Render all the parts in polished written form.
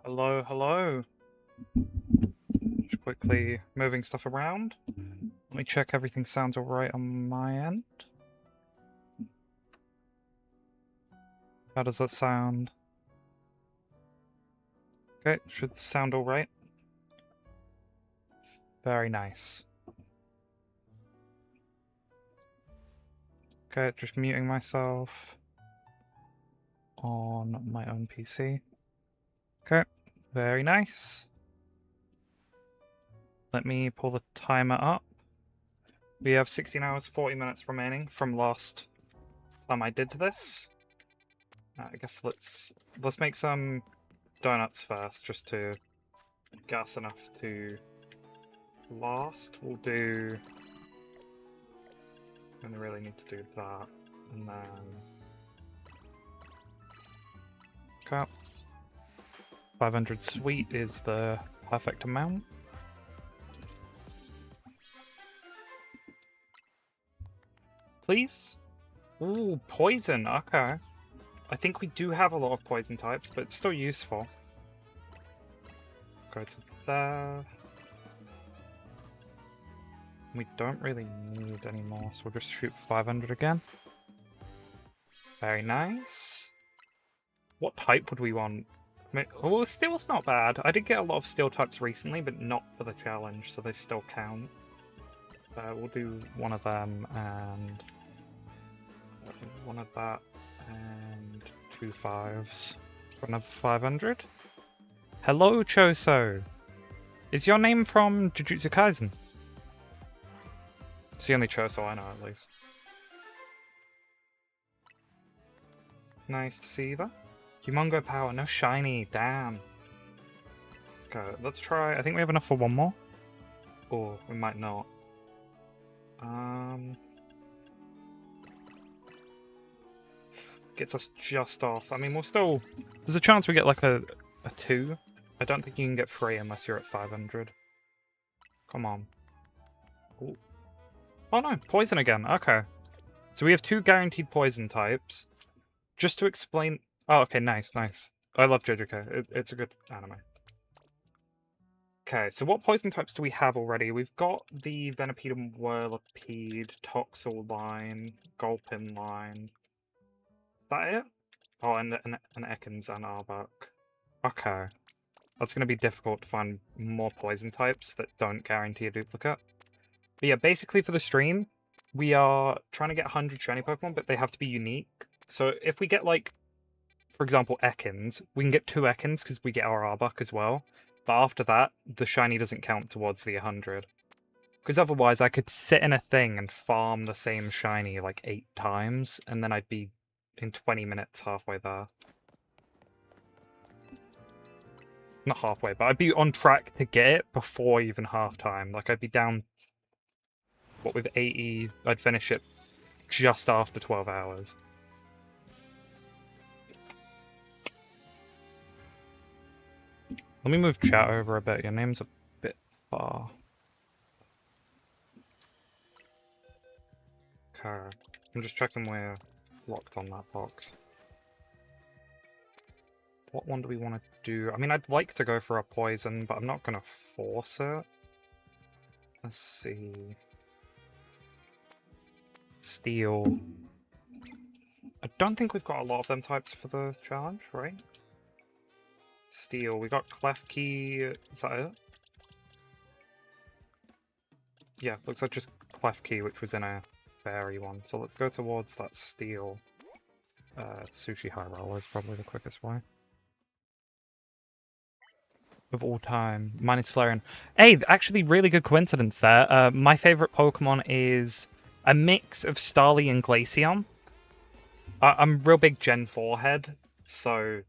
Hello, hello. Just quickly moving stuff around. Let me check everything sounds alright on my end. How does that sound? Okay, should sound alright. Very nice. Okay, just muting myself on my own PC. Okay, very nice. Let me pull the timer up. We have 16 hours, 40 minutes remaining from last time I did this. I guess let's make some donuts first, just to get us enough to last. We'll do... Only really need to do that, and then... Okay. 500 sweet is the perfect amount. Please? Ooh, poison, okay. I think we do have a lot of poison types, but it's still useful. Go to there. We don't really need any more, so we'll just shoot 500 again. Very nice. What type would we want? Oh, steel's not bad. I did get a lot of steel types recently, but not for the challenge, so they still count. We'll do one of them, and one of that, and 2 5s for another 500. Hello, Choso! Is your name from Jujutsu Kaisen? It's the only Choso I know, at least. Nice to see you there. Humongo power, no shiny, damn. Okay, let's try. I think we have enough for one more. Or we might not. Gets us just off. I mean, we'll still... There's a chance we get like a 2. I don't think you can get 3 unless you're at 500. Come on. Ooh. Oh no, poison again. Okay. So we have 2 guaranteed poison types. Just to explain... Oh, okay, nice, nice. I love JJK. It's a good anime. Okay, so what poison types do we have already? We've got the Venipede, Whirlipede, Toxel line, Gulpin line. Is that it? Oh, and Ekans and Arbok. Okay. That's going to be difficult to find more poison types that don't guarantee a duplicate. But yeah, basically for the stream, we are trying to get 100 shiny Pokemon, but they have to be unique. So if we get, like, for example, Ekans, we can get 2 Ekans because we get our Arbok as well. But after that, the shiny doesn't count towards the 100. Because otherwise, I could sit in a thing and farm the same shiny like 8 times, and then I'd be in 20 minutes halfway there. Not halfway, but I'd be on track to get it before even halftime. Like, I'd be down, what, with 80, I'd finish it just after 12 hours. Let me move chat over a bit. Your name's a bit far. Okay. I'm just checking we're locked on that box. What one do we want to do? I mean, I'd like to go for a poison, but I'm not going to force it. Let's see. Steel. I don't think we've got a lot of them types for the challenge, right? Steel. We got Klefki. Is that it? Yeah, looks like just Klefki, which was in a fairy one. So let's go towards that steel. Sushi High Roller is probably the quickest way. Of all time. Minus Flareon. Hey, actually, really good coincidence there. My favorite Pokemon is a mix of Starly and Glaceon. I'm a real big Gen 4 head, so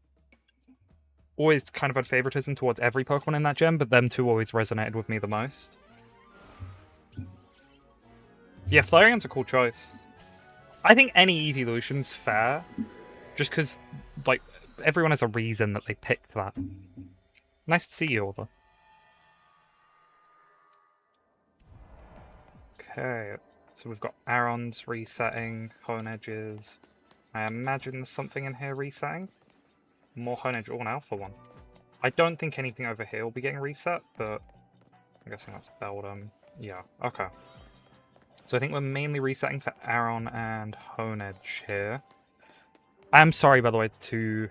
always kind of had favoritism towards every Pokemon in that gen, but them two always resonated with me the most. Yeah, Flareon's a cool choice. I think any evolution's fair, just because, like, everyone has a reason that they picked that. Nice to see you, Oliver. Okay, so we've got Arons resetting, Hone Edges. I imagine there's something in here resetting. More Hone Edge, an Alpha one. I don't think anything over here will be getting reset, but I'm guessing that's Beldum. Yeah, okay. So I think we're mainly resetting for Aron and Honedge here. I'm sorry, by the way, to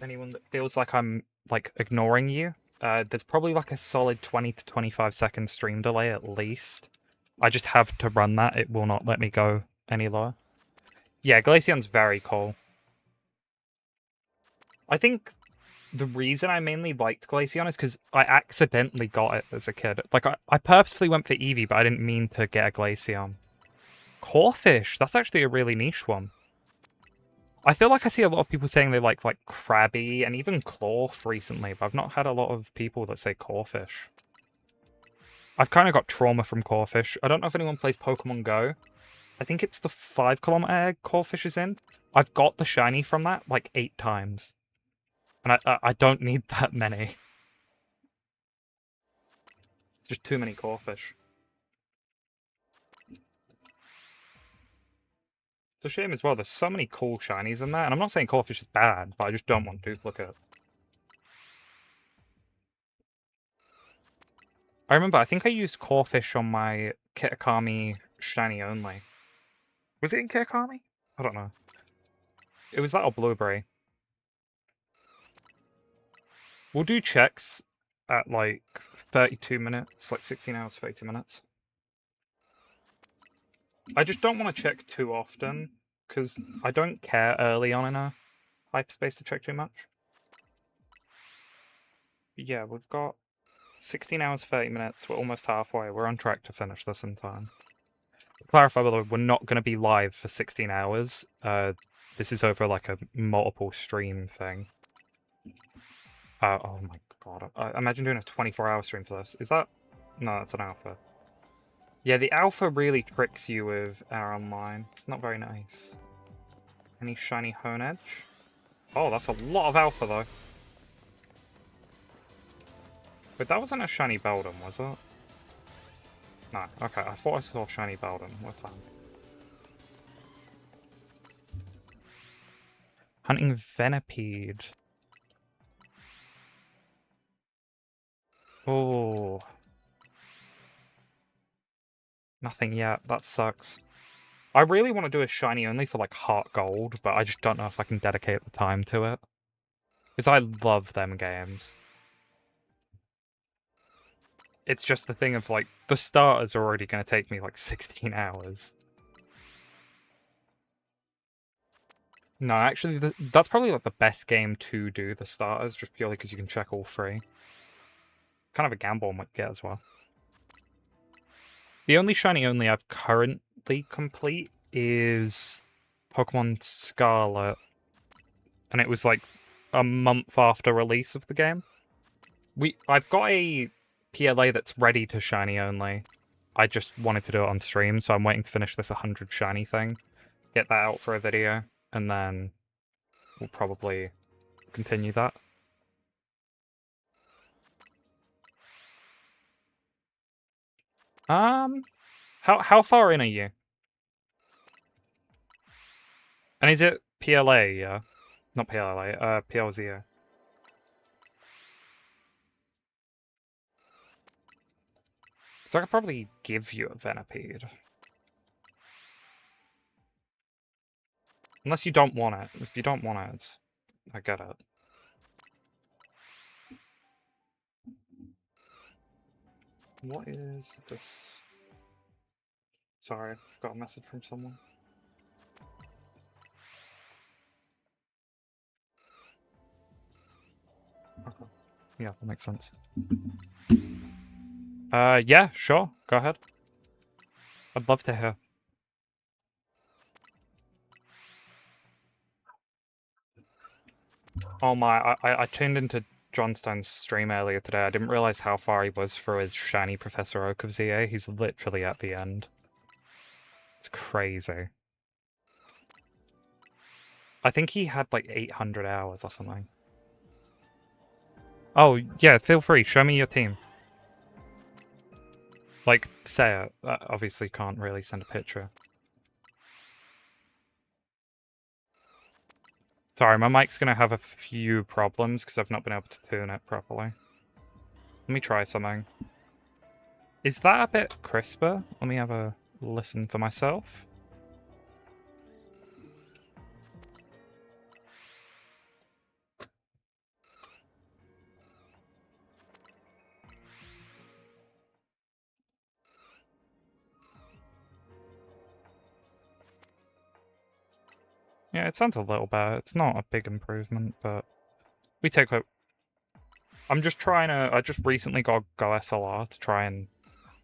anyone that feels like I'm, like, ignoring you. There's probably, like, a solid 20 to 25 second stream delay at least. I just have to run that. It will not let me go any lower. Yeah, Glaceon's very cool. I think the reason I mainly liked Glaceon is because I accidentally got it as a kid. Like, I purposefully went for Eevee, but I didn't mean to get a Glaceon. Corphish, that's actually a really niche one. I feel like I see a lot of people saying they like Krabby and even Clawf recently, but I've not had a lot of people that say Corphish. I've kind of got trauma from Corphish. I don't know if anyone plays Pokemon Go. I think it's the 5-kilometer egg Corphish is in. I've got the shiny from that like 8 times. And I don't need that many. Just too many Corphish. It's a shame as well, there's so many cool shinies in there, and I'm not saying Corphish is bad, but I just don't want duplicate. I remember, I think I used Corphish on my Kitakami shiny only. Was it in Kitakami? I don't know. It was that or Blueberry. We'll do checks at like 32 minutes, like 16 hours, 32 minutes. I just don't want to check too often, because I don't care early on in a hyperspace to check too much. But yeah, we've got 16 hours, 30 minutes. We're almost halfway. We're on track to finish this in time. To clarify, by the way, we're not going to be live for 16 hours. This is over like a multiple stream thing. Oh my god. Imagine doing a 24-hour stream for this. Is that... No, that's an alpha. Yeah, the alpha really tricks you with our online. It's not very nice. Any shiny Honedge? Oh, that's a lot of alpha, though. But that wasn't a shiny Beldum, was it? No, okay, I thought I saw shiny Beldum. We're fine. Hunting Venipede. Oh. Nothing yet. That sucks. I really want to do a shiny only for like Heart Gold, but I just don't know if I can dedicate the time to it. Because I love them games. It's just the thing of like, the starters are already going to take me like 16 hours. No, actually, that's probably like the best game to do the starters, just purely because you can check all 3. Kind of a gamble I might get as well. The only shiny only I've currently complete is Pokemon Scarlet. And it was like a month after release of the game. I've got a PLA that's ready to shiny only. I just wanted to do it on stream, so I'm waiting to finish this 100 shiny thing. Get that out for a video, and then we'll probably continue that. How far in are you? And is it PLA, yeah? Not PLA, PLZO. So I could probably give you a Venipede. Unless you don't want it. If you don't want it, I get it. What is this? Sorry, I've got a message from someone. Okay. Yeah, that makes sense. Yeah, sure. Go ahead. I'd love to hear. Oh my, I tuned into Johnstone's stream earlier today. I didn't realize how far he was for his shiny Professor Oak of ZA. He's literally at the end. It's crazy. I think he had like 800 hours or something. Oh, yeah, feel free. Show me your team. Like, say it. Obviously can't really send a picture. Sorry, my mic's gonna have a few problems because I've not been able to tune it properly. Let me try something. Is that a bit crisper? Let me have a listen for myself. Yeah, it sounds a little better. It's not a big improvement, but we take it. I'm just trying to... I just recently got Go SLR to try and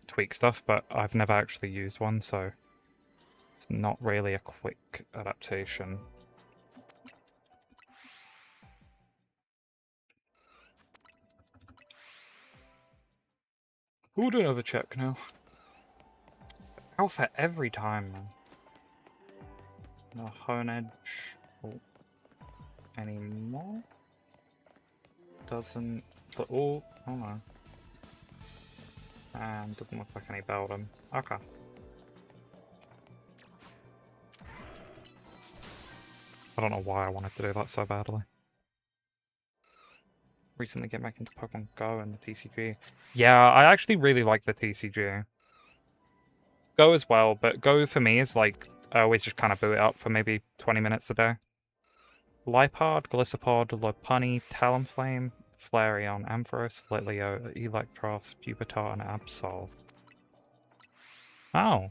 tweak stuff, but I've never actually used one, so it's not really a quick adaptation. We'll do another check now. Alpha every time, man. No hone edge anymore. Doesn't... But oh no. And doesn't look like any Beldum. Okay. I don't know why I wanted to do that so badly. Recently get back into Pokemon Go and the TCG. Yeah, I actually really like the TCG. Go as well, but Go for me is like, I always just kind of boot it up for maybe 20 minutes a day. Liepard, Gliscopod, Lopunny, Talonflame, Flareon, Ampharos, Litleo, Electros, Pupitar, and Absol. Oh.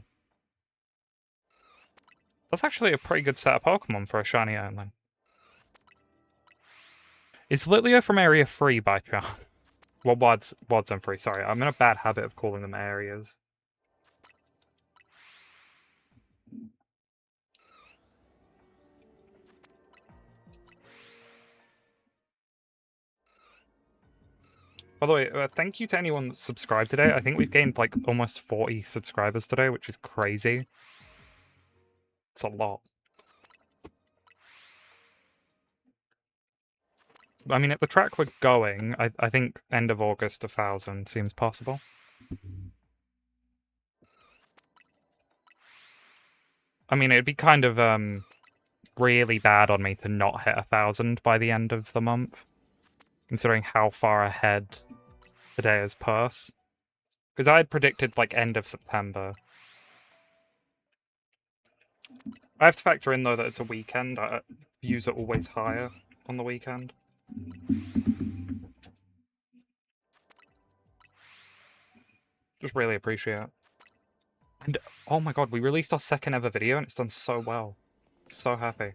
That's actually a pretty good set of Pokemon for a shiny only. Is Litleo from Area 3 by chance? Well, Wad's on 3, sorry. I'm in a bad habit of calling them areas. By the way, thank you to anyone that subscribed today. I think we've gained like almost 40 subscribers today, which is crazy. It's a lot. I mean, at the track we're going, I think end of August 1,000 seems possible. I mean, it'd be kind of really bad on me to not hit 1,000 by the end of the month, considering how far ahead today is past. Because I had predicted like end of September. I have to factor in though that it's a weekend. Views are always higher on the weekend. Just really appreciate it. And oh my god, we released our second ever video and it's done so well. So happy.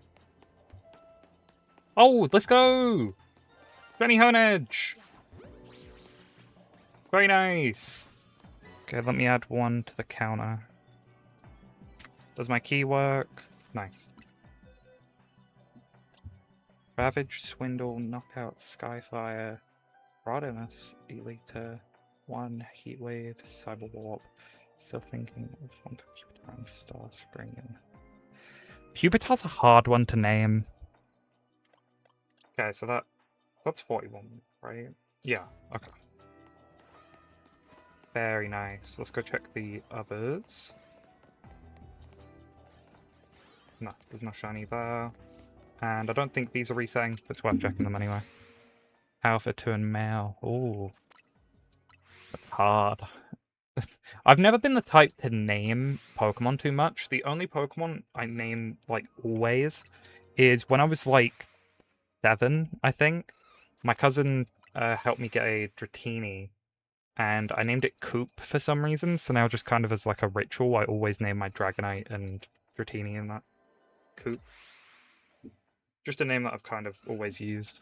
Oh, let's go! Benny Honedge! Very nice! Okay, let me add one to the counter. Does my key work? Nice. Ravage, Swindle, Knockout, Skyfire, Rodimus, Elita, 1, Heatwave, Cyberwarp. Still thinking of one for Pupitar and Starspring. Pupitar's a hard one to name. Okay, so that's 41, right? Yeah, okay. Very nice. Let's go check the others. No, there's no shiny there. And I don't think these are resetting, but it's worth checking them anyway. Alpha 2 and male. Ooh. That's hard. I've never been the type to name Pokemon too much. The only Pokemon I name, like, always is when I was, like, 7, I think. My cousin helped me get a Dratini, and I named it Coop for some reason, so now just kind of as, like, a ritual, I always name my Dragonite and Dratini in that. Coop. Just a name that I've kind of always used.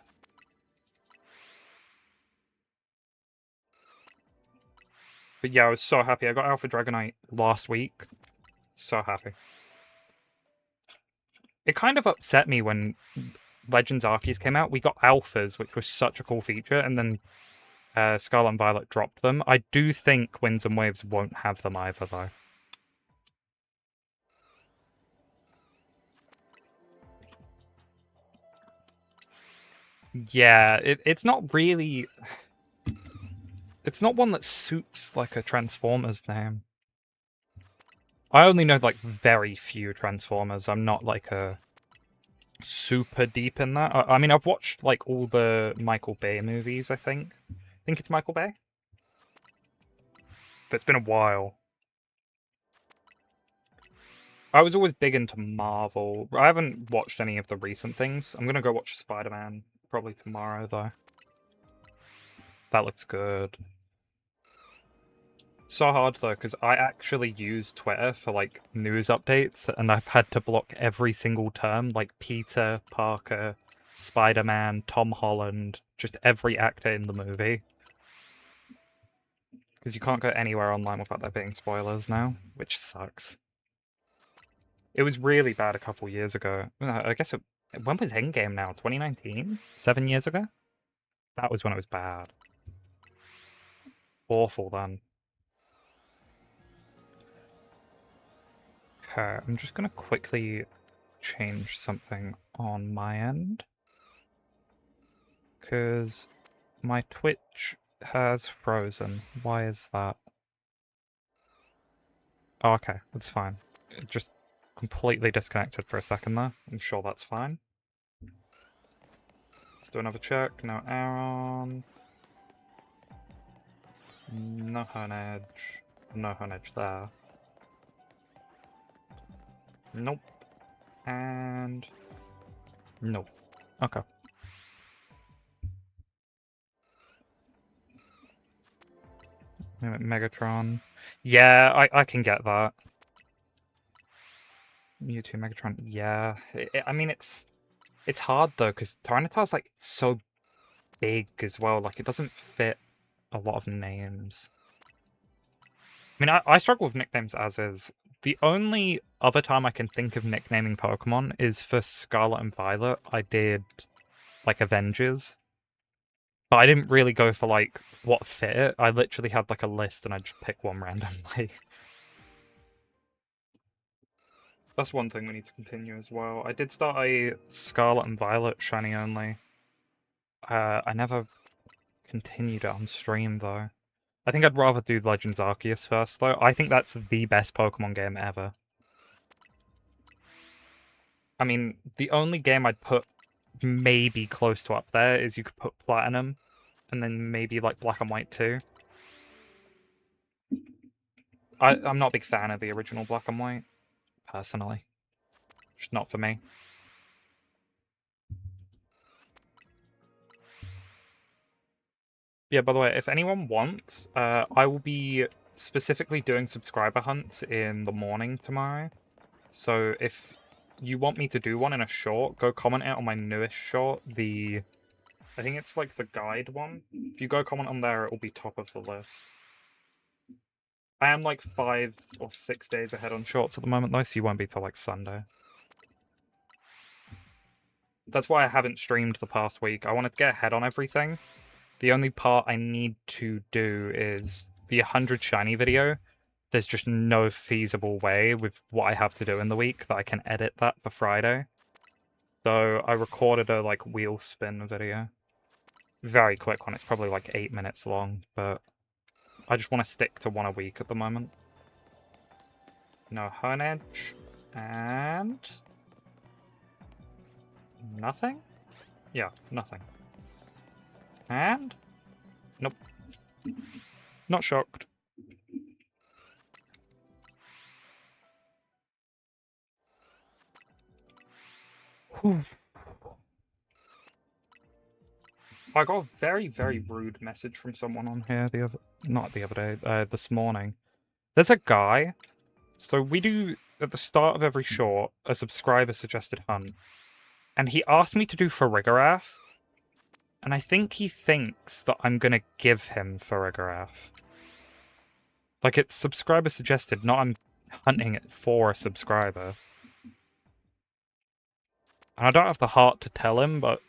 But yeah, I was so happy. I got Alpha Dragonite last week. So happy. It kind of upset me when Legends Arceus came out. We got Alphas, which was such a cool feature, and then Scarlet and Violet dropped them. I do think Winds and Waves won't have them either, though. Yeah, it's not really... It's not one that suits, like, a Transformers name. I only know, like, very few Transformers. I'm not, like, a super deep in that. I mean, I've watched like all the Michael Bay movies, I think. I think it's Michael Bay. But it's been a while. I was always big into Marvel. I haven't watched any of the recent things. I'm gonna go watch Spider-Man probably tomorrow, though. That looks good. So hard, though, because I actually use Twitter for, like, news updates, and I've had to block every single term, like Peter, Parker, Spider-Man, Tom Holland, just every actor in the movie. Because you can't go anywhere online without there being spoilers now, which sucks. It was really bad a couple years ago. I guess when was Endgame now? 2019? 7 years ago? That was when it was bad. Awful then. Okay, I'm just gonna quickly change something on my end. Because my Twitch has frozen. Why is that? Oh, okay, that's fine. It just completely disconnected for a second there. I'm sure that's fine. Let's do another check. No Aaron. No Honedge. No Honedge there. Nope. And... nope. Okay. Megatron. Yeah, I can get that. Mewtwo, Megatron. Yeah. I mean, it's hard, though, because Tyranitar's, like, so big as well. Like, it doesn't fit a lot of names. I mean, I struggle with nicknames as is. The only other time I can think of nicknaming Pokemon is for Scarlet and Violet. I did, like, Avengers. But I didn't really go for, like, what fit it. I literally had, like, a list and I just pick one randomly. That's one thing we need to continue as well. I did start a Scarlet and Violet shiny only. I never continued it on stream, though. I think I'd rather do Legends Arceus first, though. I think that's the best Pokemon game ever. I mean, the only game I'd put maybe close to up there is you could put Platinum, and then maybe, like, Black and White too. I'm not a big fan of the original Black and White, personally. Just not for me. Yeah, by the way, if anyone wants, I will be specifically doing subscriber hunts in the morning tomorrow. So if you want me to do one in a short, go comment it on my newest short, I think it's like the guide one. If you go comment on there, it will be top of the list. I am like 5 or 6 days ahead on shorts at the moment though, so you won't be till like Sunday. That's why I haven't streamed the past week. I wanted to get ahead on everything. The only part I need to do is the 100 shiny video. There's just no feasible way with what I have to do in the week that I can edit that for Friday. So I recorded a like wheel spin video. Very quick one, it's probably like 8 minutes long, but I just want to stick to one a week at the moment. No Honedge, and... nothing? Yeah, nothing. And? Nope. Not shocked. Whew. I got a very, very rude message from someone on here not the other day, this morning. There's a guy, so we do, at the start of every short, a subscriber suggested hunt, and he asked me to do Farigiraf, and I think he thinks that I'm gonna give him Farigiraf. Like, it's subscriber suggested, not I'm hunting it for a subscriber. And I don't have the heart to tell him, but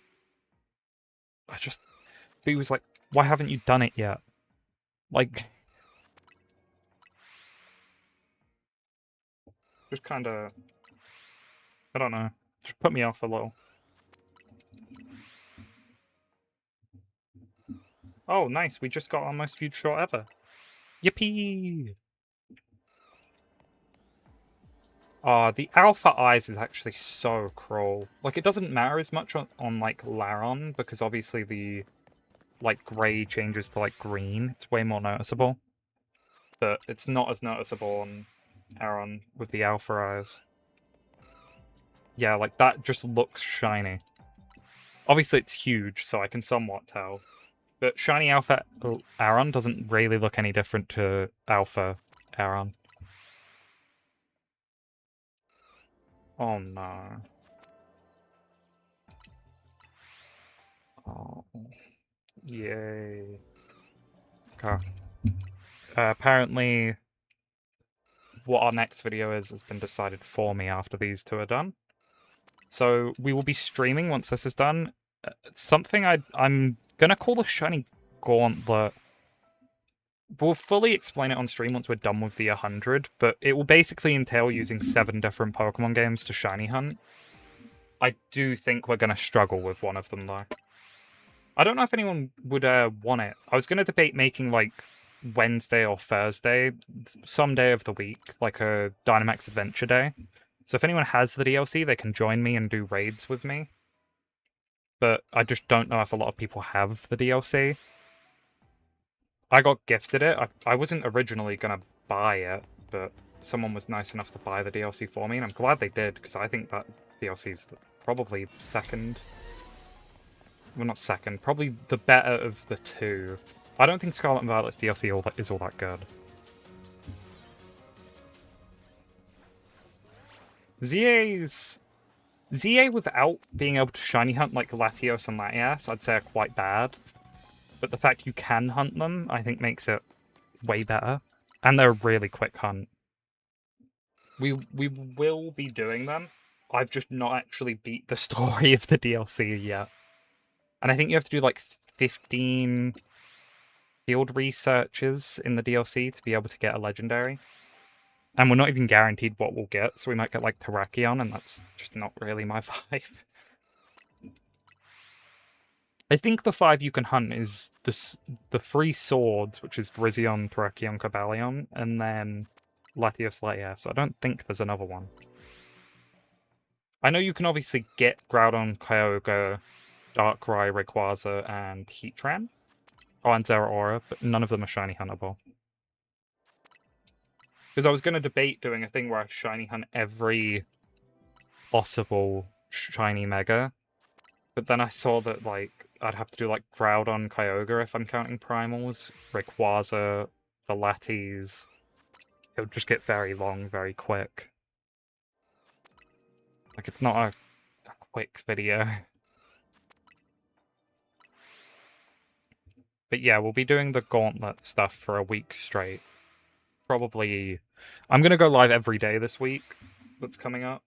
he was like, why haven't you done it yet? Like, just kind of, I don't know, just put me off a little. Oh, nice, we just got our most viewed short ever. Yippee! The Alpha Eyes is actually so cruel. Like, it doesn't matter as much on like, Laron, because obviously the, like, grey changes to, like, green. It's way more noticeable. But it's not as noticeable on Aron with the Alpha Eyes. Yeah, like, that just looks shiny. Obviously, it's huge, so I can somewhat tell. But shiny Alpha Aron doesn't really look any different to Alpha Aron. Oh, no. Oh, yay. Okay. Apparently, what our next video is has been decided for me after these two are done. So we will be streaming once this is done. Something I'm gonna call the Shiny Gauntlet. We'll fully explain it on stream once we're done with the 100, but it will basically entail using 7 different Pokemon games to shiny hunt. I do think we're gonna struggle with one of them, though. I don't know if anyone would want it. I was gonna debate making, like, Wednesday or Thursday, some day of the week, like a Dynamax Adventure Day. So if anyone has the DLC, they can join me and do raids with me. But I just don't know if a lot of people have the DLC. I got gifted it. I wasn't originally gonna buy it, but someone was nice enough to buy the DLC for me, and I'm glad they did, because I think that DLC is probably second. Well, not second, probably the better of the two. I don't think Scarlet and Violet's DLC is all that good. ZA without being able to shiny hunt like Latios and Latias, I'd say are quite bad. But the fact you can hunt them, I think makes it way better. And they're a really quick hunt. We will be doing them. I've just not actually beat the story of the DLC yet. And I think you have to do like 15 field researches in the DLC to be able to get a legendary. And we're not even guaranteed what we'll get, so we might get like Terrakion, and that's just not really my vibe. I think the 5 you can hunt is the 3 swords, which is Virizion, Terrakion, Cobalion, and then Latios, Latias. I don't think there's another one. I know you can obviously get Groudon, Kyogre, Darkrai, Rayquaza, and Heatran. Oh, and Zeraora, but none of them are shiny huntable. Because I was going to debate doing a thing where I shiny hunt every possible shiny Mega, but then I saw that, like, I'd have to do, like, Groudon, Kyogre if I'm counting primals, Rayquaza, the Latis. It would just get very long, very quick. Like, it's not a quick video. But yeah, we'll be doing the Gauntlet stuff for a week straight. Probably... I'm going to go live every day this week that's coming up.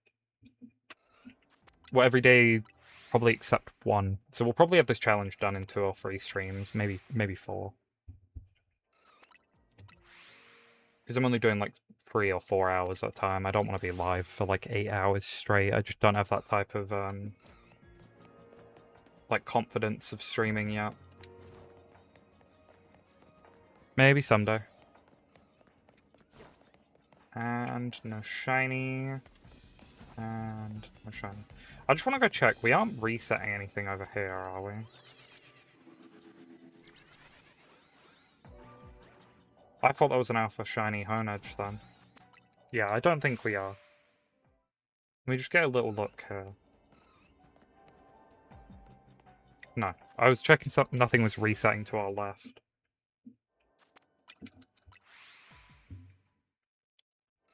Well, every day, probably except one. So we'll probably have this challenge done in 2 or 3 streams, maybe 4. Because I'm only doing like 3 or 4 hours at a time. I don't want to be live for like 8 hours straight. I just don't have that type of like confidence of streaming yet. Maybe someday. And no shiny. And no shiny. I just want to go check. We aren't resetting anything over here, are we? I thought that was an alpha shiny Honedge then. Yeah, I don't think we are. Let me just get a little look here. No, I was checking something. Nothing was resetting to our left.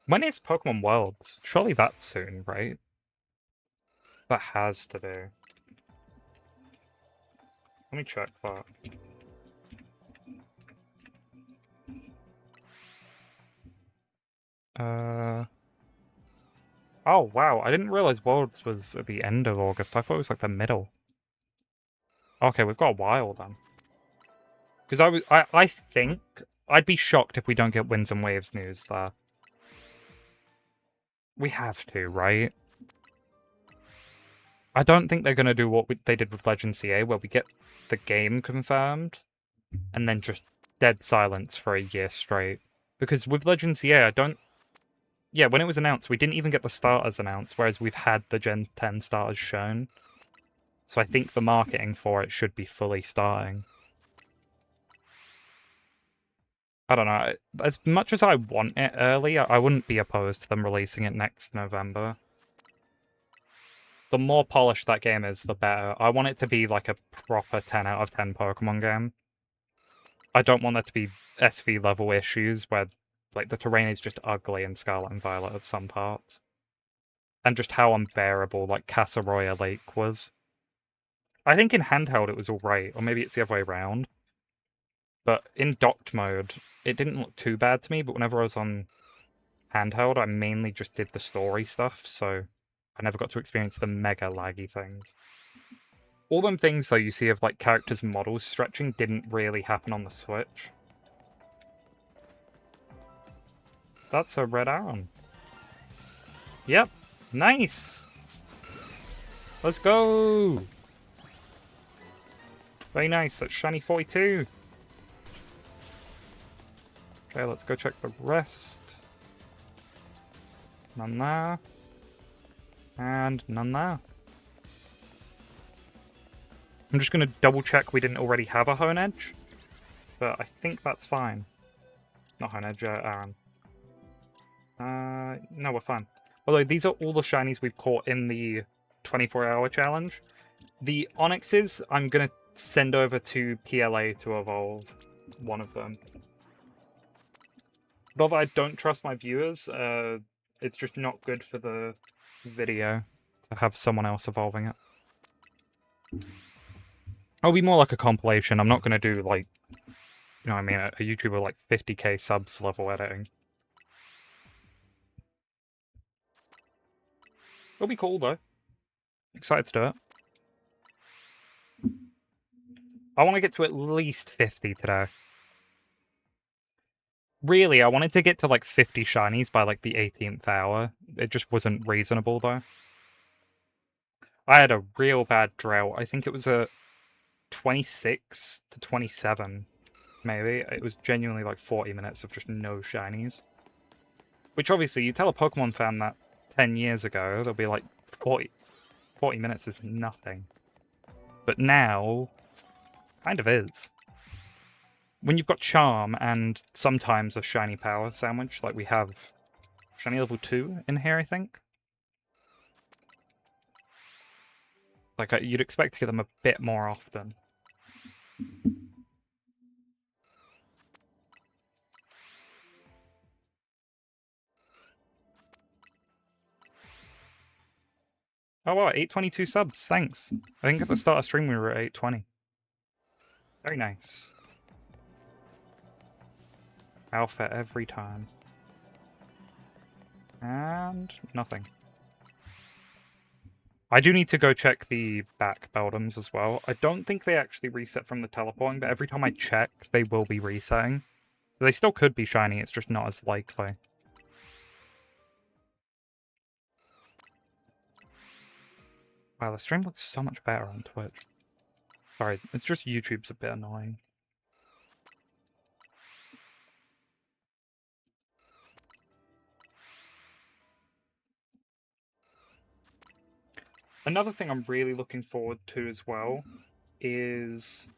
When is Pokemon Worlds? Surely that's soon, right? That has to be. Let me check that. Oh, wow. I didn't realize Worlds was at the end of August. I thought it was like the middle. Okay, we've got a while then. Because I think... I'd be shocked if we don't get Winds and Waves news there. We have to, right? I don't think they're going to do what they did with Legend CA, where we get the game confirmed, and then just dead silence for a year straight. Because with Legend CA, I don't... Yeah, when it was announced, we didn't even get the starters announced, whereas we've had the Gen 10 starters shown. So I think the marketing for it should be fully starting. I don't know. As much as I want it early, I wouldn't be opposed to them releasing it next November. The more polished that game is, the better. I want it to be like a proper 10 out of 10 Pokemon game. I don't want there to be SV level issues where like the terrain is just ugly in Scarlet and Violet at some parts. And just how unbearable like Casaroya Lake was. I think in handheld it was alright, or maybe it's the other way around. But in docked mode, it didn't look too bad to me, but whenever I was on handheld, I mainly just did the story stuff, so I never got to experience the mega laggy things. All them things, though, you see of like characters' models stretching didn't really happen on the Switch. That's a red Aron. Yep, nice! Let's go! Very nice, that's Shiny 42. Okay, let's go check the rest. None there. And none there. I'm just going to double check we didn't already have a Hone Edge, but I think that's fine. Not Hone Edge, Aron. No, we're fine. Although these are all the shinies we've caught in the 24-hour challenge. The Onyxes, I'm going to send over to PLA to evolve one of them. Though I don't trust my viewers, it's just not good for the video to have someone else evolving it. It'll be more like a compilation. I'm not going to do, like, you know what I mean, a YouTuber like 50k subs level editing. It'll be cool, though. Excited to do it. I want to get to at least 50 today. Really, I wanted to get to, like, 50 shinies by, like, the 18th hour. It just wasn't reasonable, though. I had a real bad drought. I think it was a 26 to 27, maybe. It was genuinely, like, 40 minutes of just no shinies. Which, obviously, you tell a Pokemon fan that 10 years ago, they'll be like, 40 minutes is nothing. But now, kind of is. When you've got Charm and sometimes a Shiny Power sandwich, like we have Shiny level 2 in here, I think. Like, you'd expect to get them a bit more often. Oh wow, 822 subs, thanks. I think at the start of stream we were at 820. Very nice. Alpha every time. And nothing. I do need to go check the back Beldums as well. I don't think they actually reset from the teleporting, but every time I check, they will be resetting. So they still could be shiny, it's just not as likely. Wow, the stream looks so much better on Twitch. Sorry, it's just YouTube's a bit annoying. Another thing I'm really looking forward to as well is...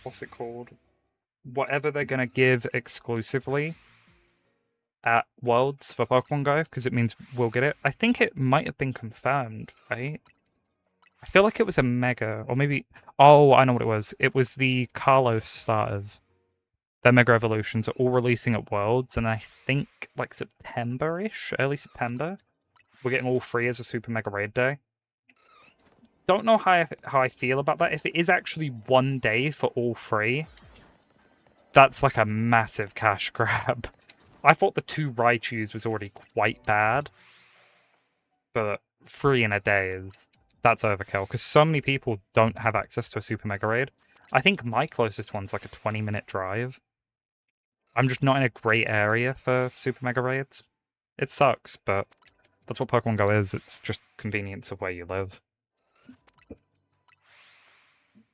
what's it called? Whatever they're going to give exclusively at Worlds for Pokemon Go, because it means we'll get it. I think it might have been confirmed, right? I feel like it was a Mega, or maybe... oh, I know what it was. It was the Carlos starters. Their Mega Evolutions are all releasing at Worlds, and I think, like, September-ish? Early September? We're getting all three as a Super Mega Raid Day. Don't know how I feel about that. If it is actually one day for all three, that's like a massive cash grab. I thought the 2 Raichus was already quite bad, but 3 in a day that's overkill, because so many people don't have access to a Super Mega Raid. I think my closest one's like a 20-minute drive. I'm just not in a great area for Super Mega Raids. It sucks, but that's what Pokemon Go is. It's just convenience of where you live.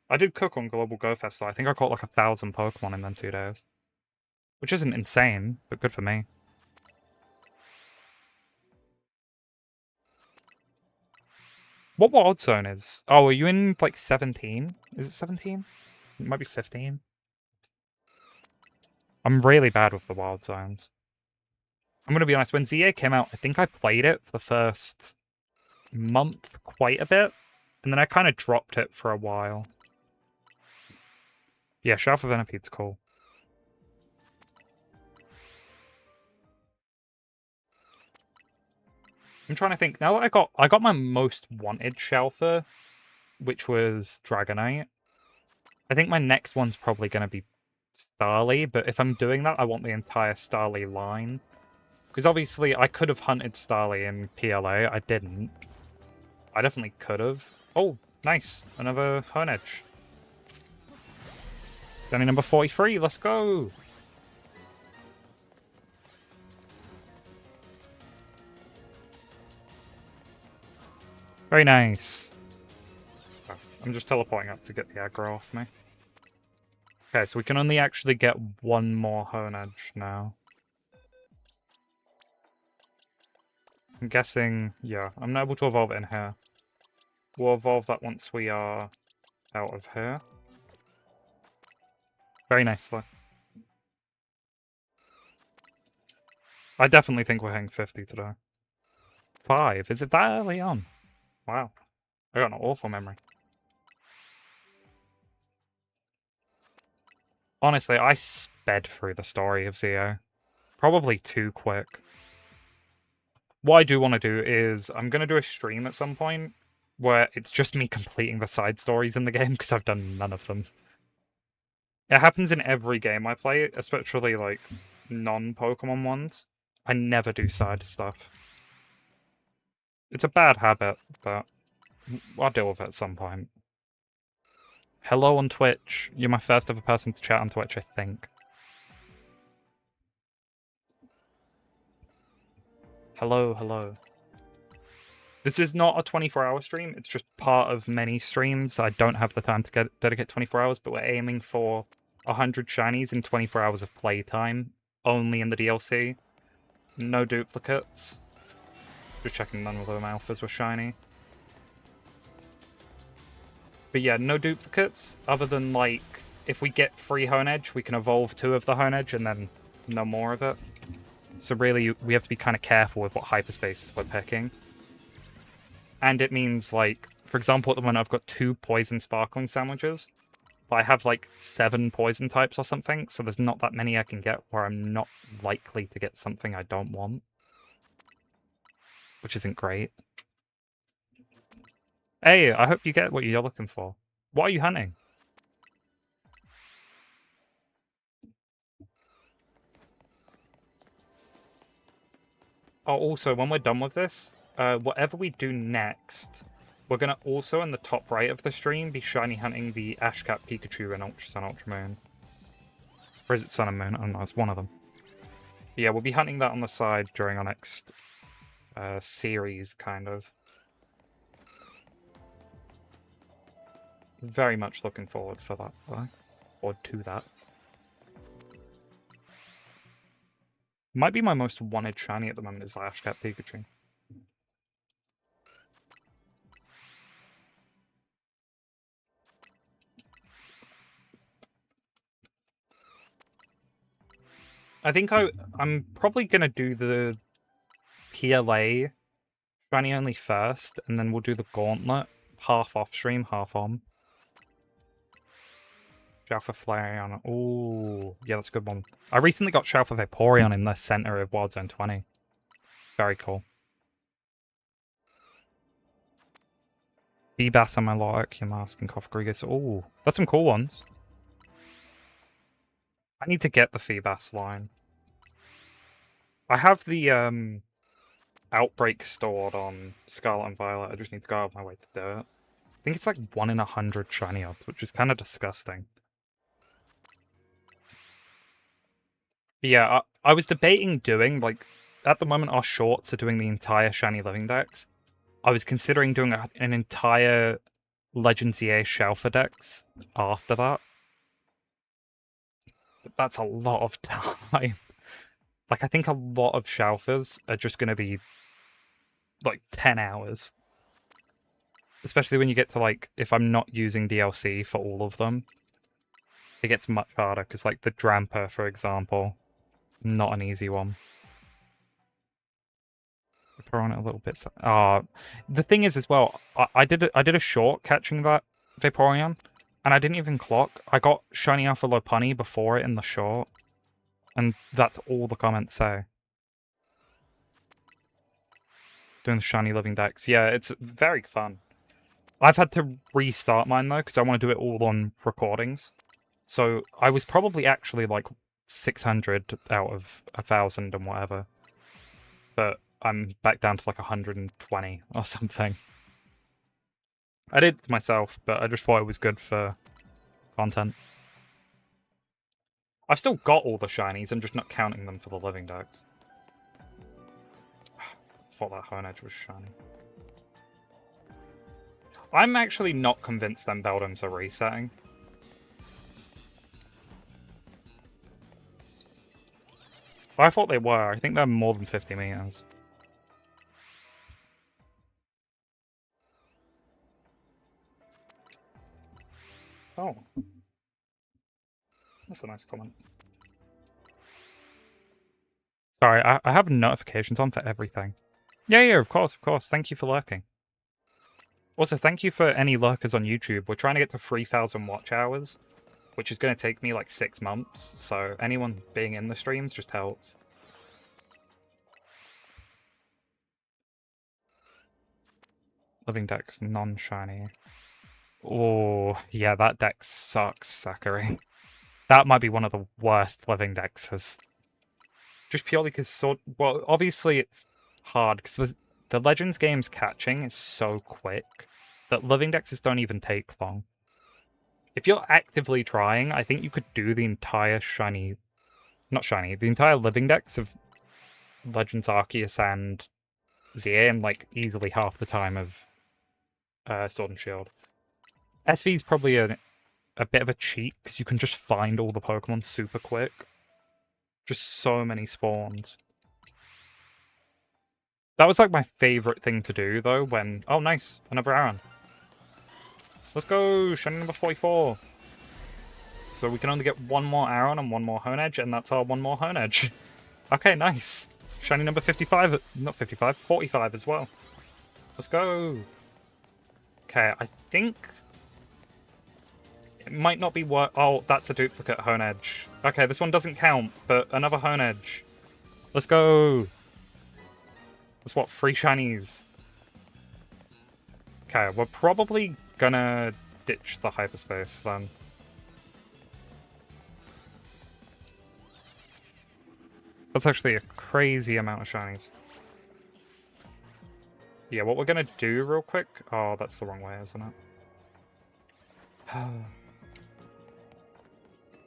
I did cook on Global Go Fest, though. I think I caught like 1,000 Pokemon in them 2 days. Which isn't insane, but good for me. What wild zone is? Oh, are you in, like, 17? Is it 17? It might be 15. I'm really bad with the wild zones. I'm gonna be honest, when ZA came out, I think I played it for the first month quite a bit, and then I kind of dropped it for a while. Yeah, Shaft of Venipede's cool. I'm trying to think. Now that I got my most wanted Shelfer, which was Dragonite. I think my next one's probably going to be Starly, but if I'm doing that, I want the entire Starly line. Because obviously, I could have hunted Starly in PLA. I didn't. I definitely could have. Oh, nice. Another Honedge. Journey number 43. Let's go. Very nice. Oh, I'm just teleporting up to get the aggro off me. Okay, so we can only actually get one more Honedge now. I'm guessing, yeah, I'm not able to evolve it in here. We'll evolve that once we are out of here. Very nicely. I definitely think we're hitting 50 today. 5? Is it that early on? Wow. I got an awful memory. Honestly, I sped through the story of ZO. Probably too quick. What I do want to do is, I'm going to do a stream at some point where it's just me completing the side stories in the game, because I've done none of them. It happens in every game I play, especially, like, non-Pokemon ones. I never do side stuff. It's a bad habit, but I'll deal with it at some point. Hello on Twitch. You're my first ever person to chat on Twitch, I think. Hello, hello. This is not a 24-hour stream. It's just part of many streams. I don't have the time to dedicate 24 hours, but we're aiming for 100 shinies in 24 hours of playtime. Only in the DLC. No duplicates. Just checking none of them alphas were shiny. But yeah, no duplicates, other than, like, if we get 3 Honedge, we can evolve 2 of the Honedge, and then no more of it. So really, we have to be kind of careful with what hyperspaces we're picking. And it means, like, for example, at the moment I've got 2 poison sparkling sandwiches, but I have, like, 7 poison types or something, so there's not that many I can get where I'm not likely to get something I don't want. Which isn't great. Hey, I hope you get what you're looking for. What are you hunting? Oh, also, when we're done with this, whatever we do next, we're going to also, in the top right of the stream, be shiny hunting the Ashcat Pikachu and Ultra Sun, Ultra Moon. Or is it Sun and Moon? I don't know, it's one of them. But yeah, we'll be hunting that on the side during our next series, kind of. Very much looking forward for that, though. Or to that. Might be my most wanted shiny at the moment is the Ashcat Pikachu. I think I'm probably going to do the PLA shiny only first, and then we'll do the Gauntlet, half off stream, half on. Shalfa Flareon. Ooh, yeah, that's a good one. I recently got Shalfa Vaporeon in the center of Wild Zone 20. Very cool. Feebas on my Lotic, Yamask, and Kofgrigus. Ooh, that's some cool ones. I need to get the Feebas line. I have the Outbreak stored on Scarlet and Violet. I just need to go out of my way to do it. I think it's like 1 in 100 shiny odds, which is kind of disgusting. But yeah, I was debating doing, like, at the moment our shorts are doing the entire shiny living dex. I was considering doing an entire Legends EA Shelfer dex after that. But that's a lot of time. Like, I think a lot of Shelfers are just going to be, like, 10 hours. Especially when you get to, like, if I'm not using DLC for all of them, it gets much harder, because, like, the Dramper, for example, not an easy one. Throw on it a little bit. The thing is, as well, I did a short catching that Vaporeon, and I didn't even clock. I got Shiny Alpha Lopunny before it in the short, and that's all the comments say. Doing the Shiny Living Dex. Yeah, it's very fun. I've had to restart mine, though, because I want to do it all on recordings. So I was probably actually, like, 600 out of 1,000 and whatever. But I'm back down to, like, 120 or something. I did it myself, but I just thought it was good for content. I've still got all the shinies, I'm just not counting them for the living dex. Thought that Honedge was shiny. I'm actually not convinced them Beldums are resetting. But I thought they were. I think they're more than 50 meters. Oh. That's a nice comment. Sorry, I have notifications on for everything. Yeah, of course. Thank you for lurking. Also, thank you for any lurkers on YouTube. We're trying to get to 3,000 watch hours, which is going to take me like 6 months, so anyone being in the streams just helps. Living Dex, non-shiny. Oh, yeah, that deck sucks, Zachary. That might be one of the worst Living Dexes. Just purely because, well, obviously it's hard, because the Legends game's catching is so quick that Living Dexes don't even take long. If you're actively trying, I think you could do the entire the entire Living Dex of Legends Arceus and ZA in, like, easily half the time of Sword and Shield. SV is probably a bit of a cheat, because you can just find all the Pokemon super quick. Just so many spawns. That was, like, my favorite thing to do, though, when... Oh, nice! Another Aron. Let's go! Shiny number 44! So we can only get one more Aron and one more Honedge, and that's our one more Honedge. Okay, nice! Shiny number 55... Not 55, 45 as well. Let's go! Okay, I think... It might not be worth... Oh, that's a duplicate Honedge. Okay, this one doesn't count, but another Honedge. Let's go! That's what, 3 shinies. Okay, we're probably gonna ditch the hyperspace then. That's actually a crazy amount of shinies. Yeah, what we're gonna do real quick... Oh, that's the wrong way, isn't it?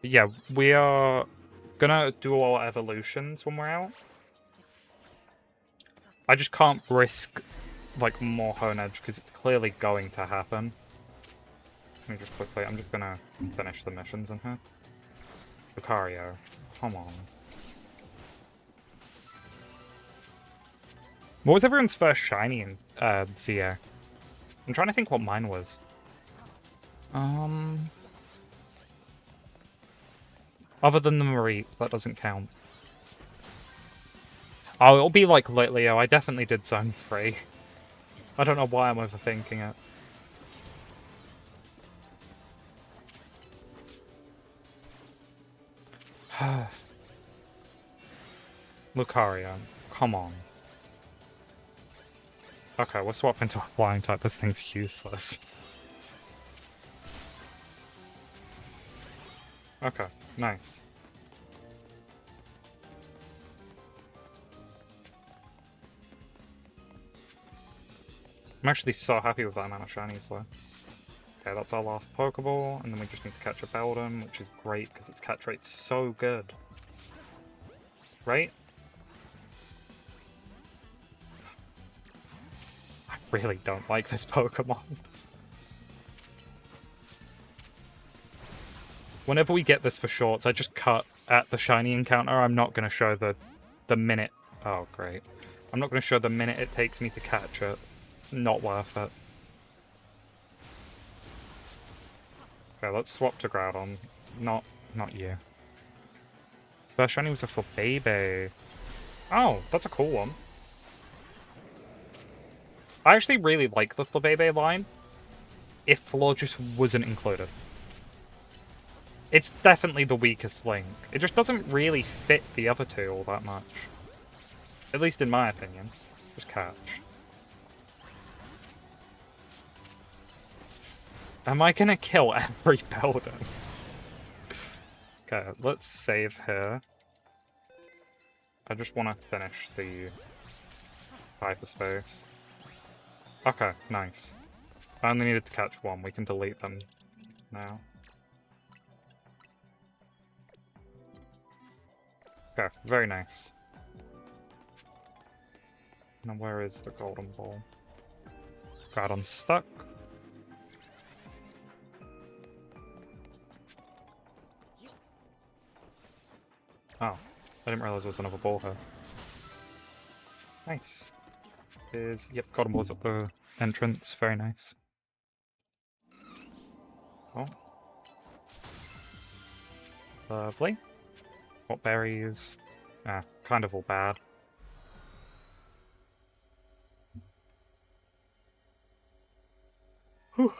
Yeah, we are gonna do our evolutions when we're out. I just can't risk, like, more Honedge, because it's clearly going to happen. Let me just quickly... I'm just gonna finish the missions in here. Lucario, come on. What was everyone's first shiny in ZA? I'm trying to think what mine was. Other than the Marie, that doesn't count. Oh, it'll be like Litleo. I definitely did Zone 3. I don't know why I'm overthinking it. Lucario, come on. Okay, we'll swap into a flying type. This thing's useless. Okay, nice. I'm actually so happy with that amount of shinies, though. Okay, that's our last Pokeball, and then we just need to catch a Beldum, which is great, because its catch rate's so good. Right? I really don't like this Pokemon. Whenever we get this for shorts, I just cut at the shiny encounter. I'm not going to show the minute... Oh, great. I'm not going to show the minute it takes me to catch it. It's not worth it. Okay, let's swap to Groudon. Not you. First shiny was a Flabébé. Oh, that's a cool one. I actually really like the Flabébé line if Florges wasn't included. It's definitely the weakest link. It just doesn't really fit the other two all that much. At least in my opinion. Just catch. Am I gonna kill every building? Okay, let's save here. I just want to finish the hyperspace. Okay, nice. I only needed to catch one. We can delete them now. Okay, very nice. Now where is the golden ball? Groudon's stuck. Oh, I didn't realize there was another ball here. Nice. Yep, golden ball's at the entrance. Very nice. Oh. Lovely. What berries? Ah, kind of all bad. Whew.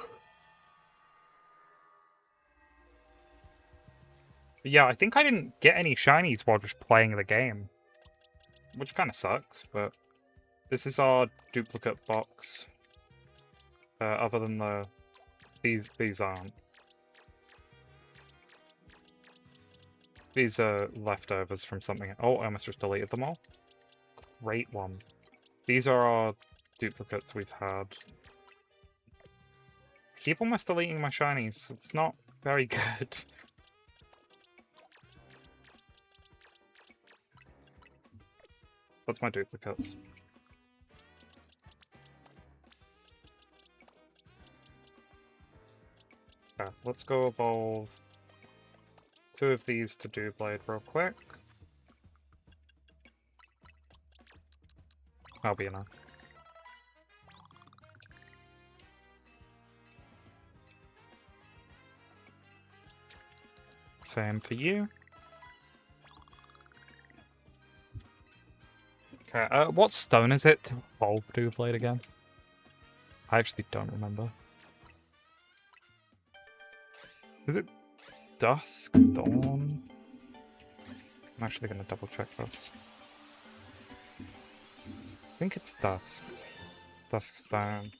Yeah, I think I didn't get any shinies while just playing the game. Which kind of sucks, but this is our duplicate box. Other than the... These aren't. These are leftovers from something... Oh, I almost just deleted them all. Great one. These are our duplicates we've had. Keep almost deleting my shinies. It's not very good. That's my duplicates. Okay, let's go evolve 2 of these to Doublade real quick. That'll be enough. Same for you. Okay, what stone is it to evolve Doublade again? I actually don't remember. Is it Dusk? Dawn? I'm actually going to double check this. I think it's Dusk. Dusk Stone.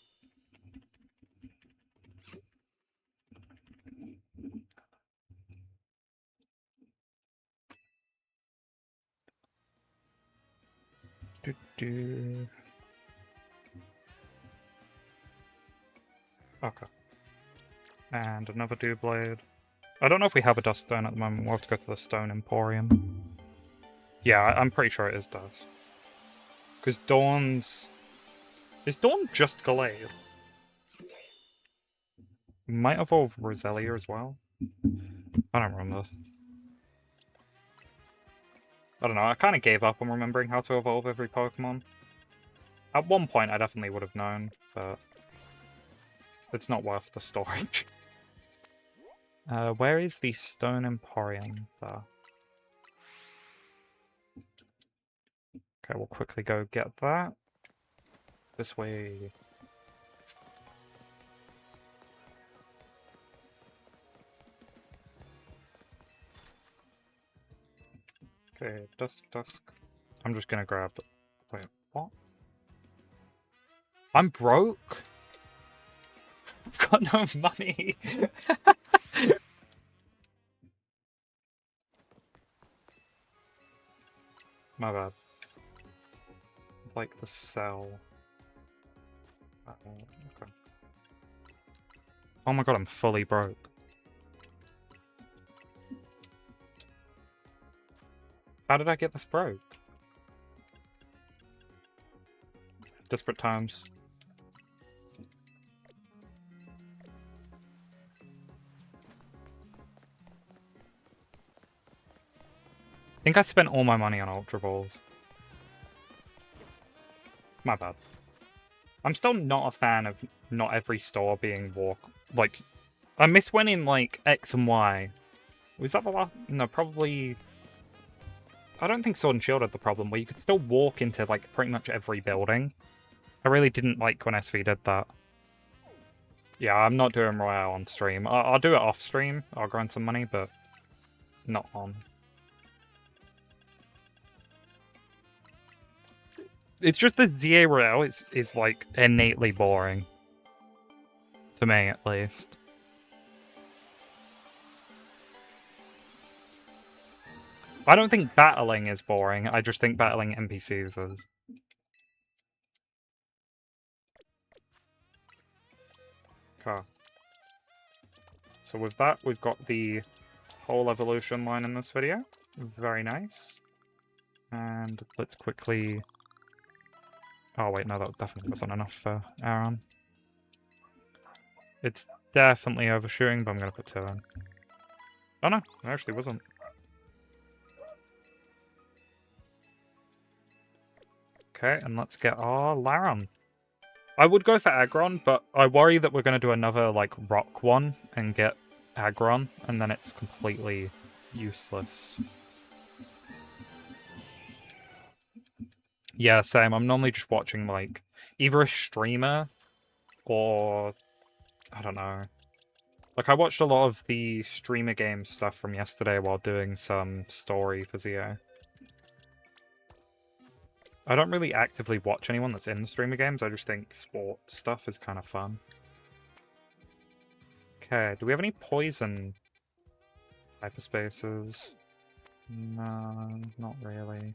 Okay. And another Doublade. I don't know if we have a Dusk Stone at the moment. We'll have to go to the Stone Emporium. Yeah, I'm pretty sure it is Dusk. Because Dawn's... Is Dawn just Gallade? Might evolve Roselia as well. I don't remember. I don't know, I kind of gave up on remembering how to evolve every Pokemon. At one point I definitely would have known, but... It's not worth the storage. Where is the Stone Emporium there? Okay, we'll quickly go get that. This way. Okay, Dusk. I'm just gonna grab... Wait, what? I'm broke? I've got no money! My bad. Like the sell. Okay. Oh my god, I'm fully broke. How did I get this broke? Desperate times. I think I spent all my money on Ultra Balls. My bad. I'm still not a fan of not every store being I miss when in, like, X and Y. Was that the last? No, probably... I don't think Sword and Shield had the problem, where you could still walk into, like, pretty much every building. I really didn't like when SV did that. Yeah, I'm not doing Royale on stream. I'll do it off stream. I'll grind some money, but not on. It's just the ZA Royale is like innately boring. To me, at least. I don't think battling is boring. I just think battling NPCs is. Okay. So with that, we've got the whole evolution line in this video. Very nice. And let's quickly... Oh wait, no, that definitely wasn't enough for Aaron. It's definitely overshooting, but I'm going to put 2 in. Oh no, it actually wasn't. Okay, and let's get our Laron. I would go for Aggron, but I worry that we're going to do another, like, rock one and get Aggron, and then it's completely useless. Yeah, same. I'm normally just watching, like, either a streamer or... I don't know. Like, I watched a lot of the streamer game stuff from yesterday while doing some story for ZO. I don't really actively watch anyone that's in the streamer games, I just think sport stuff is kind of fun. Okay, do we have any poison hyperspaces? No, not really.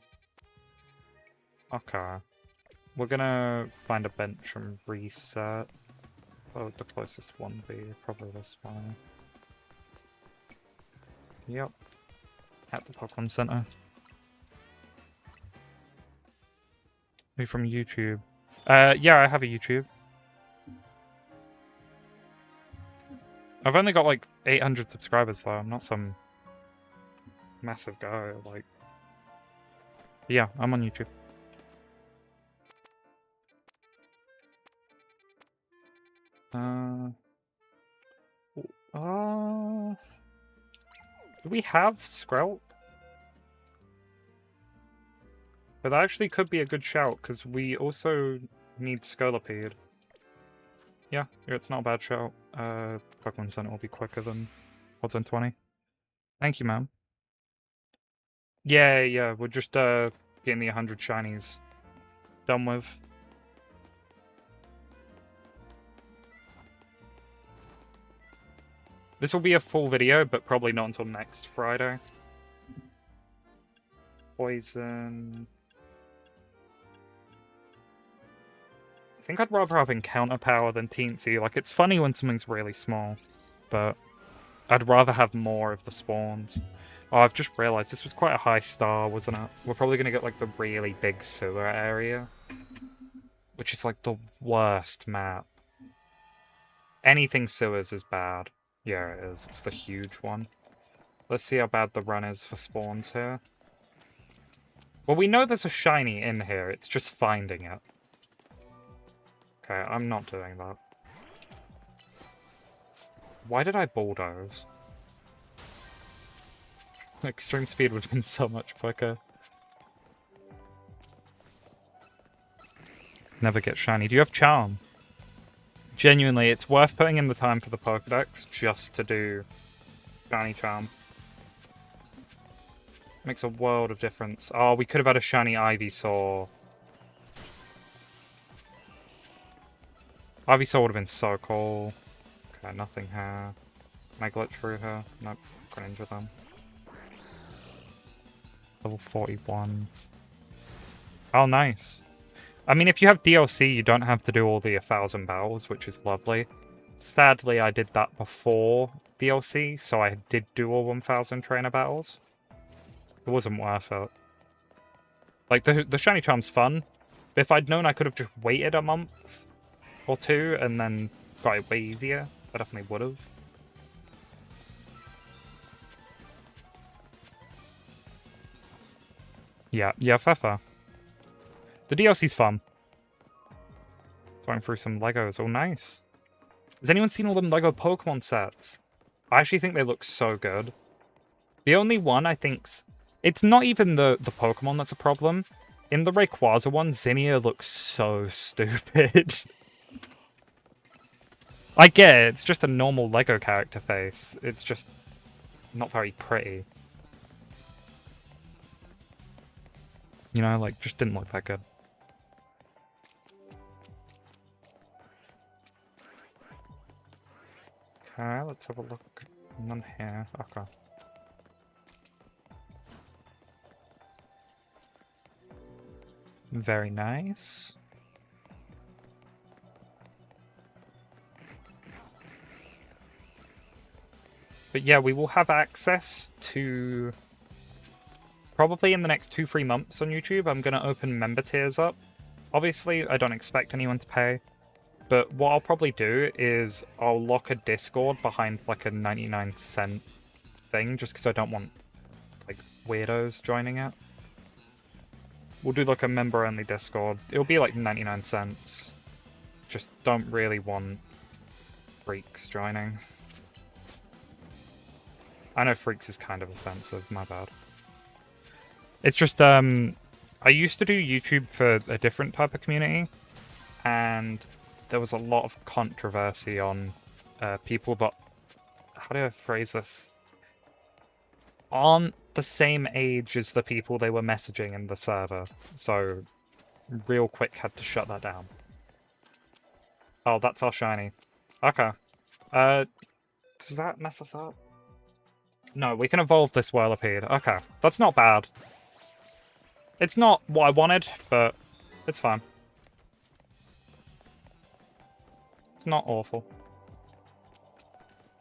Okay. We're gonna find a bench and reset. What would the closest one be? Probably this one. Yep. At the Pokemon Center. Are you from YouTube? Yeah, I have a YouTube. I've only got like 800 subscribers though. I'm not some massive guy. Like, yeah, I'm on YouTube. Do we have Skrelp? But that actually could be a good shout, because we also need Scolipede. Yeah, it's not a bad shout. Pokemon Center will be quicker than Odds on 20. Thank you, ma'am. Yeah, we're just getting the 100 shinies done with. This will be a full video, but probably not until next Friday. Poison... I think I'd rather have Encounter Power than Teensy. Like, it's funny when something's really small, but I'd rather have more of the spawns. Oh, I've just realised this was quite a high star, wasn't it? We're probably going to get, like, the really big sewer area, which is, like, the worst map. Anything sewers is bad. Yeah, it is. It's the huge one. Let's see how bad the run is for spawns here. Well, we know there's a shiny in here. It's just finding it. Okay, I'm not doing that. Why did I bulldoze? Extreme speed would have been so much quicker. Never get shiny. Do you have charm? Genuinely, it's worth putting in the time for the Pokedex just to do shiny charm. Makes a world of difference. Oh, we could have had a shiny Ivysaur. Ivysaur would have been so cool. Okay, nothing here. Can I glitch through her? Nope, Greninja them. Level 41. Oh, nice. I mean, if you have DLC, you don't have to do all the 1,000 battles, which is lovely. Sadly, I did that before DLC, so I did do all 1,000 trainer battles. It wasn't worth it. Like, the shiny charm's fun, but if I'd known I could have just waited a month or 2 and then got it way easier, I definitely would have. Yeah, fair. The DLC's fun. Going through some Legos. Oh, nice. Has anyone seen all them LEGO Pokemon sets? I actually think they look so good. The only one I think's... It's not even the Pokemon that's a problem. In the Rayquaza one, Zinnia looks so stupid. I get it, it's just a normal LEGO character face. It's just not very pretty. You know, like, just didn't look that good. Okay, let's have a look. None here. Okay. Very nice. But yeah, we will have access to... Probably in the next 2-3 months on YouTube, I'm going to open member tiers up. Obviously, I don't expect anyone to pay. But what I'll probably do is I'll lock a Discord behind like a 99-cent thing, just because I don't want like weirdos joining it. We'll do like a member-only Discord. It'll be like 99 cents. Just don't really want freaks joining. I know freaks is kind of offensive, my bad. It's just, I used to do YouTube for a different type of community, and there was a lot of controversy on people that, how do I phrase this, aren't the same age as the people they were messaging in the server. So, real quick had to shut that down. Oh, that's our shiny. Okay. Does that mess us up? No, we can evolve this Whirlipede. Okay, that's not bad. It's not what I wanted, but it's fine. It's not awful.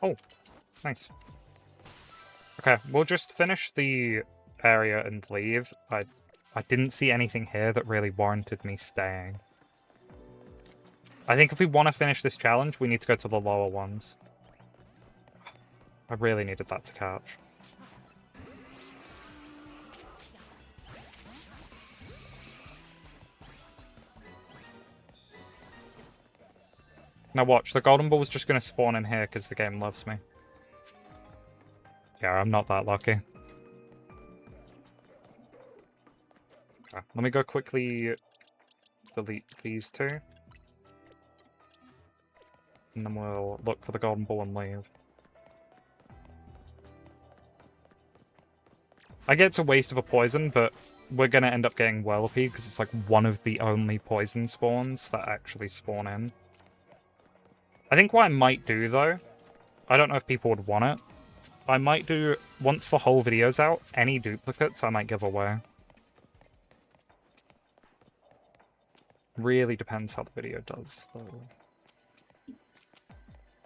Oh, nice. Okay, we'll just finish the area and leave. I didn't see anything here that really warranted me staying. I think if we want to finish this challenge, we need to go to the lower ones. I really needed that to catch. Now watch, the golden ball is just going to spawn in here because the game loves me. Yeah, I'm not that lucky. Okay, let me go quickly delete these two. And then we'll look for the golden ball and leave. I get it's a waste of a poison, but we're going to end up getting Whirlipede because it's like one of the only poison spawns that actually spawn in. I think what I might do, though, I don't know if people would want it, I might do, once the whole video's out, any duplicates I might give away. Really depends how the video does, though.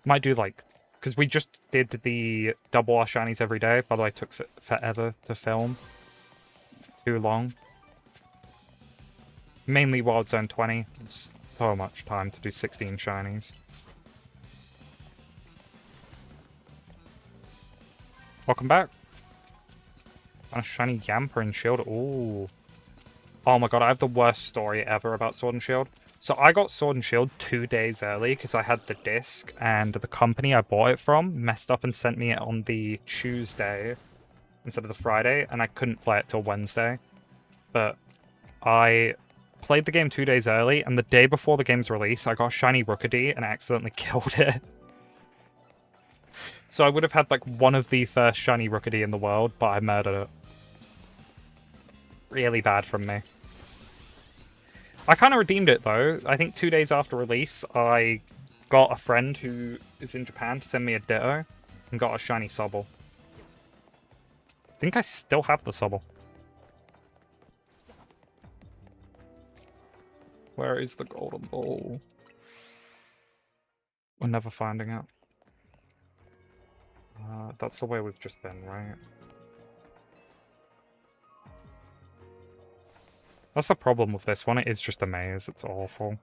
Might do, like, because we just did the double our shinies every day. By the way, it took forever to film. Too long. Mainly Wild Zone 20. It's so much time to do 16 shinies. Welcome back. A shiny Yamper and Shield. Ooh. Oh my god, I have the worst story ever about Sword and Shield. So I got Sword and Shield 2 days early because I had the disc, and the company I bought it from messed up and sent me it on the Tuesday instead of the Friday, and I couldn't play it till Wednesday. But I played the game 2 days early, and the day before the game's release, I got a shiny Rookidee and accidentally killed it. So I would have had, like, one of the first shiny Rookidee in the world, but I murdered it. Really bad from me. I kind of redeemed it, though. I think 2 days after release, I got a friend who is in Japan to send me a Ditto, and got a shiny Sobble. I think I still have the Sobble. Where is the golden ball? We're never finding it. That's the way we've just been, right? That's the problem with this one, it is just a maze, it's awful.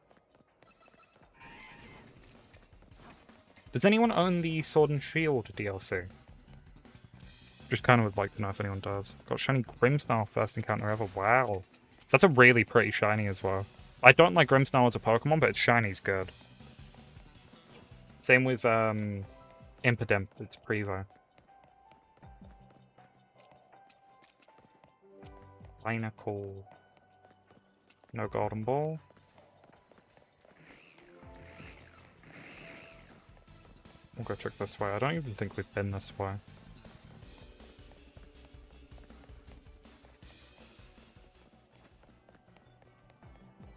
Does anyone own the Sword and Shield DLC? Just kind of would like to know if anyone does. Got shiny Grimmsnarl first encounter ever, wow. That's a really pretty shiny as well. I don't like Grimmsnarl as a Pokemon, but its shiny's good. Same with Impidimp, it's Prevo. Binacle. No golden ball. We'll go check this way. I don't even think we've been this way.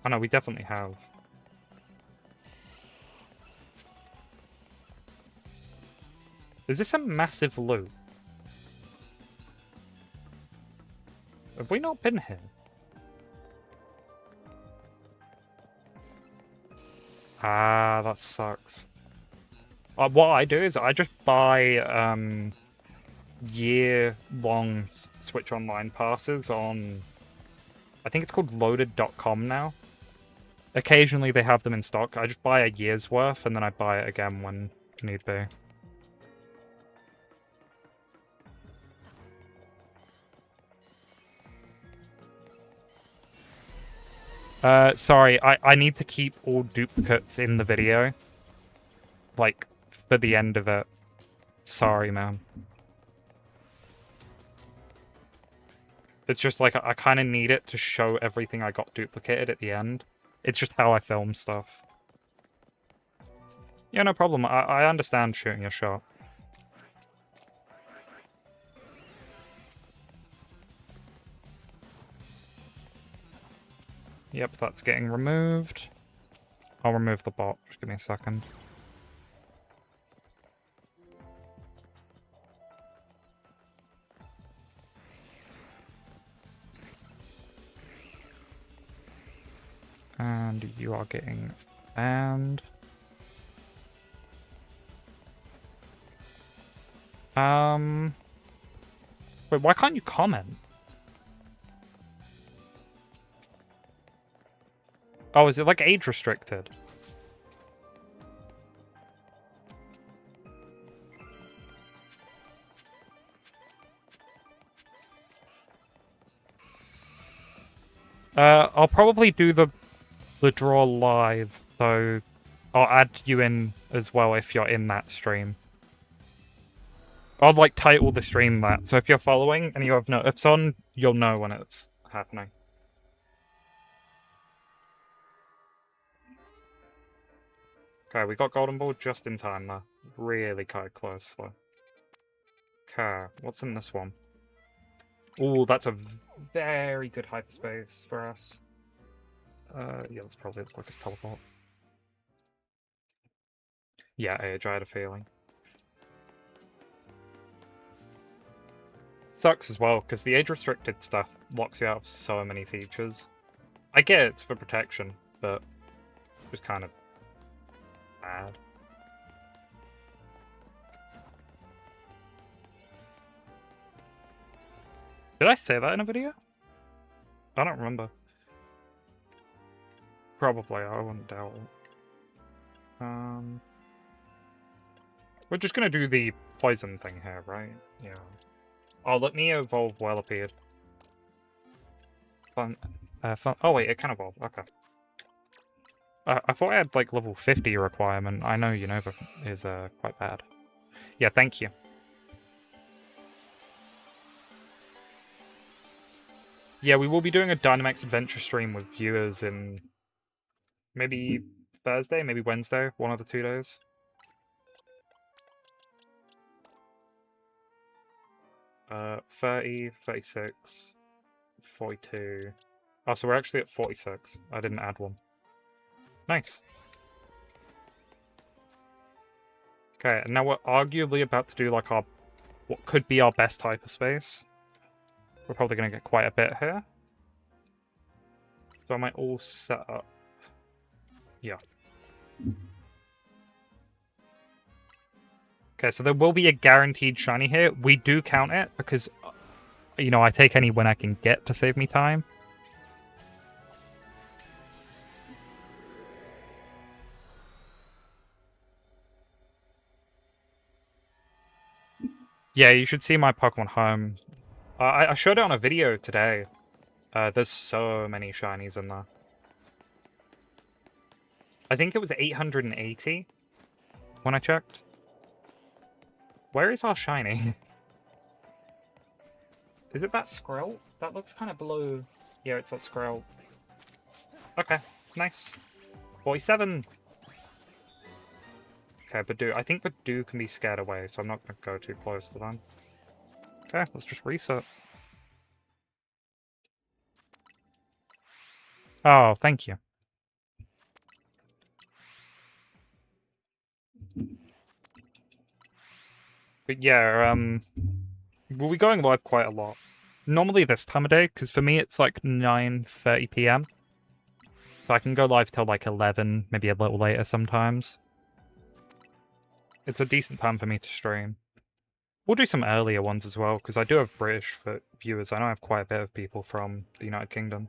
Oh no, we definitely have. Is this a massive loop? Have we not been here? Ah, that sucks. What I do is I just buy year-long Switch Online passes on, I think it's called loaded.com now. Occasionally they have them in stock. I just buy a year's worth and then I buy it again when need be. Sorry, I need to keep all duplicates in the video. Like, for the end of it. Sorry, man. It's just like, I kind of need it to show everything I got duplicated at the end. It's just how I film stuff. Yeah, no problem. I understand shooting a shot. Yep, that's getting removed. I'll remove the bot. Just give me a second. And you are getting banned. Wait, why can't you comment? Oh, is it like age restricted? I'll probably do the draw live, so I'll add you in as well if you're in that stream. I'll like title the stream that, so if you're following and you have notifs on, you'll know when it's happening. Okay, we got golden ball just in time though. Really quite close though. Okay, what's in this one? Oh, that's a very good hyperspace for us. Yeah, that's probably the quickest teleport. Yeah, Age, I had a feeling. Sucks as well, because the age-restricted stuff locks you out of so many features. I get it's for protection, but just kind of bad. Did I say that in a video? I don't remember. Probably, I wouldn't doubt it. We're just gonna do the poison thing here, right? Yeah. Oh, let me evolve Whirlipede. Fun. Oh wait, it can evolve. Okay. I thought I had like level 50 requirement. I know Unova is quite bad. Yeah, thank you. Yeah, we will be doing a Dynamax Adventure stream with viewers in maybe Thursday, maybe Wednesday, one of the 2 days. Uh, 30, 36, 42. Oh, so we're actually at 46. I didn't add one. Nice. Okay, and now we're arguably about to do like our, what could be our best hyperspace. We're probably going to get quite a bit here. So am I all set up? Yeah. Okay, so there will be a guaranteed shiny here. We do count it because, you know, I take any win I can get to save me time. Yeah, you should see my Pokemon home. I showed it on a video today. There's so many shinies in there. I think it was 880. when I checked. Where is our shiny? Is it that Skrill? That looks kind of below... Yeah, it's that Skrill. Okay, nice. 47! Okay, Badoo. I think Badoo can be scared away, so I'm not going to go too close to them. Okay, let's just reset. Oh, thank you. But yeah, we'll be going live quite a lot. Normally this time of day, because for me it's like 9:30 PM. So I can go live till like 11, maybe a little later sometimes. It's a decent time for me to stream. We'll do some earlier ones as well, because I do have British viewers. I know I have quite a bit of people from the United Kingdom.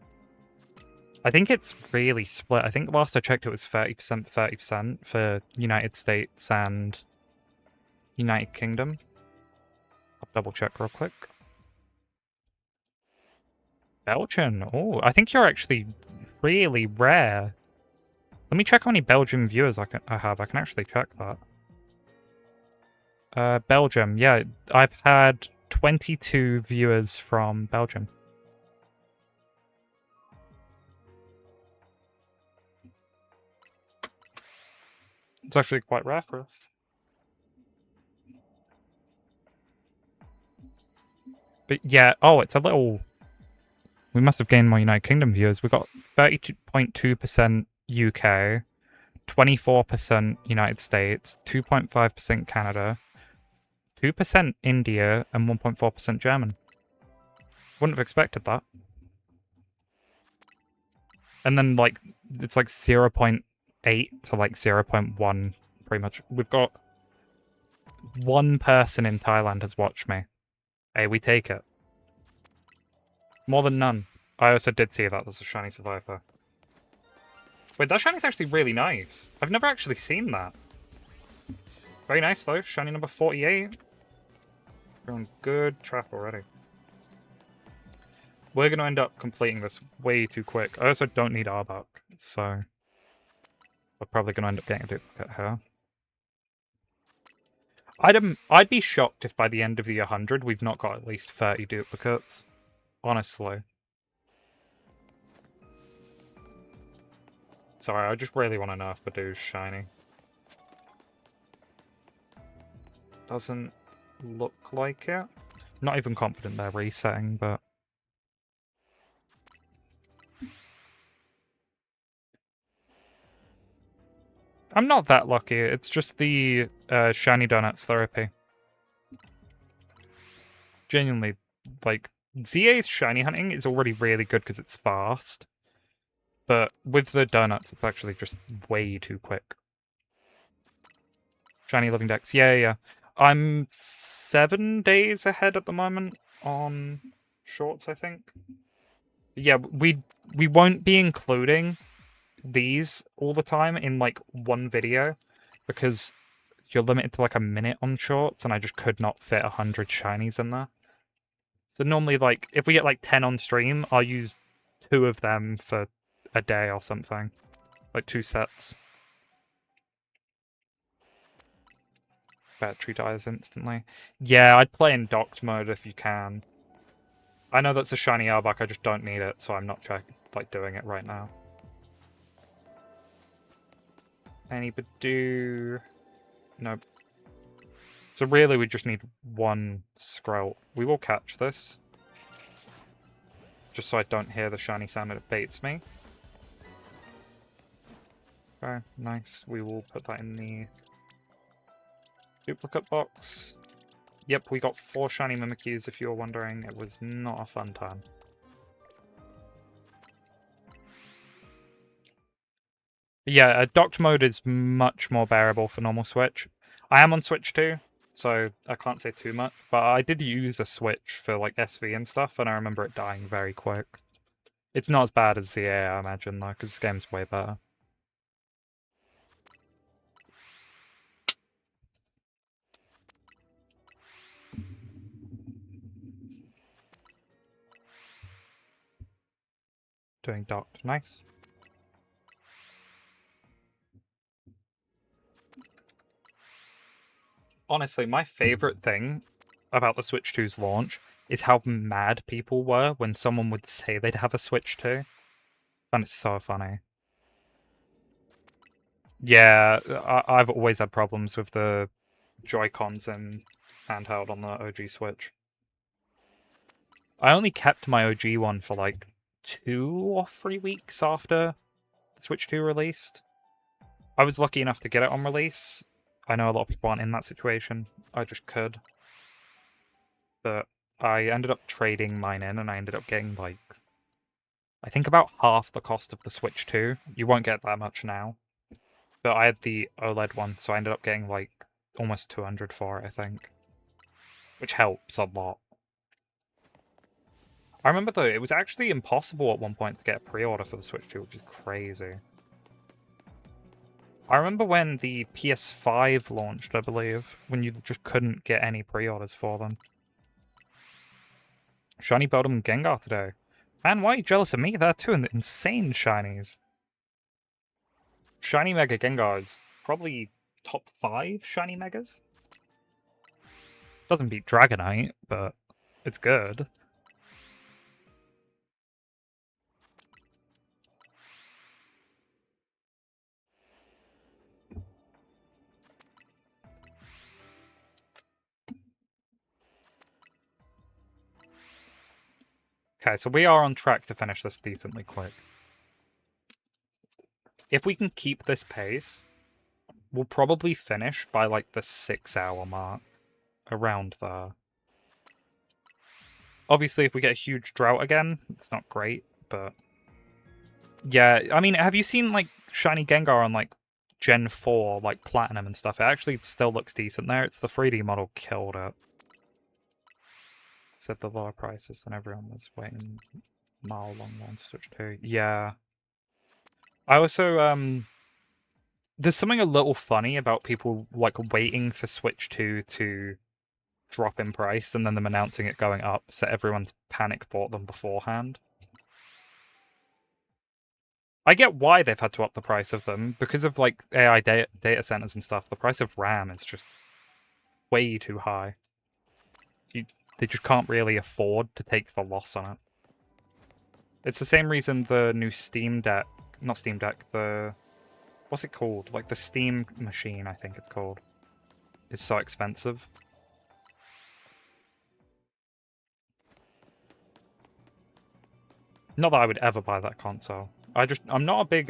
I think it's really split. I think last I checked it was 30%, 30% for United States and United Kingdom. I'll double check real quick. Belgian. Oh, I think you're actually really rare. Let me check how many Belgian viewers I have. I can actually check that. Belgium. Yeah, I've had 22 viewers from Belgium. It's actually quite rare for us. But yeah, oh, it's a little... We must have gained more United Kingdom viewers. We got 30.2% UK, 24% United States, 2.5% Canada, 2% India, and 1.4% German. Wouldn't have expected that. And then, like, it's like 0.8 to like 0.1, pretty much. We've got one person in Thailand has watched me. Hey, we take it. More than none. I also did see that as a shiny survivor. Wait, that shiny's actually really nice. I've never actually seen that. Very nice, though. Shiny number 48. We're on good track already. We're going to end up completing this way too quick. I also don't need Arbok, so... We're probably going to end up getting a duplicate here. I'd be shocked if by the end of the 100 we've not got at least 30 duplicates. Honestly. Sorry, I just really want to nerf Badoo's shiny. Doesn't look like it. Not even confident they're resetting, but... I'm not that lucky. It's just the shiny donuts therapy. Genuinely, like, ZA's shiny hunting is already really good because it's fast. But with the donuts, it's actually just way too quick. Shiny Living Dex. Yeah. I'm 7 days ahead at the moment on shorts, I think. Yeah, we won't be including these all the time in like one video because you're limited to like a minute on shorts and I just could not fit 100 shinies in there. So normally, like, if we get like 10 on stream, I'll use 2 of them for a day or something. Like 2 sets. Battery dies instantly. Yeah, I'd play in docked mode if you can. I know that's a shiny Arbok, I just don't need it, so I'm not doing it right now. Any Badoo? Nope. So really we just need one Skrill. We will catch this. Just so I don't hear the shiny sound and it baits me. Okay, nice. We will put that in the duplicate box. Yep, we got 4 shiny Mimikyus if you were wondering. It was not a fun time. But yeah, docked mode is much more bearable for normal Switch. I am on Switch too, so I can't say too much, but I did use a Switch for like SV and stuff, and I remember it dying very quick. It's not as bad as ZA, I imagine, though, because this game's way better. Doing docked, nice. Honestly, my favorite thing about the Switch 2's launch is how mad people were when someone would say they'd have a Switch 2. I find it so funny. Yeah, I've always had problems with the Joy-Cons and handheld on the OG Switch. I only kept my OG one for like 2 or 3 weeks after the Switch 2 released. I was lucky enough to get it on release. I know a lot of people aren't in that situation. I just could. But I ended up trading mine in, and I ended up getting, like, I think about half the cost of the Switch 2. You won't get that much now. But I had the OLED one, so I ended up getting, like, almost 200 for it, I think. Which helps a lot. I remember, though, it was actually impossible at one point to get a pre-order for the Switch 2, which is crazy. I remember when the PS5 launched, I believe, when you just couldn't get any pre-orders for them. Shiny Beldum Gengar today. Man, why are you jealous of me? They're two insane shinies. Shiny Mega Gengar is probably top 5 shiny megas. Doesn't beat Dragonite, but it's good. Okay, so we are on track to finish this decently quick. If we can keep this pace, we'll probably finish by like the 6-hour mark. Around there. Obviously, if we get a huge drought again, it's not great, but... Yeah, I mean, have you seen, like, Shiny Gengar on, like, Gen 4, like, Platinum and stuff? It actually still looks decent there. It's the 3D model killed it. Said the lower prices than everyone was waiting mile long lines to Switch 2. Yeah. I also, there's something a little funny about people, like, waiting for Switch 2 to drop in price and then them announcing it going up, so everyone's panic bought them beforehand. I get why they've had to up the price of them, because of, like, AI data centers and stuff. The price of RAM is just way too high. They just can't really afford to take the loss on it. It's the same reason the new Steam Deck, not Steam Deck, the, what's it called? Like the Steam machine, I think it's called, is so expensive. Not that I would ever buy that console. I'm not a big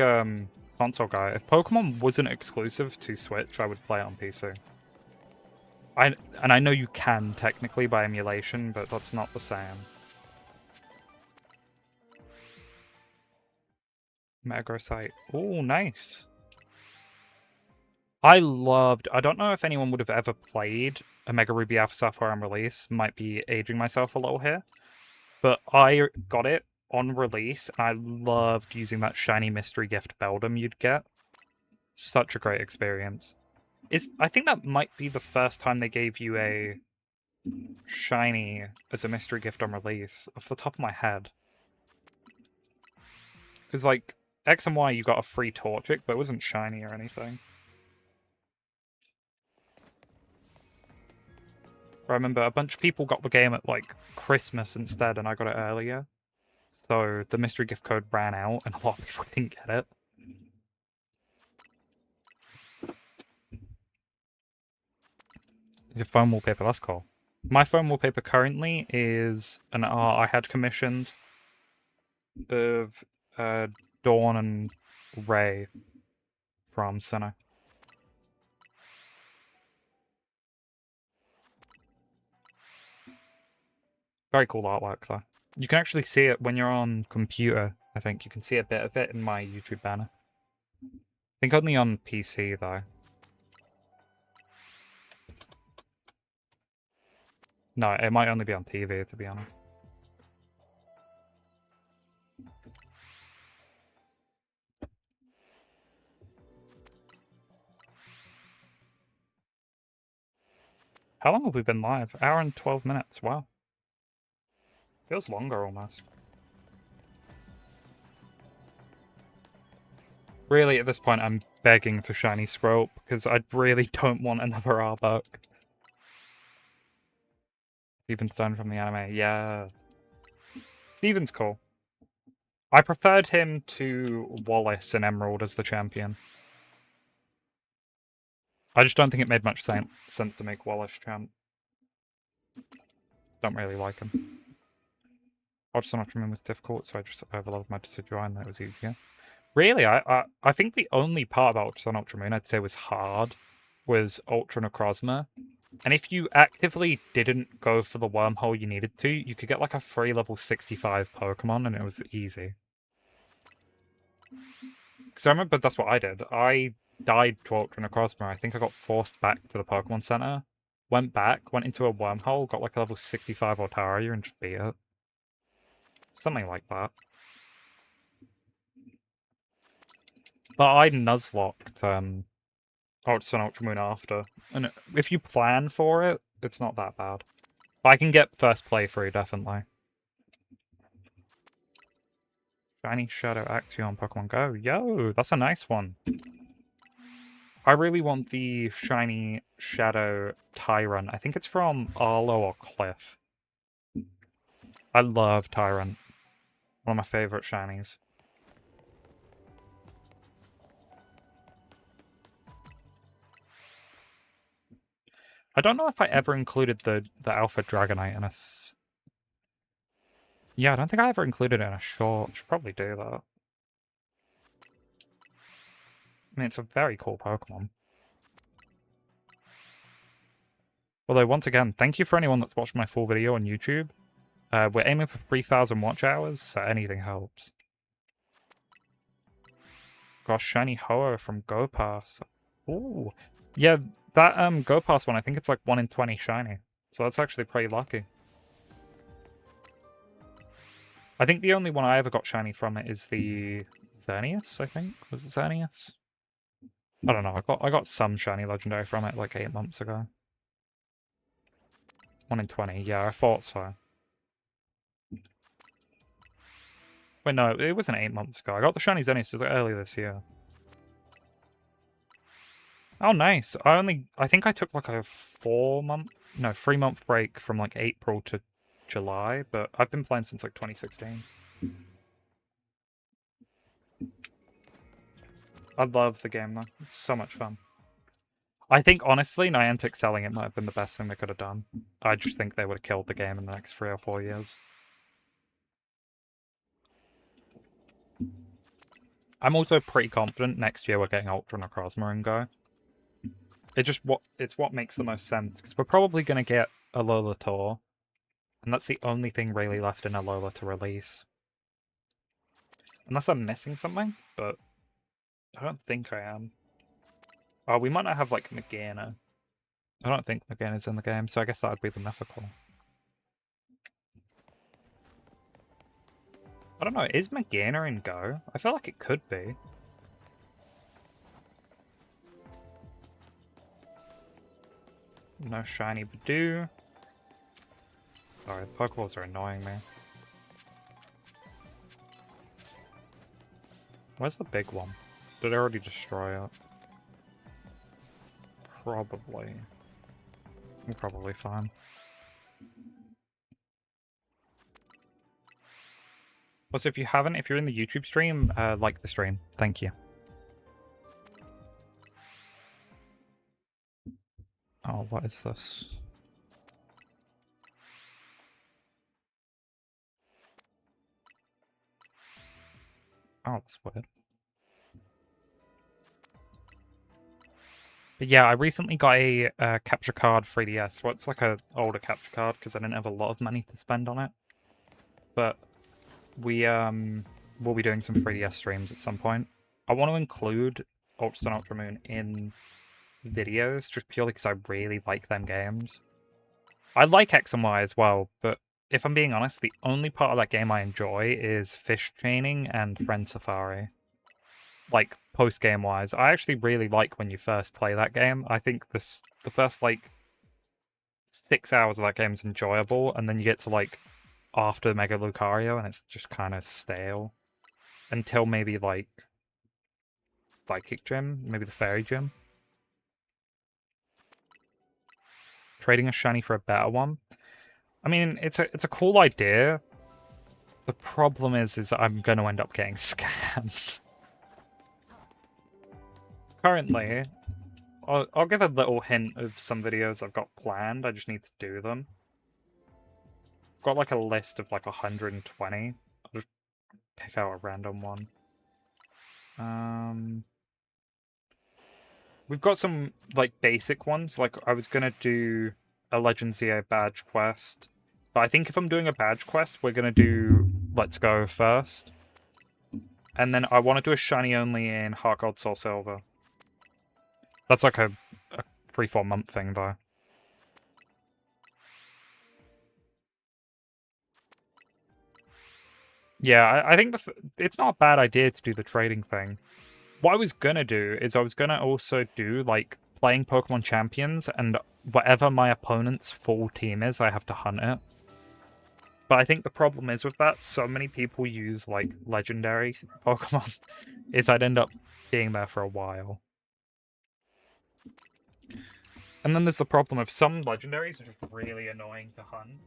console guy. If Pokemon wasn't exclusive to Switch, I would play it on PC. And I know you can technically by emulation, but that's not the same. Metagrossite. Oh, nice. I don't know if anyone would have ever played a Mega Ruby Alpha Sapphire on release. Might be aging myself a little here. But I got it on release, and I loved using that shiny mystery gift Beldum you'd get. Such a great experience. I think that might be the first time they gave you a shiny as a mystery gift on release, off the top of my head. Because, like, X and Y you got a free Torchic, but it wasn't shiny or anything. I remember a bunch of people got the game at, like, Christmas instead, and I got it earlier. So the mystery gift code ran out, and a lot of people didn't get it. Your phone wallpaper, that's cool. My phone wallpaper currently is an art I had commissioned of Dawn and Ray from Sinnoh. Very cool artwork, though. You can actually see it when you're on computer, I think. You can see a bit of it in my YouTube banner. I think only on PC, though. No, it might only be on TV, to be honest. How long have we been live? Hour and 12 minutes, wow. Feels longer, almost. Really, at this point, I'm begging for Shiny Scrope, because I really don't want another Arbok. Steven Stone from the anime. Yeah. Steven's cool. I preferred him to Wallace in Emerald as the champion. I just don't think it made much sense to make Wallace champ. Don't really like him. Ultrason Ultramoon was difficult, so I just overloaded my Decidueye and that was easier. Really, I think the only part about Ultrason Ultramoon I'd say was hard was Ultra Necrozma. And if you actively didn't go for the wormhole you needed to, you could get like a free level 65 Pokemon and it was easy. Because I remember that's what I did. I died to Ultra Necrozma. I think I got forced back to the Pokemon Center. Went back, went into a wormhole, got like a level 65 Altaria and just beat it. Something like that. But I Nuzlocked Ultrasun Ultramoon after. And if you plan for it, it's not that bad. But I can get first playthrough, definitely. Shiny Shadow Axion Pokemon Go. Yo, that's a nice one. I really want the Shiny Shadow Tyrant. I think it's from Arlo or Cliff. I love Tyrant. One of my favorite shinies. I don't know if I ever included the Alpha Dragonite in a... Yeah, I don't think I ever included it in a short. Should probably do that. I mean, it's a very cool Pokemon. Although, once again, thank you for anyone that's watched my full video on YouTube. We're aiming for 3,000 watch hours, so anything helps. Gosh, Shiny Hoa from Go Pass. Ooh. Yeah, that Go Pass one, I think it's like 1 in 20 shiny. So that's actually pretty lucky. I think the only one I ever got shiny from it is the Xerneas, I think. Was it Xerneas? I don't know. I got some shiny legendary from it like 8 months ago. 1 in 20. Yeah, I thought so. Wait, no, it wasn't 8 months ago. I got the shiny Xerneas like earlier this year. Oh, nice. I think I took like a 3-month break from like April to July, but I've been playing since like 2016. I love the game though. It's so much fun. I think honestly, Niantic selling it might have been the best thing they could have done. I just think they would have killed the game in the next 3 or 4 years. I'm also pretty confident next year we're getting Ultra Necrozma and Go. It's what makes the most sense, because we're probably going to get Alola Tour, and that's the only thing really left in Alola to release. Unless I'm missing something, but I don't think I am. Oh, we might not have, like, Magearna. I don't think Magearna's in the game, so I guess that would be the mythical. I don't know, is Magearna in Go? I feel like it could be. No shiny Badoo. Sorry, the Pokeballs are annoying me. Where's the big one? Did I already destroy it? Probably. I'm probably fine. Also, if you're in the YouTube stream, like the stream. Thank you. Oh, what is this? Oh, that's weird. But yeah, I recently got a capture card 3DS. Well, it's like a older capture card because I didn't have a lot of money to spend on it. But we'll be doing some 3DS streams at some point. I want to include Ultra Sun Ultra Moon in videos just purely because I really like them games. I like X and Y as well, but if I'm being honest, the only part of that game I enjoy is fish chaining and friend safari. Like, post-game wise. I actually really like when you first play that game. I think the first, like, 6 hours of that game is enjoyable, and then you get to, like, after Mega Lucario, and it's just kind of stale. Until maybe, like, Psychic Gym, maybe the Fairy Gym. Trading a shiny for a better one. I mean, it's a cool idea. The problem is I'm going to end up getting scammed. Currently, I'll give a little hint of some videos I've got planned. I just need to do them. I've got like a list of like 120. I'll just pick out a random one. We've got some like basic ones. Like I was gonna do a Legend ZA badge quest, but I think if I'm doing a badge quest, we're gonna do Let's Go first, and then I want to do a shiny only in Heart Gold Soul Silver. That's like a 3-4 month thing though. Yeah, I think it's not a bad idea to do the trading thing. What I was gonna do is I was gonna also do like playing Pokemon Champions, and whatever my opponent's full team is, I have to hunt it. But I think the problem is with that, so many people use like legendary Pokemon, is I'd end up being there for a while. And then there's the problem of some legendaries are just really annoying to hunt.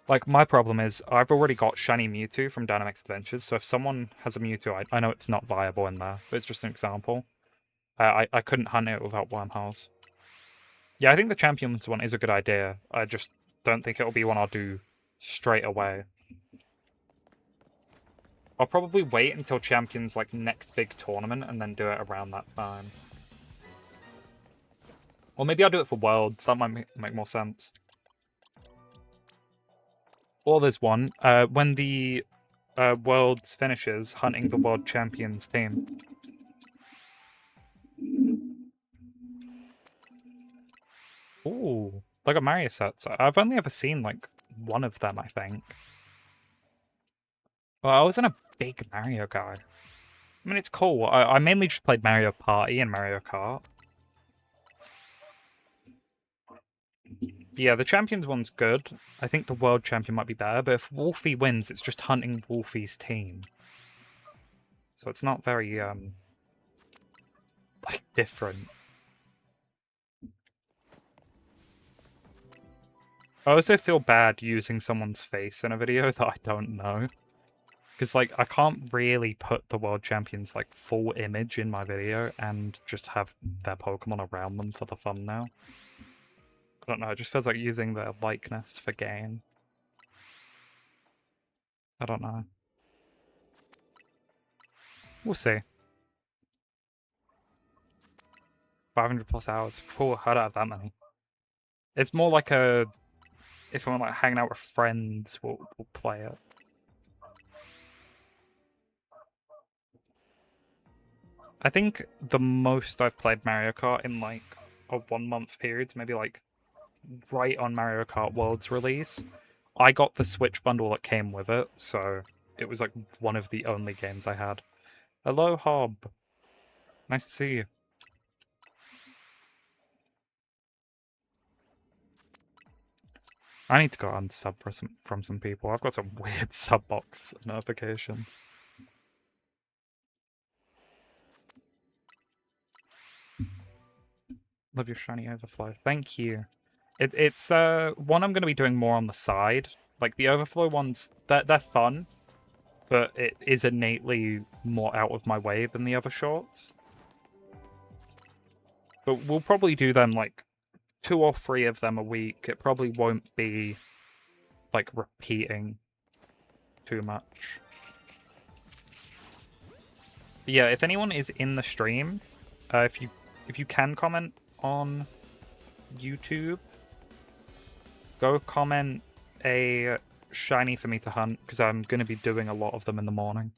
Like, my problem is, I've already got Shiny Mewtwo from Dynamax Adventures, so if someone has a Mewtwo, I know it's not viable in there, but it's just an example. I couldn't hunt it without wormholes. Yeah, I think the Champions one is a good idea. I just don't think it'll be one I'll do straight away. I'll probably wait until Champions, like, next big tournament and then do it around that time. Or maybe I'll do it for Worlds, that might make more sense. Or there's one, when the Worlds finishes, hunting the World Champions team. Ooh, like a Mario sets. I've only ever seen, like, one of them, I think. Well, I wasn't a big Mario guy. I mean, it's cool. I mainly just played Mario Party and Mario Kart. Yeah, the Champions one's good. I think the World Champion might be better, but if Wolfie wins, it's just hunting Wolfie's team. So it's not very, like, different. I also feel bad using someone's face in a video that I don't know. Because, like, I can't really put the World Champions, like, full image in my video and just have their Pokemon around them for the fun now. I don't know, it just feels like using their likeness for gain. I don't know. We'll see. 500 plus hours. Cool, I don't have that many. It's more like a... If I'm like hanging out with friends, we'll play it. I think the most I've played Mario Kart in like a 1 month period, maybe like right on Mario Kart World's release. I got the Switch bundle that came with it, so it was like one of the only games I had. Hello, Hob. Nice to see you. I need to go unsub from some people. I've got some weird sub box notifications. Love your shiny overflow. Thank you. It's one I'm going to be doing more on the side. Like the overflow ones, they're fun, but it is innately more out of my way than the other shorts. But we'll probably do them like 2 or 3 of them a week. It probably won't be like repeating too much. But yeah, if anyone is in the stream, if you can comment on YouTube, go comment a shiny for me to hunt, because I'm going to be doing a lot of them in the morning.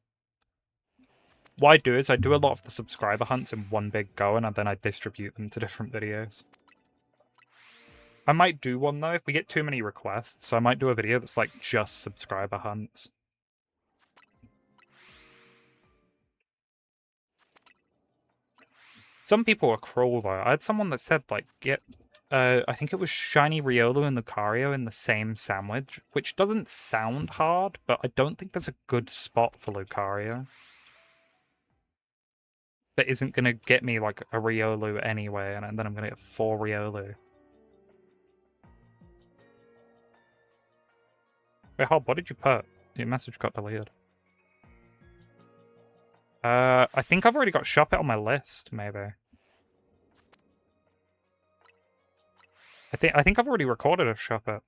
What I do is I do a lot of the subscriber hunts in one big go, and then I distribute them to different videos. I might do one, though, if we get too many requests, so I might do a video that's like just subscriber hunts. Some people are cruel, though. I had someone that said, like, get... I think it was Shiny Riolu and Lucario in the same sandwich, which doesn't sound hard, but I don't think there's a good spot for Lucario. That isn't going to get me, like, a Riolu anyway, and then I'm going to get 4 Riolu. Wait, Hob, what did you put? Your message got deleted. I think I've already got Shop It on my list, maybe. I think I've already recorded a Shop It.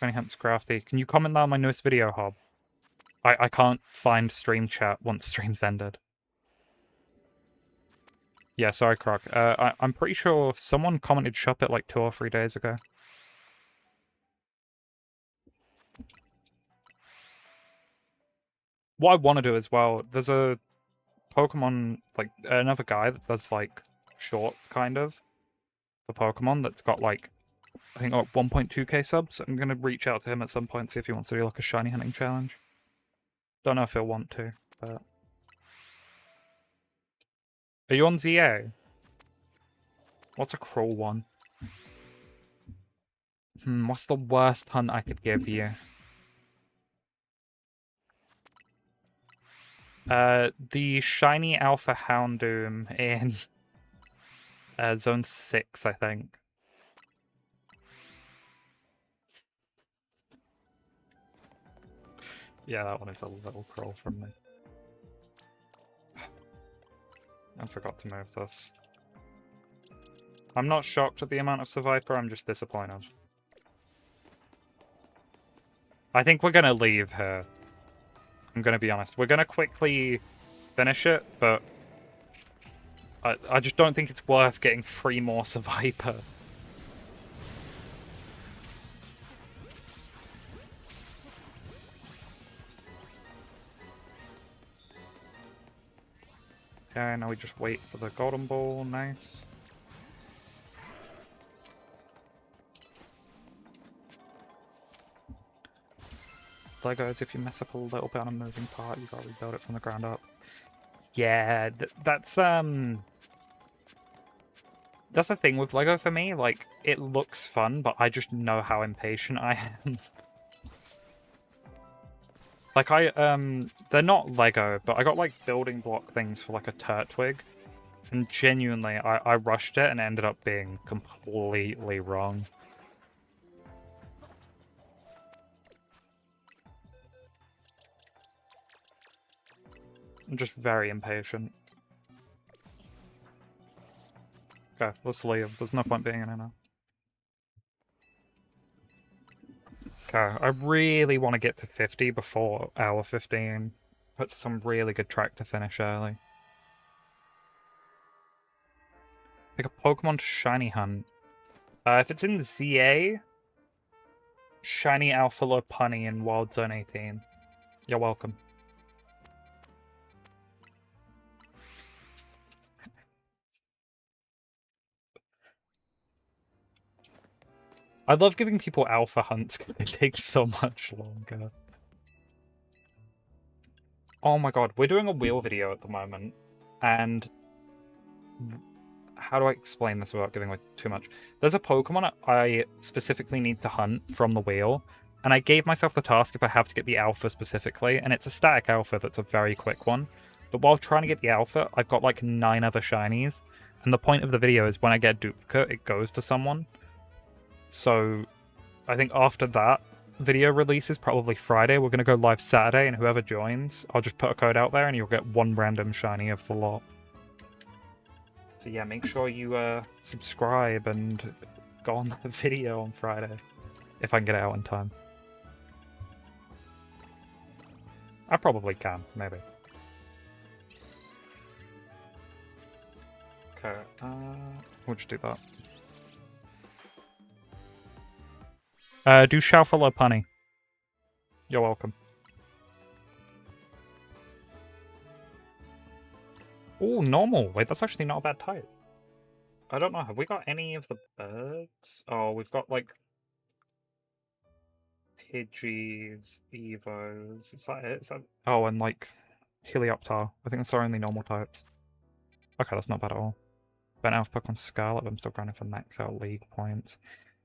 Funny Hunt's crafty. Can you comment that on my newest video, Hob? I can't find stream chat once stream's ended. Yeah, sorry, Croc. I'm pretty sure someone commented Shop It like 2 or 3 days ago. What I want to do as well, there's a Pokemon, like, another guy that does, like, shorts, kind of, for Pokemon that's got, like, I think, like, 1.2k subs. I'm going to reach out to him at some point, see if he wants to do, like, a shiny hunting challenge. Don't know if he'll want to, but... Are you on ZA? What's a cruel one? What's the worst hunt I could give you? The shiny Alpha Houndoom in Zone 6, I think. Yeah, that one is a little cruel from me. I forgot to move this. I'm not shocked at the amount of Survivor, I'm just disappointed. I think we're gonna leave here. I'm gonna be honest. We're gonna quickly finish it, but I just don't think it's worth getting 3 more Survivor. Okay, now we just wait for the golden ball. Nice. Legos, if you mess up a little bit on a moving part, you gotta rebuild it from the ground up. Yeah, that's the thing with Lego for me. Like, it looks fun, but I just know how impatient I am. Like, they're not Lego, but I got, like, building block things for, like, a Turtwig. And genuinely, I rushed it and it ended up being completely wrong. I'm just very impatient. Okay, let's leave. There's no point being in here now. Okay, I really want to get to 50 before hour 15. Puts some really good track to finish early. Pick a Pokemon to shiny hunt. If it's in the ZA, shiny Alpha Lopunny in Wild Zone 18. You're welcome. I love giving people alpha hunts because it takes so much longer. Oh my god, we're doing a wheel video at the moment, and how do I explain this without giving away too much? There's a Pokemon I specifically need to hunt from the wheel, and I gave myself the task if I have to get the alpha specifically, and it's a static alpha that's a very quick one. But while trying to get the alpha, I've got like 9 other shinies, and the point of the video is when I get a duplicate, it goes to someone. So I think after that video release is probably Friday. We're going to go live Saturday, and whoever joins, I'll just put a code out there and you'll get 1 random shiny of the lot. So yeah, make sure you subscribe and go on the video on Friday, if I can get it out in time. I probably can, maybe. Okay, we'll just do that. Do Shalfalo Punny. You're welcome. Oh, normal. Wait, that's actually not a bad type. I don't know. Have we got any of the birds? Oh, we've got, like, Pidgeys, Evos. Is that it? Is that... Oh, and, like, Helioptar. I think that's our only normal types. Okay, that's not bad at all. Bent out of Pokemon Scarlet, but I'm still grinding for max out League points.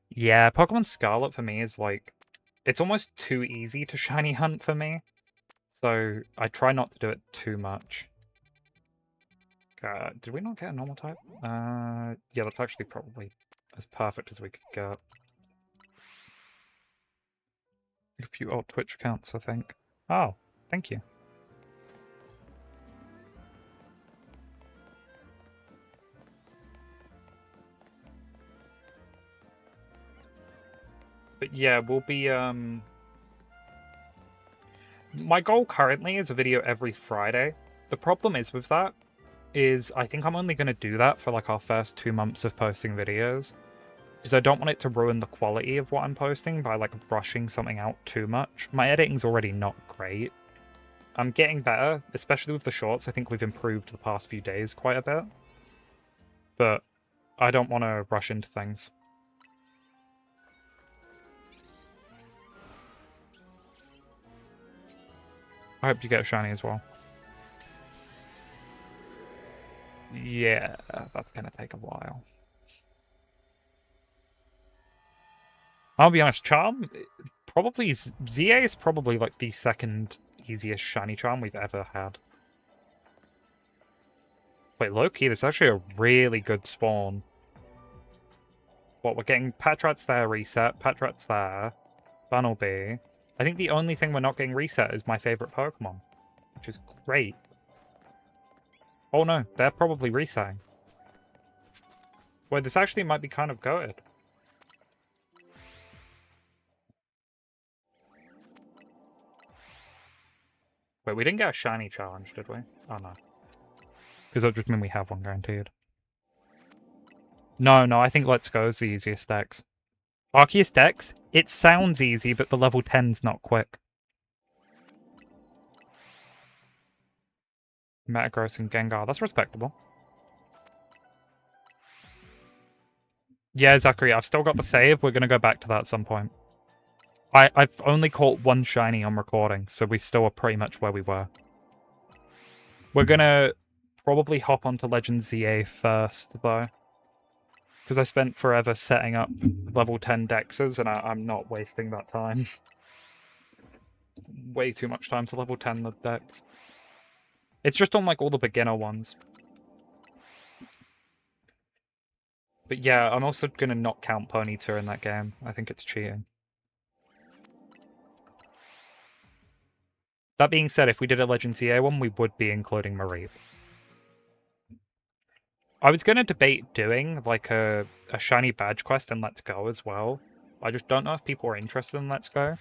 Yeah, Pokemon Scarlet for me is, like... It's almost too easy to shiny hunt for me. So, I try not to do it too much. Did we not get a normal type? Yeah, that's actually probably as perfect as we could get. A few old Twitch accounts, I think. Oh, thank you. But yeah, we'll be, my goal currently is a video every Friday. The problem is with that is I think I'm only going to do that for like our first 2 months of posting videos. Because I don't want it to ruin the quality of what I'm posting by like brushing something out too much. My editing's already not great. I'm getting better, especially with the shorts. I think we've improved the past few days quite a bit. But I don't want to rush into things. I hope you get a shiny as well. Yeah, that's gonna take a while. I'll be honest, Charm, probably ZA is probably like the second easiest shiny charm we've ever had. Wait, low-key, this is actually a really good spawn. What, we're getting Patrat's there reset, Patrat's there, Bunnelby. I think the only thing we're not getting reset is my favorite Pokemon, which is great. Oh no, they're probably resetting. Wait, this actually might be kind of goated. Wait, we didn't get a shiny challenge, did we? Oh no. Because that just mean we have one guaranteed. No, I think Let's Go is the easiest dex. Arceus dex, it sounds easy, but the level 10's not quick. Metagross and Gengar, that's respectable. Yeah, Zachary, I've still got the save. We're going to go back to that at some point. I've only caught one shiny on recording, so we still are pretty much where we were. We're going to probably hop onto Legend ZA first, though. Because I spent forever setting up level 10 dexes, and I'm not wasting that time. Way too much time to level 10 the dex. It's just on, like, all the beginner ones. But yeah, I'm also going to not count Ponyta in that game. I think it's cheating. That being said, if we did a Legend ZA one, we would be including Mareep. I was going to debate doing, like, a shiny badge quest in Let's Go as well. I just don't know if people are interested in Let's Go.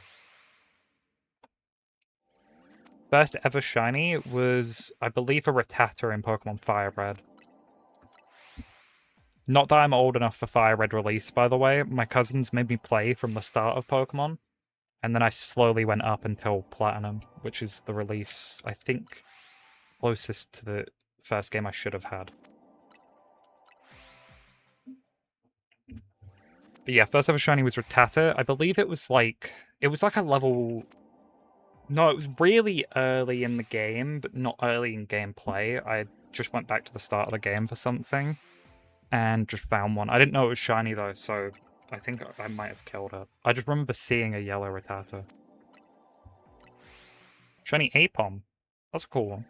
First ever shiny was, I believe, a Rattata in Pokemon Fire Red. Not that I'm old enough for Fire Red release, by the way. My cousins made me play from the start of Pokemon. And then I slowly went up until Platinum, which is the release, I think, closest to the first game I should have had. But yeah, first ever shiny was Rattata. I believe it was like a level... No, it was really early in the game, but not early in gameplay. I just went back to the start of the game for something, and just found one. I didn't know it was shiny though, so I think I might have killed it. I just remember seeing a yellow Rattata. Shiny Apom. That's a cool one.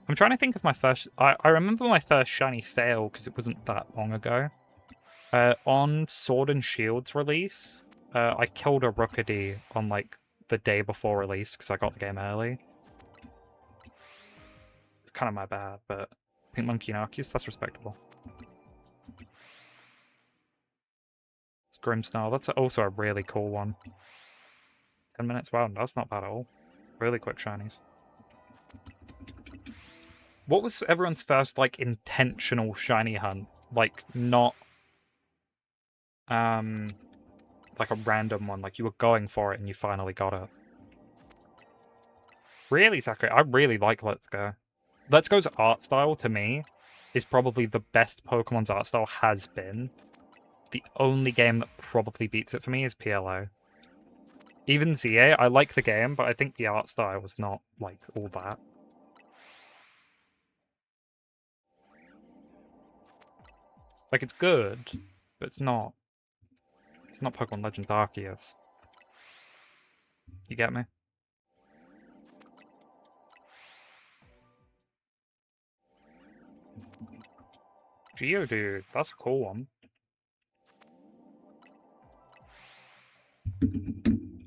I'm trying to think of my first... I remember my first shiny fail, because it wasn't that long ago. On Sword and Shield's release, I killed a Rookidee on, like, the day before release, because I got the game early. It's kind of my bad, but... Pink Monkey and Arceus, that's respectable. It's Grimmsnarl, that's also a really cool one. 10 minutes, wow, that's not bad at all. Really quick shinies. What was everyone's first, like, intentional shiny hunt? Like, not... like a random one, like you were going for it and you finally got it. Really, Zachary? I really like Let's Go. Let's Go's art style, to me, is probably the best Pokemon's art style has been. The only game that probably beats it for me is PLO. Even ZA, I like the game, but I think the art style was not, like, all that. Like, it's good, but it's not... It's not Pokemon Legends Arceus. You get me? Geodude, that's a cool one.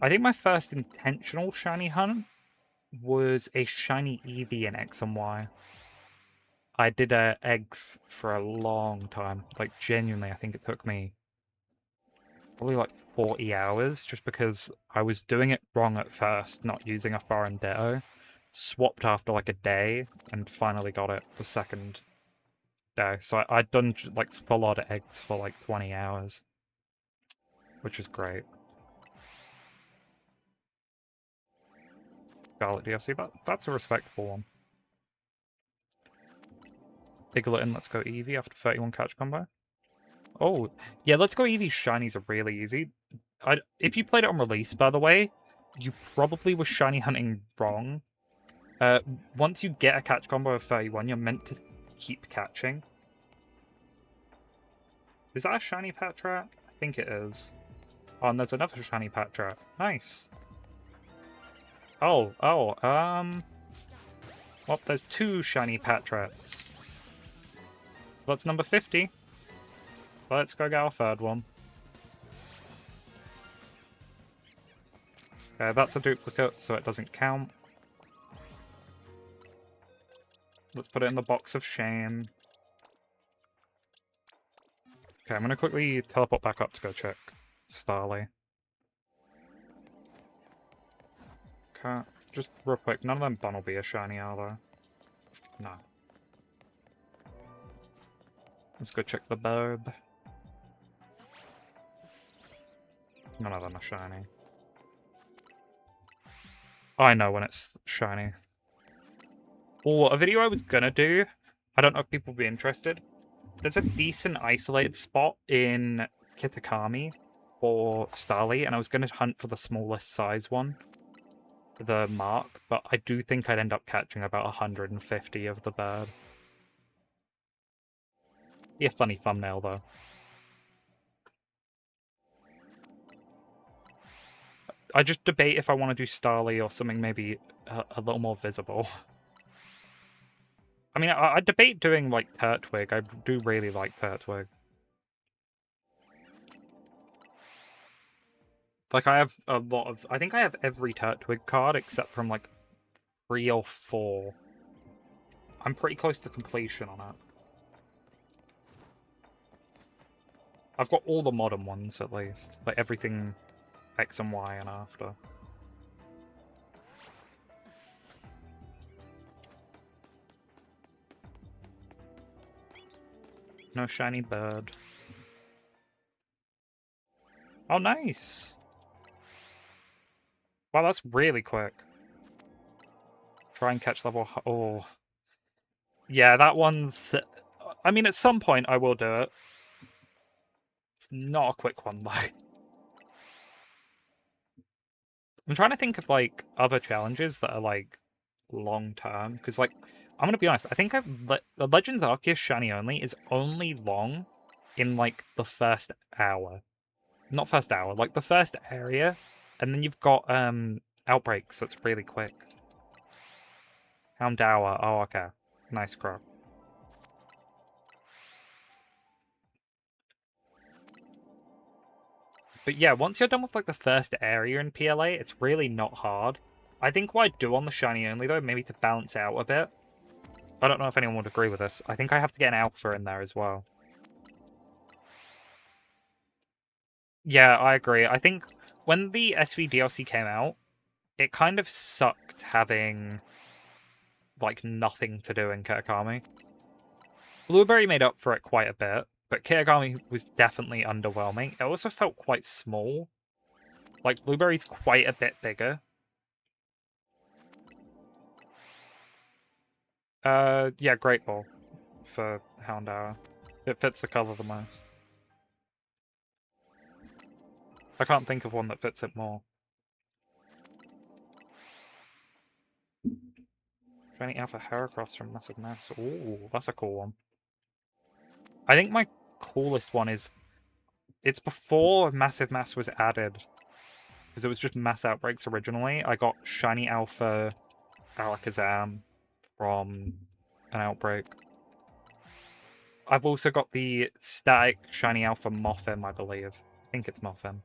I think my first intentional shiny hunt was a shiny Eevee in X and Y. I did eggs for a long time. Like, genuinely, I think it took me probably like 40 hours just because I was doing it wrong at first, not using a foreign Ditto. Swapped after like a day and finally got it the second day. So I'd done like full out of eggs for like 20 hours, which was great. Scarlet DLC, that's a respectable one. Piglet and let's go Eevee after 31 catch combo. Oh, yeah, let's go Eevee shinies are really easy. If you played it on release, by the way, you probably were shiny hunting wrong. Once you get a catch combo of 31, you're meant to keep catching. Is that a shiny Patrat? I think it is. Oh, and there's another shiny Patrat. Nice. Oh, well, there's two shiny Patrats. That's number 50. Let's go get our third one. Okay, that's a duplicate, so it doesn't count. Let's put it in the box of shame. Okay, I'm gonna quickly teleport back up to go check Starly. Okay, just real quick, none of them Bunnelby are shiny, are they? No. Let's go check the Burb. None of them are shiny. I know when it's shiny. Oh, a video I was gonna do, I don't know if people will be interested. There's a decent isolated spot in Kitakami for Starly, and I was gonna hunt for the smallest size one, the Mark, but I do think I'd end up catching about 150 of the bird. Be a funny thumbnail, though. I just debate if I want to do Starly or something maybe a little more visible. I mean, I debate doing, like, Turtwig. I do really like Turtwig. Like, I have a lot of... I think I have every Turtwig card except from, like, 3 or 4. I'm pretty close to completion on it. I've got all the modern ones, at least. Like, everything X and Y and after. No shiny bird. Oh, nice! Wow, that's really quick. Try and catch level... Oh. Yeah, that one's... I mean, at some point I will do it. It's not a quick one, though. I'm trying to think of, like, other challenges that are, like, long-term. Because, like, I'm gonna be honest, I think the Legends Arceus Shiny Only is only long in, like, the first hour. Not first hour, like, the first area. And then you've got, Outbreak, so it's really quick. Houndour, oh, okay. Nice crop. But yeah, once you're done with, like, the first area in PLA, it's really not hard. I think what I'd do on the Shiny Only, though, maybe to balance out a bit, I don't know if anyone would agree with this, I think I have to get an Alpha in there as well. Yeah, I agree. I think when the SV DLC came out, it kind of sucked having, like, nothing to do in Kitakami. Blueberry made up for it quite a bit, but Kitakami was definitely underwhelming. It also felt quite small. Like, Blueberry's quite a bit bigger. Yeah, Great Ball for Houndour. It fits the color the most. I can't think of one that fits it more. Shiny Alpha Heracross from Massive Mass. Ooh, that's a cool one. I think my coolest one is... It's before Massive Mass was added. Because it was just Mass Outbreaks originally. I got Shiny Alpha Alakazam from an Outbreak. I've also got the static shiny alpha Mothim, I believe. I think it's Mothim.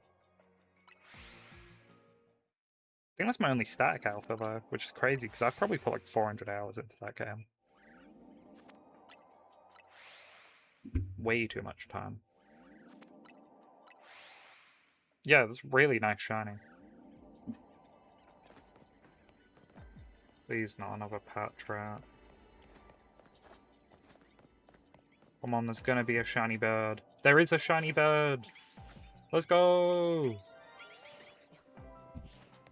I think that's my only static alpha though, which is crazy because I've probably put like 400 hours into that game. Way too much time. Yeah, that's really nice shiny. Please not another patch rat. Come on, there's gonna be a shiny bird. There is a shiny bird! Let's go!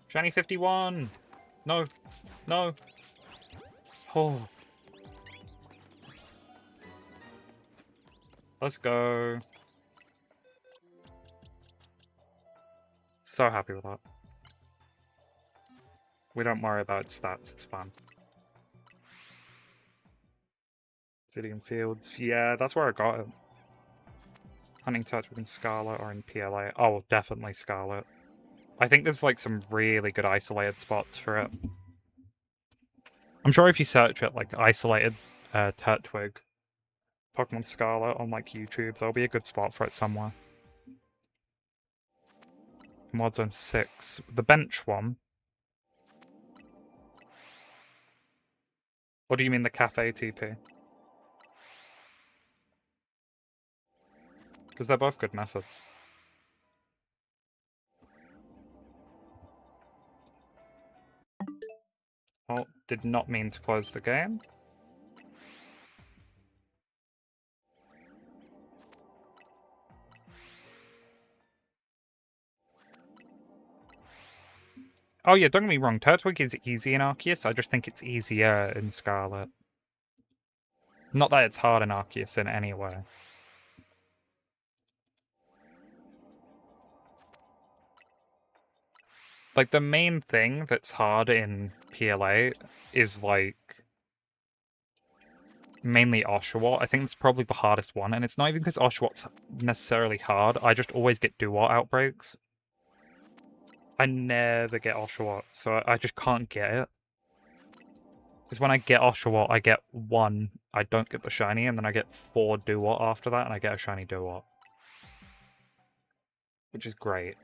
Shiny 51! No! No! Oh. Let's go. So happy with that. We don't worry about stats, it's fun. City and Fields. Yeah, that's where I got it. Hunting touch within Scarlet or in PLA. Oh, definitely Scarlet. I think there's like some really good isolated spots for it. I'm sure if you search it like isolated Turtwig Pokemon Scarlet on like YouTube, there'll be a good spot for it somewhere. Mod Zone 6. The bench one. Or do you mean the cafe TP? Because they're both good methods. Oh, did not mean to close the game. Oh yeah, don't get me wrong, Turtwig is easy in Arceus, I just think it's easier in Scarlet. Not that it's hard in Arceus in any way. Like, the main thing that's hard in PLA is, like, mainly Oshawott. I think it's probably the hardest one, and it's not even because Oshawott's necessarily hard, I just always get Duat outbreaks. I never get Oshawott, so I just can't get it. Because when I get Oshawott, I get 1, I don't get the shiny, and then I get 4 Duat after that, and I get a shiny Duat. Which is great.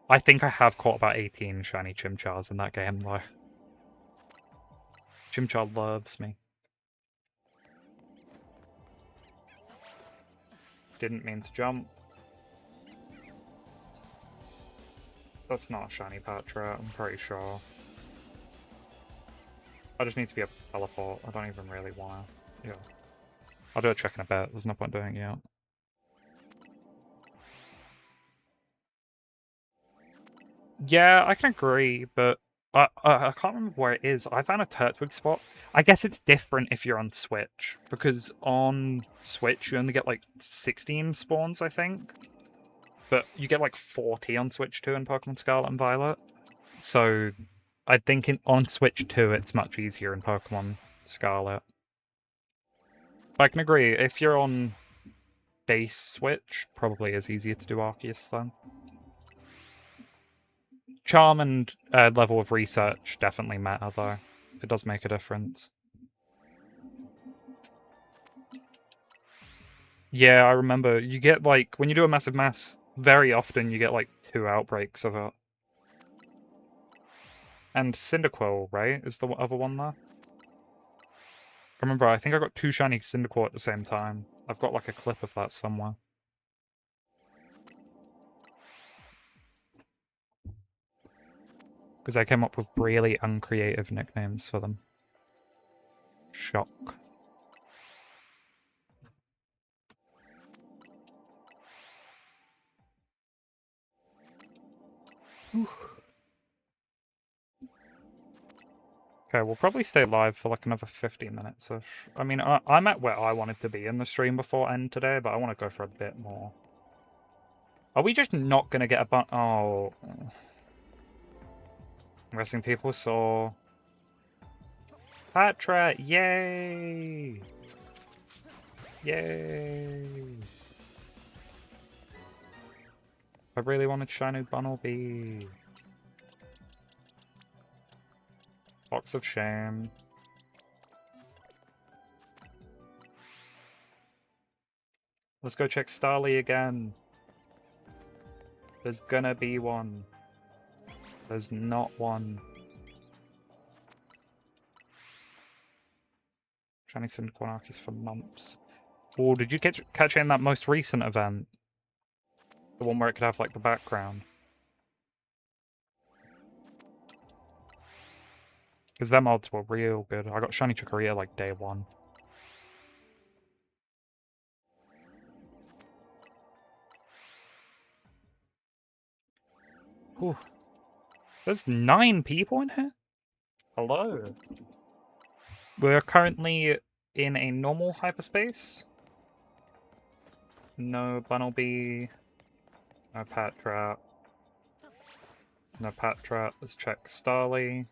I think I have caught about 18 shiny Chimchars in that game, though. Chimchar loves me. Didn't mean to jump. That's not a shiny Patra, I'm pretty sure. I just need to be able to teleport. I don't even really want to. Yeah. I'll do a check in a bit. There's no point doing it yet. Yeah, I can agree, but I can't remember where it is. I found a Turtwig spot. I guess it's different if you're on Switch, because on Switch you only get like 16 spawns, I think. But you get like 40 on Switch 2 in Pokemon Scarlet and Violet. So I think on Switch 2 it's much easier in Pokemon Scarlet. I can agree, if you're on base Switch, probably is easier to do Arceus then. Charm and level of research definitely matter, though. It does make a difference. Yeah, I remember. You get, like, when you do a massive mass, very often you get, like, 2 outbreaks of it. And Cyndaquil, right, is the other one there? Remember, I think I got 2 shiny Cyndaquil at the same time. I've got, like, a clip of that somewhere. Because I came up with really uncreative nicknames for them. Shock. Okay, we'll probably stay live for like another 15 minutes-ish. I mean, I'm at where I wanted to be in the stream before end today, but I want to go for a bit more. Are we just not going to get a bunch? Oh. I'm guessing people saw... Patra! Yay! Yay! I really wanted shiny Bunnelby. Box of Shame. Let's go check Starly again. There's gonna be one. There's not one. Shinies In Quanarchies for months. Oh, did you catch it in that most recent event? The one where it could have, like, the background? Because their mods were real good. I got Shiny Chikorita, like, day one. Whew. There's 9 people in here? Hello. We're currently in a normal hyperspace. No Bunnelby. No Patrat. No Patrat. Let's check Starly.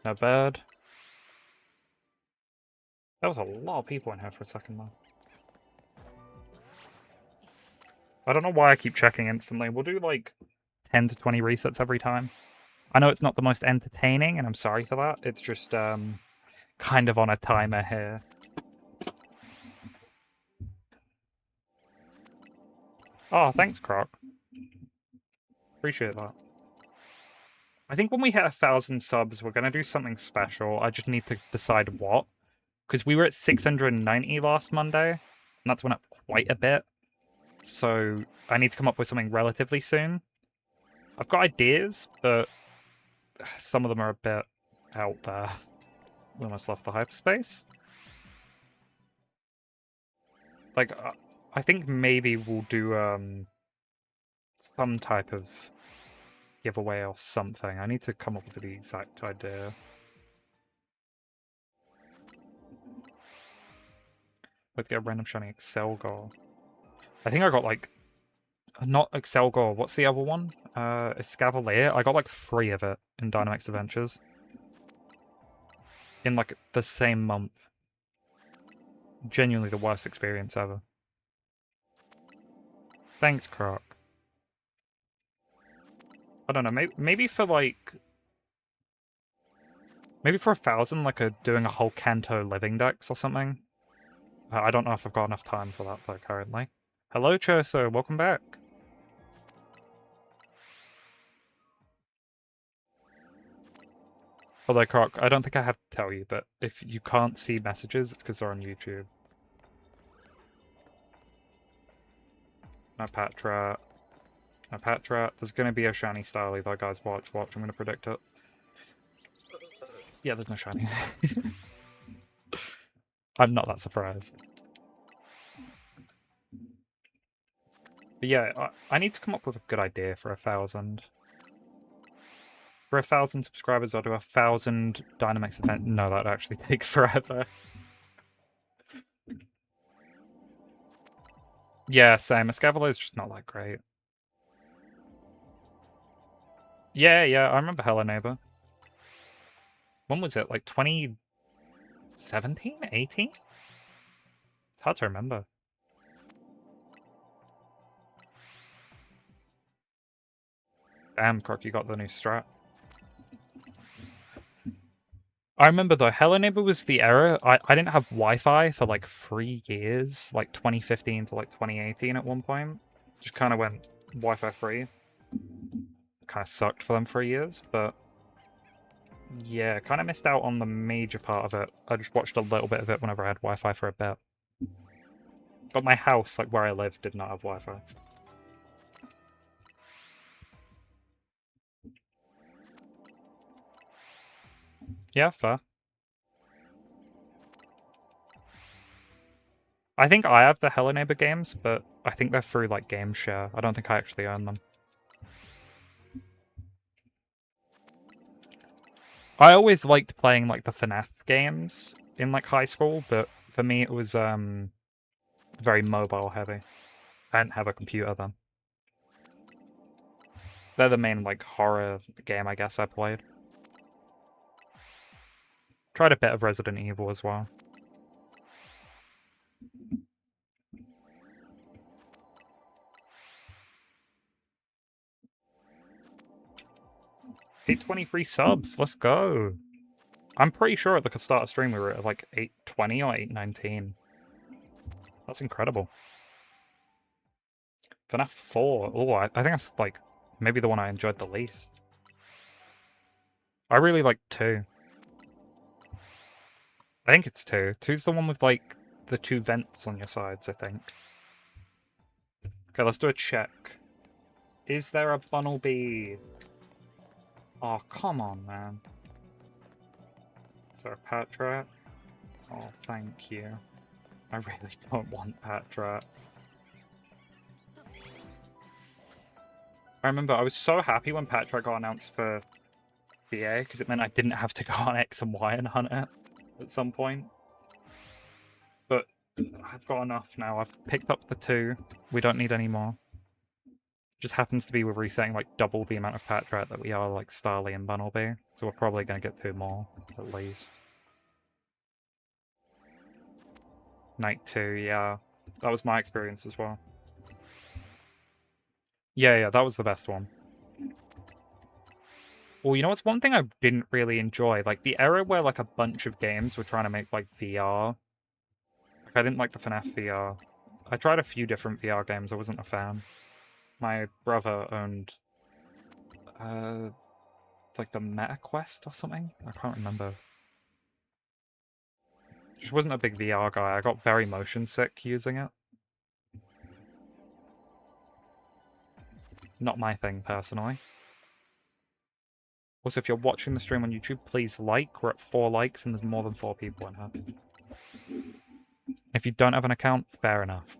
No bird. There was a lot of people in here for a second, though. I don't know why I keep checking instantly. We'll do, like, 10 to 20 resets every time. I know it's not the most entertaining, and I'm sorry for that. It's just, kind of on a timer here. Oh, thanks, Croc. Appreciate that. I think when we hit 1,000 subs, we're going to do something special. I just need to decide what. Because we were at 690 last Monday, and that's went up quite a bit. So I need to come up with something relatively soon. I've got ideas, but some of them are a bit out there. We almost left the hyperspace. Like, I think maybe we'll do some type of giveaway or something. I need to come up with the exact idea. Let's get a random shiny Excelgor. I think I got, like, not Excelgor, what's the other one? Escavalier. I got, like, 3 of it in Dynamax Adventures. In, like, the same month. Genuinely the worst experience ever. Thanks, Croc. I don't know, maybe for, like... Maybe for 1,000, like, doing a whole Kanto living dex or something. I don't know if I've got enough time for that, though, currently. Hello, Choso, welcome back. Although, Croc, I don't think I have to tell you, but if you can't see messages, it's because they're on YouTube. No Patrat. No Patrat. There's going to be a shiny Starly, though, guys. Watch. I'm going to predict it. Yeah, there's no shiny. I'm not that surprised. But yeah, I need to come up with a good idea for 1,000. For 1,000 subscribers, I'll do 1,000 Dynamax event. No, that'd actually take forever. Yeah, same. Escavalier is just not that great. Yeah, I remember Hello Neighbor. When was it? Like 2017? 18? It's hard to remember. Damn, Croc, you got the new strat. I remember though, Hello Neighbor was the era. I didn't have Wi-Fi for like 3 years, like 2015 to like 2018 at one point. Just kind of went Wi-Fi free. Kind of sucked for them 3 years, but yeah, kind of missed out on the major part of it. I just watched a little bit of it whenever I had Wi-Fi for a bit. But my house, like where I live, did not have Wi-Fi. Yeah, fair. I think I have the Hello Neighbor games, but I think they're through like game share. I don't think I actually own them. I always liked playing like the FNAF games in like high school, but for me it was very mobile heavy. I didn't have a computer then. They're the main like horror game I guess I played. Tried a bit of Resident Evil as well. Hey, 23 subs, let's go. I'm pretty sure at the start of stream we were at like 820 or 819. That's incredible. FNAF 4. Oh, I think that's like maybe the one I enjoyed the least. I really like 2. I think it's 2. 2's the one with like the 2 vents on your sides, I think. Okay, let's do a check. Is there a Bunnelby? Oh, come on, man. Is there a Patrat? Oh, thank you. I really don't want Patrat. I remember I was so happy when Patrat got announced for CA, because it meant I didn't have to go on X and Y and hunt it at some point. But I've got enough now. I've picked up the 2. We don't need any more. Just happens to be we're resetting like double the amount of Patrat that we are like Starly and Bunnelby, so we're probably going to get 2 more, at least. Night 2, yeah. That was my experience as well. Yeah, that was the best one. Well, you know what's one thing I didn't really enjoy? Like, the era where, like, a bunch of games were trying to make, like, VR. Like, I didn't like the FNAF VR. I tried a few different VR games, I wasn't a fan. My brother owned, like, the MetaQuest or something? I can't remember. Just wasn't a big VR guy. I got very motion sick using it. Not my thing, personally. Also, if you're watching the stream on YouTube, please like. We're at 4 likes and there's more than 4 people in here. If you don't have an account, fair enough.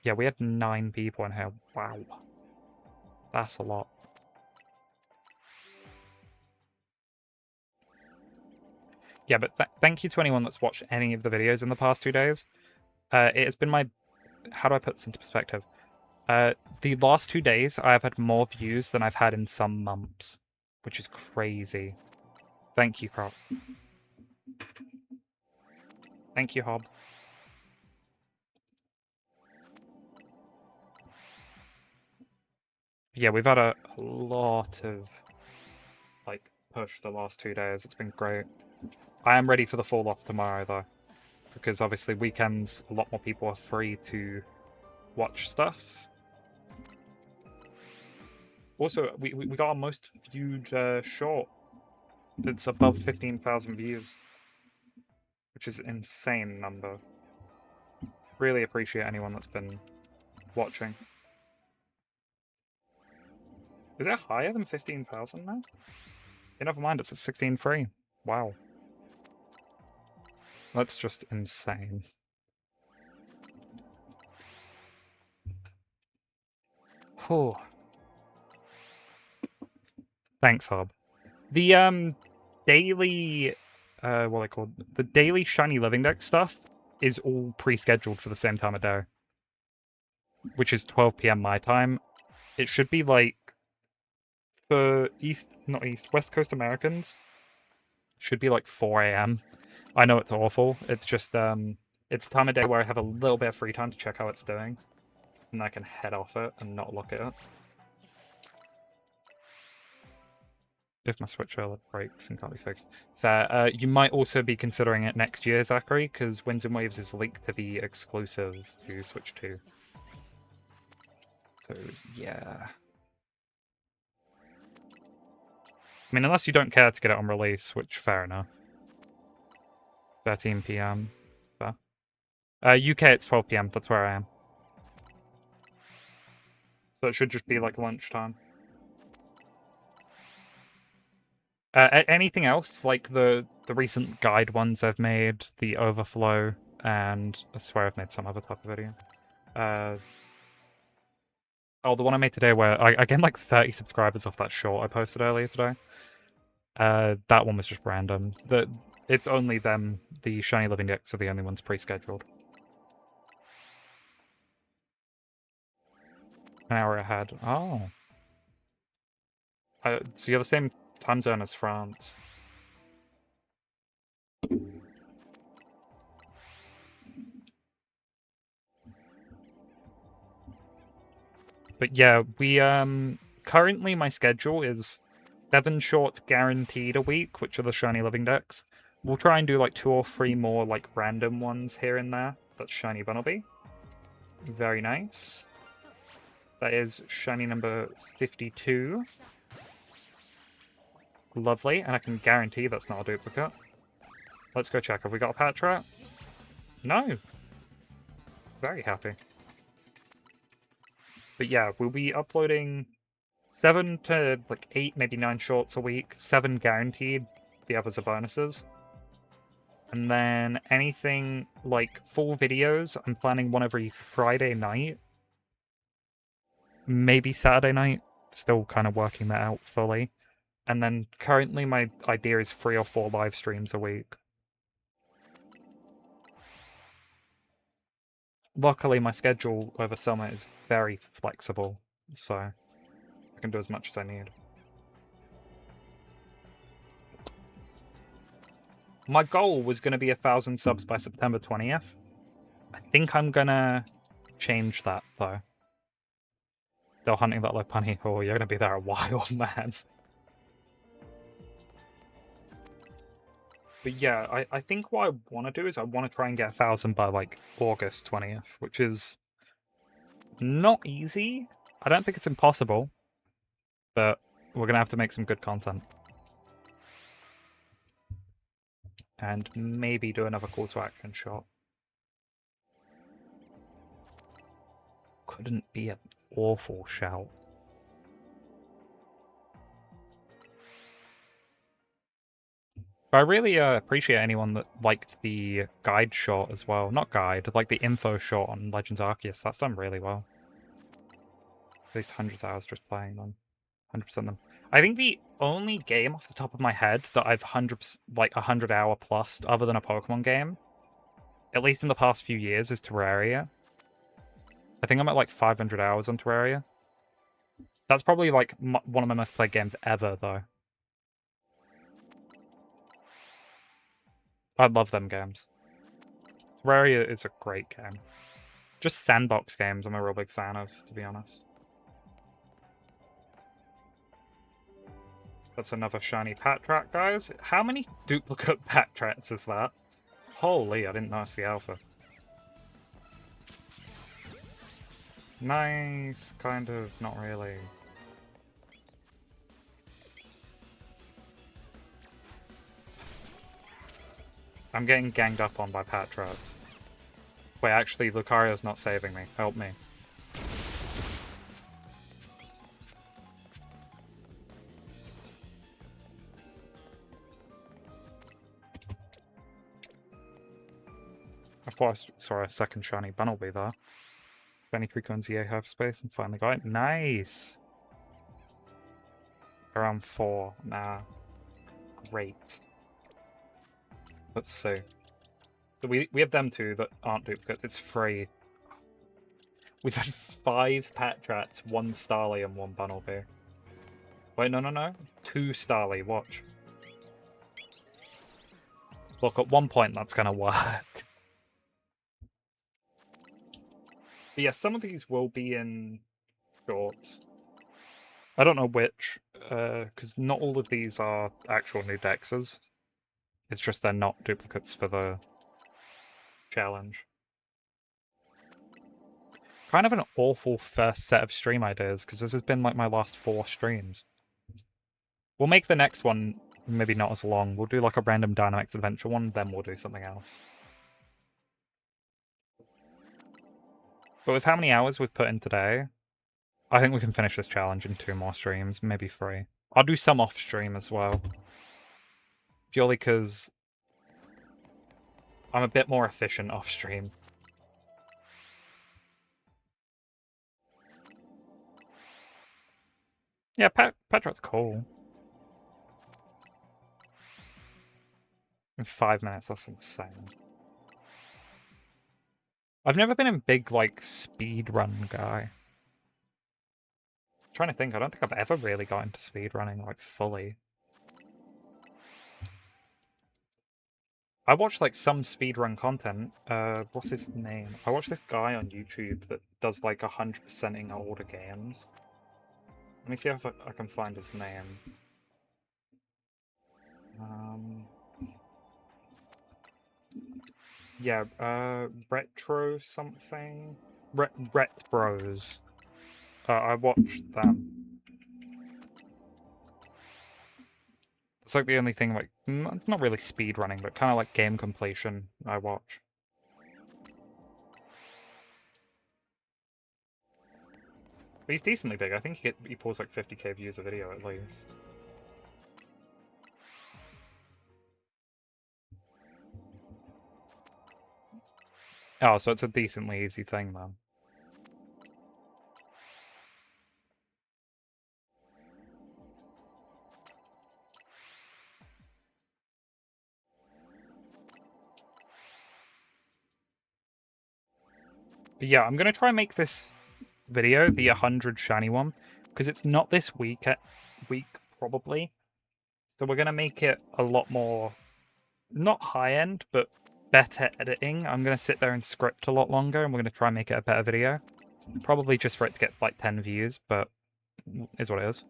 Yeah, we had 9 people in here. Wow. That's a lot. Yeah, but thank you to anyone that's watched any of the videos in the past 2 days. It has been my... How do I put this into perspective? The last 2 days, I have had more views than I've had in some months, which is crazy. Thank you, Crop. Thank you, Hob. Yeah, we've had a lot of, like, push the last 2 days. It's been great. I am ready for the fall off tomorrow, though, because obviously weekends, a lot more people are free to watch stuff. Also, we got our most viewed short. It's above 15,000 views, which is an insane number. Really appreciate anyone that's been watching. Is it higher than 15,000 now? Yeah, never mind, it's at 16.3. Wow. That's just insane. Whew. Thanks, Hob. The daily what are they called? The daily Shiny Living Deck stuff is all pre-scheduled for the same time of day, which is 12 PM my time. It should be like for West Coast Americans, should be like 4 AM. I know it's awful. It's just it's a time of day where I have a little bit of free time to check how it's doing, and I can head off it and not look at it. If my Switch OLED breaks and can't be fixed. Fair. You might also be considering it next year, Zachary, because Winds and Waves is leaked to be exclusive to Switch 2. So, yeah. I mean, unless you don't care to get it on release, which, fair enough. 13 PM. Fair. UK, it's 12 PM. That's where I am. So it should just be like lunchtime. Anything else, like the recent guide ones I've made, the Overflow, and I swear I've made some other type of video. Oh, the one I made today where I gained like 30 subscribers off that short I posted earlier today. That one was just random. It's only them, the Shiny Living Decks are the only ones pre-scheduled. An hour ahead. Oh. So you're the same time zone as France. But yeah, we currently my schedule is 7 shorts guaranteed a week, which are the Shiny Living Decks. We'll try and do like 2 or 3 more like random ones here and there. That's shiny Bunnelby. Very nice. That is shiny number 52. Lovely, and I can guarantee that's not a duplicate. Let's go check. Have we got a Patrat? No. Very happy. But yeah, we'll be uploading 7 to like 8, maybe 9 shorts a week. 7 guaranteed. The others are bonuses. And then anything like full videos, I'm planning one every Friday night. Maybe Saturday night. Still kind of working that out fully. And then currently my idea is 3 or 4 live streams a week. Luckily, my schedule over summer is very flexible, so I can do as much as I need. My goal was going to be 1,000 subs by September 20th. I think I'm gonna change that, though. Still hunting that low punny. Oh, you're gonna be there a while, man. But yeah, I think what I want to do is I want to try and get 1,000 by, like, August 20th, which is not easy. I don't think it's impossible, but we're gonna have to make some good content. And maybe do another call to action shot. Couldn't be an awful shout. But I really appreciate anyone that liked the guide shot as well. Not guide, like the info shot on Legends Arceus. That's done really well. At least hundreds of hours just playing them. 100% them. I think the only game off the top of my head that I've 100 hour plus, other than a Pokemon game, at least in the past few years, is Terraria. I think I'm at like 500 hours on Terraria. That's probably like one of my most played games ever, though. I love them games. Terraria is a great game. Just sandbox games I'm a real big fan of, to be honest. That's another shiny Patrat, guys. How many duplicate Patrats is that? Holy, I didn't notice the alpha. Nice, kind of, not really. I'm getting ganged up on by Patrats. Wait, actually, Lucario's not saving me. Help me. I thought I saw a second shiny Bunnelby there. 23 coins EA hyperspace and finally got it. Nice! Around 4. Nah. Great. Let's see. So we have them two that aren't duplicates. It's free. We've had 5 Patrats, 1 Starly and 1 Bunnelby. Wait, no. 2 Starly, watch. Look, at one point that's gonna work. But yeah, some of these will be in shorts. I don't know which, because not all of these are actual new dexes. It's just they're not duplicates for the challenge. Kind of an awful first set of stream ideas, because this has been like my last 4 streams. We'll make the next one maybe not as long. We'll do like a random Dynamax Adventure one, then we'll do something else. But with how many hours we've put in today, I think we can finish this challenge in 2 more streams, maybe 3. I'll do some off-stream as well. Purely because I'm a bit more efficient off-stream. Yeah, Patrat's cool. In 5 minutes, that's insane. I've never been a big, like, speedrun guy. I'm trying to think, I don't think I've ever really got into speedrunning, like, fully. I watch, like, some speedrun content. What's his name? I watch this guy on YouTube that does, like, 100%ing older games. Let me see if I can find his name. Yeah, retro something? Ret Bros. I watched them. It's like the only thing, like, it's not really speed running, but kind of like game completion I watch. But he's decently big. I think he pulls like 50k views a video at least. Oh, so it's a decently easy thing then. But yeah, I'm gonna try and make this video the 100 shiny one, because it's not this week probably. So we're gonna make it a lot more, not high end, but better editing. I'm gonna sit there and script a lot longer, and we're gonna try and make it a better video. Probably just for it to get like 10 views, but is what it is.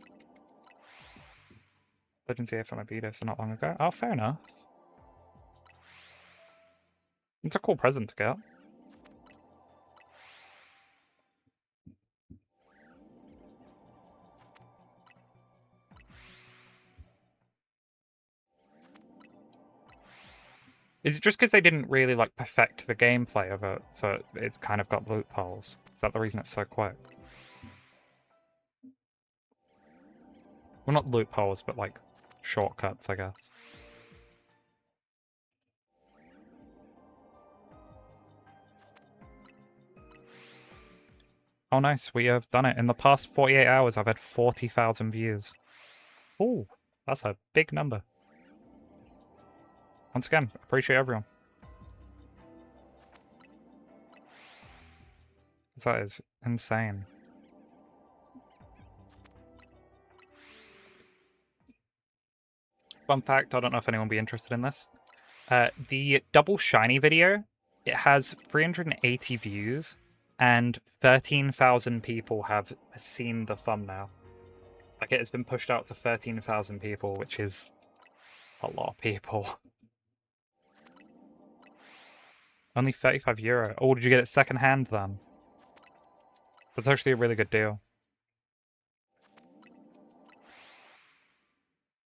Legends here from Ibiza so not long ago. Oh, fair enough. It's a cool present to get. Is it just because they didn't really like perfect the gameplay of it, so it's kind of got loopholes? Is that the reason it's so quick? Well, not loopholes, but like shortcuts, I guess. Oh, nice. We have done it. In the past 48 hours, I've had 40,000 views. Ooh, that's a big number. Once again, appreciate everyone. That is insane. Fun fact, I don't know if anyone will be interested in this. The double shiny video, it has 380 views and 13,000 people have seen the thumbnail. Like, it has been pushed out to 13,000 people, which is a lot of people. Only €35. Oh, did you get it secondhand then? That's actually a really good deal.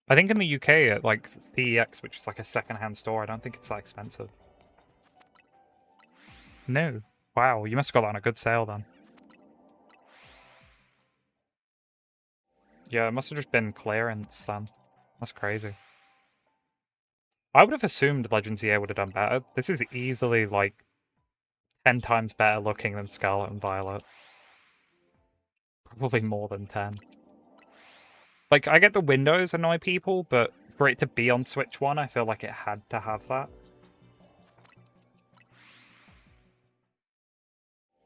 I think in the UK at like CEX, which is like a secondhand store, I don't think it's that expensive. No. Wow, you must have got that on a good sale then. Yeah, it must have just been clearance then. That's crazy. I would have assumed Legends EA would have done better. This is easily like 10 times better looking than Scarlet and Violet. Probably more than 10. Like, I get the windows annoy people, but for it to be on Switch 1, I feel like it had to have that.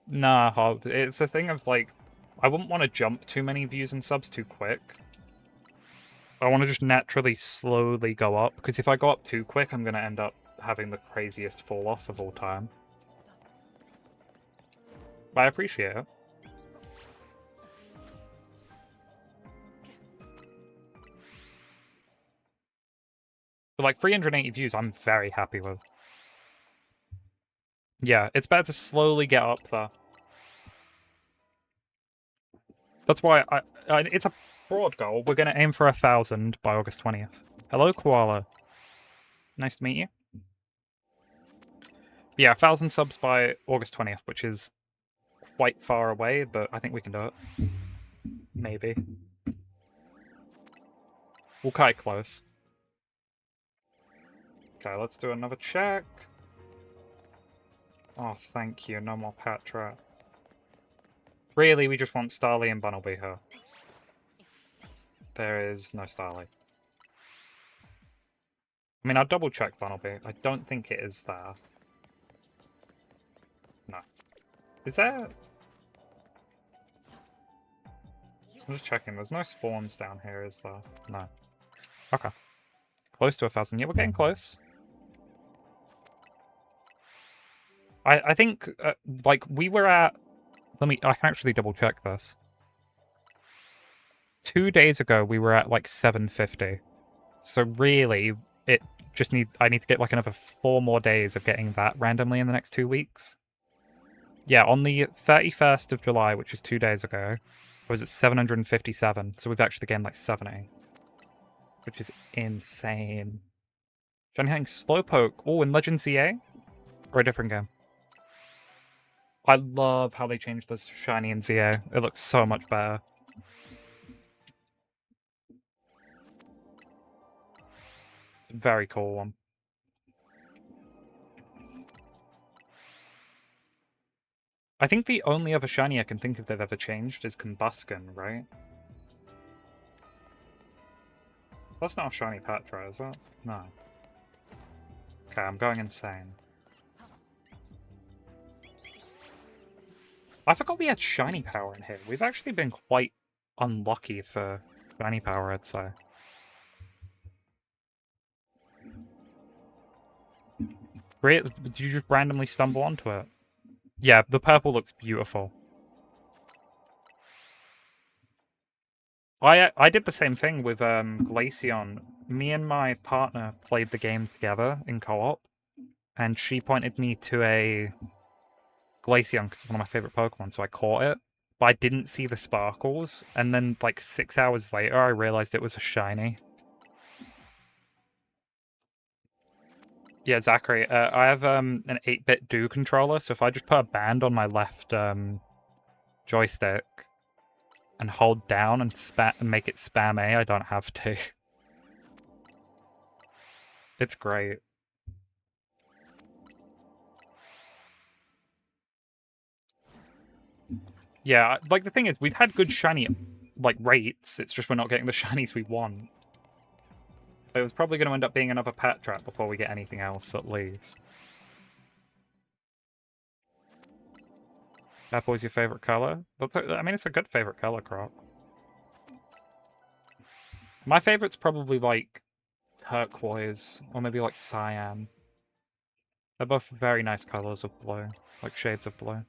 Nah, it's a thing of like, I wouldn't want to jump too many views and subs too quick. I want to just naturally slowly go up, because if I go up too quick, I'm going to end up having the craziest fall off of all time. But I appreciate it. But like 380 views, I'm very happy with. Yeah, it's better to slowly get up there. That's why it's a broad goal. We're going to aim for 1,000 by August 20th. Hello, Koala. Nice to meet you. But yeah, 1,000 subs by August 20th, which is quite far away, but I think we can do it. Maybe. We'll cut it close. Okay, let's do another check. Oh, thank you. No more Patra. Really, we just want Starly and Bunnelby here. There is no Starly. I mean, I'll double check Bunnelby. I don't think it is there. No. Is there... I'm just checking. There's no spawns down here, is there? No. Okay. Close to 1,000. Yeah, we're getting close. I think, like, we were at... I can actually double check this. 2 days ago, we were at, like, 750. So really, I need to get like another 4 more days of getting that randomly in the next 2 weeks. Yeah, on the 31st of July, which is 2 days ago, I was at 757, so we've actually gained like 70. Which is insane. Shiny hunting Slowpoke. Oh, in Legend CA? Or a different game? I love how they changed this shiny in ZA. It looks so much better. It's a very cool one. I think the only other shiny I can think of they've ever changed is Combuskin, right? That's not a shiny Patra, is it? No. Okay, I'm going insane. I forgot we had shiny power in here. We've actually been quite unlucky for shiny power, I'd say. Great. Did you just randomly stumble onto it? Yeah, the purple looks beautiful. I did the same thing with Glaceon. Me and my partner played the game together in co-op, and she pointed me to a Glaceon because it's one of my favorite Pokemon, so I caught it. But I didn't see the sparkles, and then like 6 hours later, I realized it was a shiny. Yeah, Zachary. I have an 8-bit Do controller, so if I just put a band on my left joystick and hold down and make it spam A, I don't have to. It's great. Yeah, like the thing is, we've had good shiny like rates. It's just we're not getting the shinies we want. But it's probably going to end up being another pet trap before we get anything else, at least. Apple's your favorite color? I mean, it's a good favorite color crop. My favorite's probably like turquoise, or maybe like cyan. They're both very nice colors of blue, like shades of blue.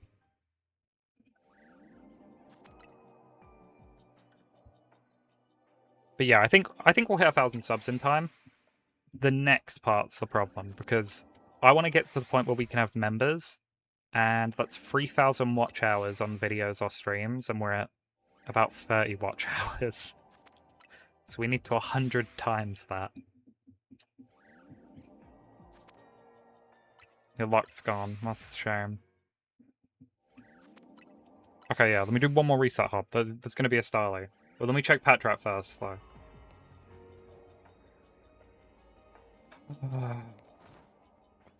But yeah, I think we'll hit 1,000 subs in time. The next part's the problem, because I want to get to the point where we can have members, and that's 3,000 watch hours on videos or streams, and we're at about 30 watch hours. So we need to 100 times that. Your luck's gone. That's a shame. Okay, yeah, let me do one more reset hop. There's going to be a Starly. But let me check Pet Trap first, though.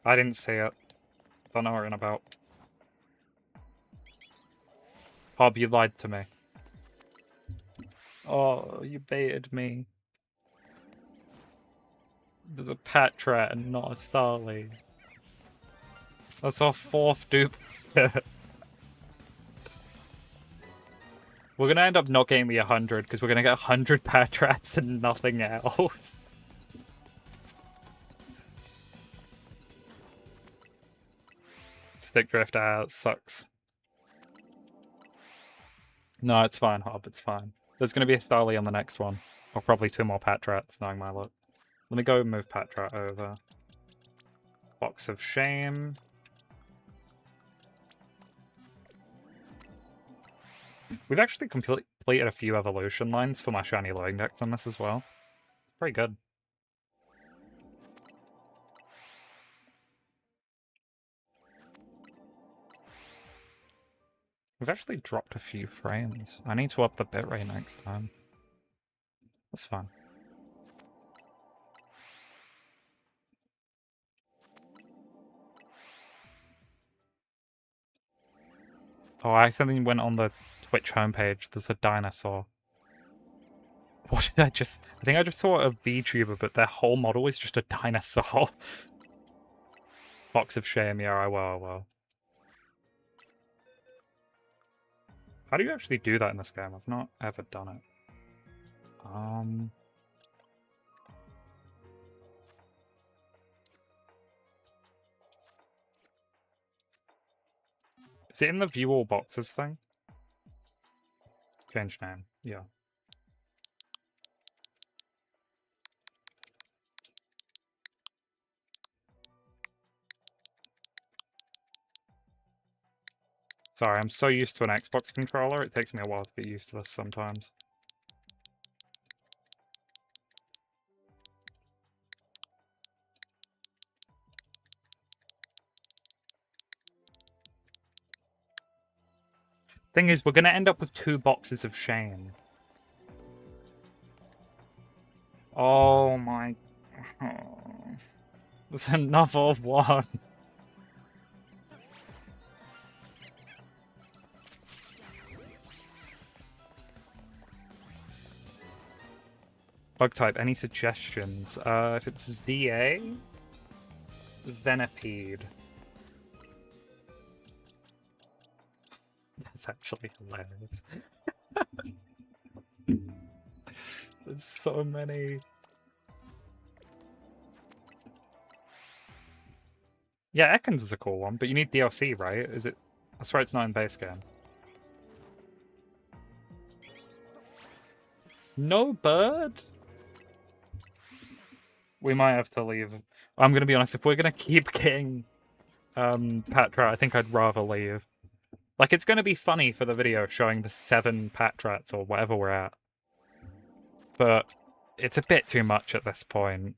I didn't see it. Don't know what you're in about. Hob, you lied to me. Oh, you baited me. There's a Patra and not a Starly. That's our 4th duplicate. We're gonna end up not getting the 100 because we're gonna get 100 Patrats and nothing else. Stick drift out sucks. No, it's fine, Hob. It's fine. There's gonna be a Starly on the next one, or probably 2 more Patrats, knowing my luck. Let me go move Patrat over. Box of Shame. We've actually completed a few evolution lines for my shiny loading decks on this as well. It's pretty good. We've actually dropped a few frames. I need to up the bitrate next time. That's fine. Oh, I accidentally went on the Twitch homepage. There's a dinosaur. What did I just... I think I just saw a VTuber, but their whole model is just a dinosaur. Box of Shame, yeah, I will. How do you actually do that in this game? I've not ever done it. Is it in the view all boxes thing? Change name, yeah. Sorry, I'm so used to an Xbox controller, it takes me a while to get used to this sometimes. Thing is, we're gonna end up with 2 boxes of shame. Oh my... Oh. There's another one. Bug type, any suggestions? If it's ZA, Venipede. That's actually hilarious. There's so many. Yeah, Ekans is a cool one, but you need DLC, right? Is it? I swear it's not in base game. No bird? We might have to leave. I'm gonna be honest, if we're gonna keep getting Patra, I think I'd rather leave. Like, it's gonna be funny for the video showing the 7 Patrats or whatever we're at. But it's a bit too much at this point.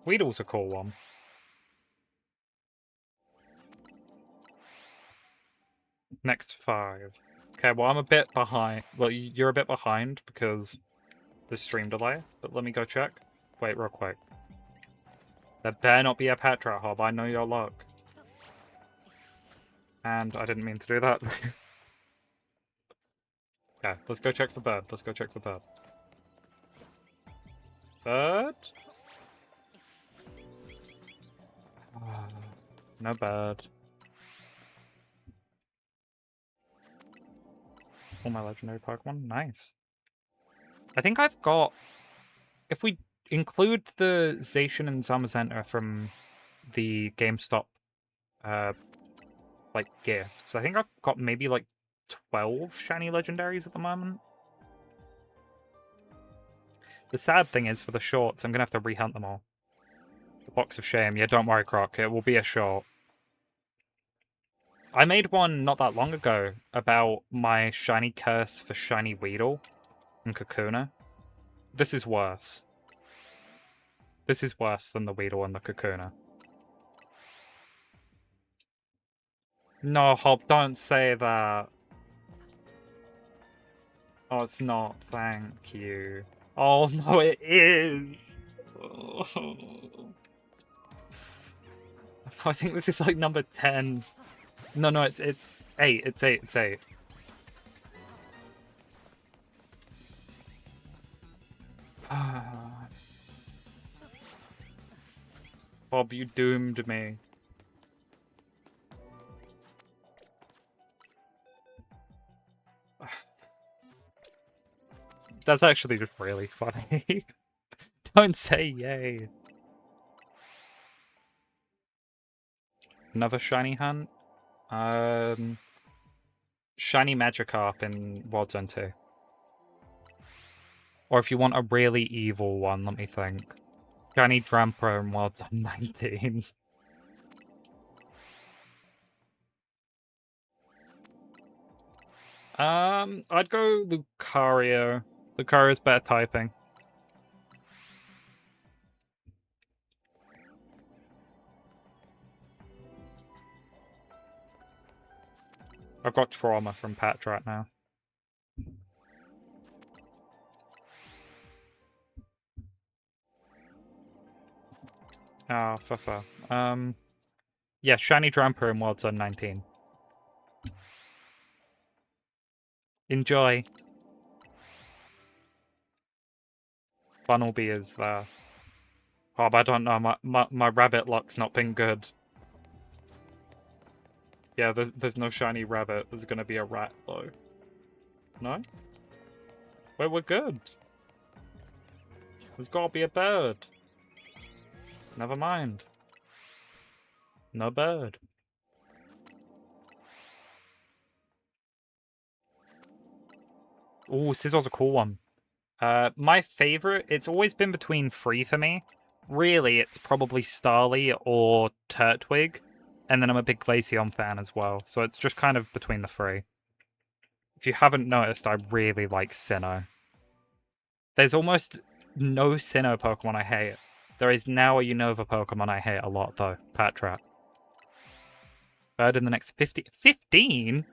Weedle's a cool one. Next 5. Okay, well, I'm a bit behind. Well, you're a bit behind because the stream delay, but let me go check. Wait, real quick. There better not be a Patrat Hob, I know your luck. And I didn't mean to do that. Okay, let's go check for bird. Let's go check for bird. Bird? No bird. All my legendary Pokemon? Nice. I think I've got... If we include the Zacian and Zamazenta from the GameStop, like, gifts, I think I've got maybe, like, 12 shiny legendaries at the moment. The sad thing is, for the shorts, I'm gonna have to rehunt them all. The Box of Shame. Yeah, don't worry, Croc. It will be a short. I made one not that long ago about my shiny curse for shiny Weedle and Kakuna. This is worse. This is worse than the Weedle and the Kakuna. No, Hob, don't say that. Oh, it's not. Thank you. Oh, no, it is. Oh. I think this is like number 10. No, it's 8. It's 8. It's 8. Bob, you doomed me. That's actually just really funny. Don't say yay. Another shiny hunt? Shiny Magikarp in World Zone 2. Or if you want a really evil one, let me think. Shiny Dramper in World Zone 19. I'd go Lucario. Lucario's better typing. I've got Trauma from Patrat now. Oh, fufa. Yeah, Shiny Dramper in World Zone 19. Enjoy. Funnelby is there. Oh, but I don't know, my rabbit luck's not been good. Yeah, there's no shiny rabbit. There's gonna be a rat, though. No? Wait, we're good. There's gotta be a bird. Never mind. No bird. Ooh, Scissor's a cool one. My favorite, it's always been between 3 for me. Really, it's probably Starly or Turtwig, and then I'm a big Glaceon fan as well, so it's just kind of between the 3. If you haven't noticed, I really like Sinnoh. There's almost no Sinnoh Pokemon I hate. There is now a Unova Pokemon I hate a lot, though. Patrat. Third in the next 50... 15?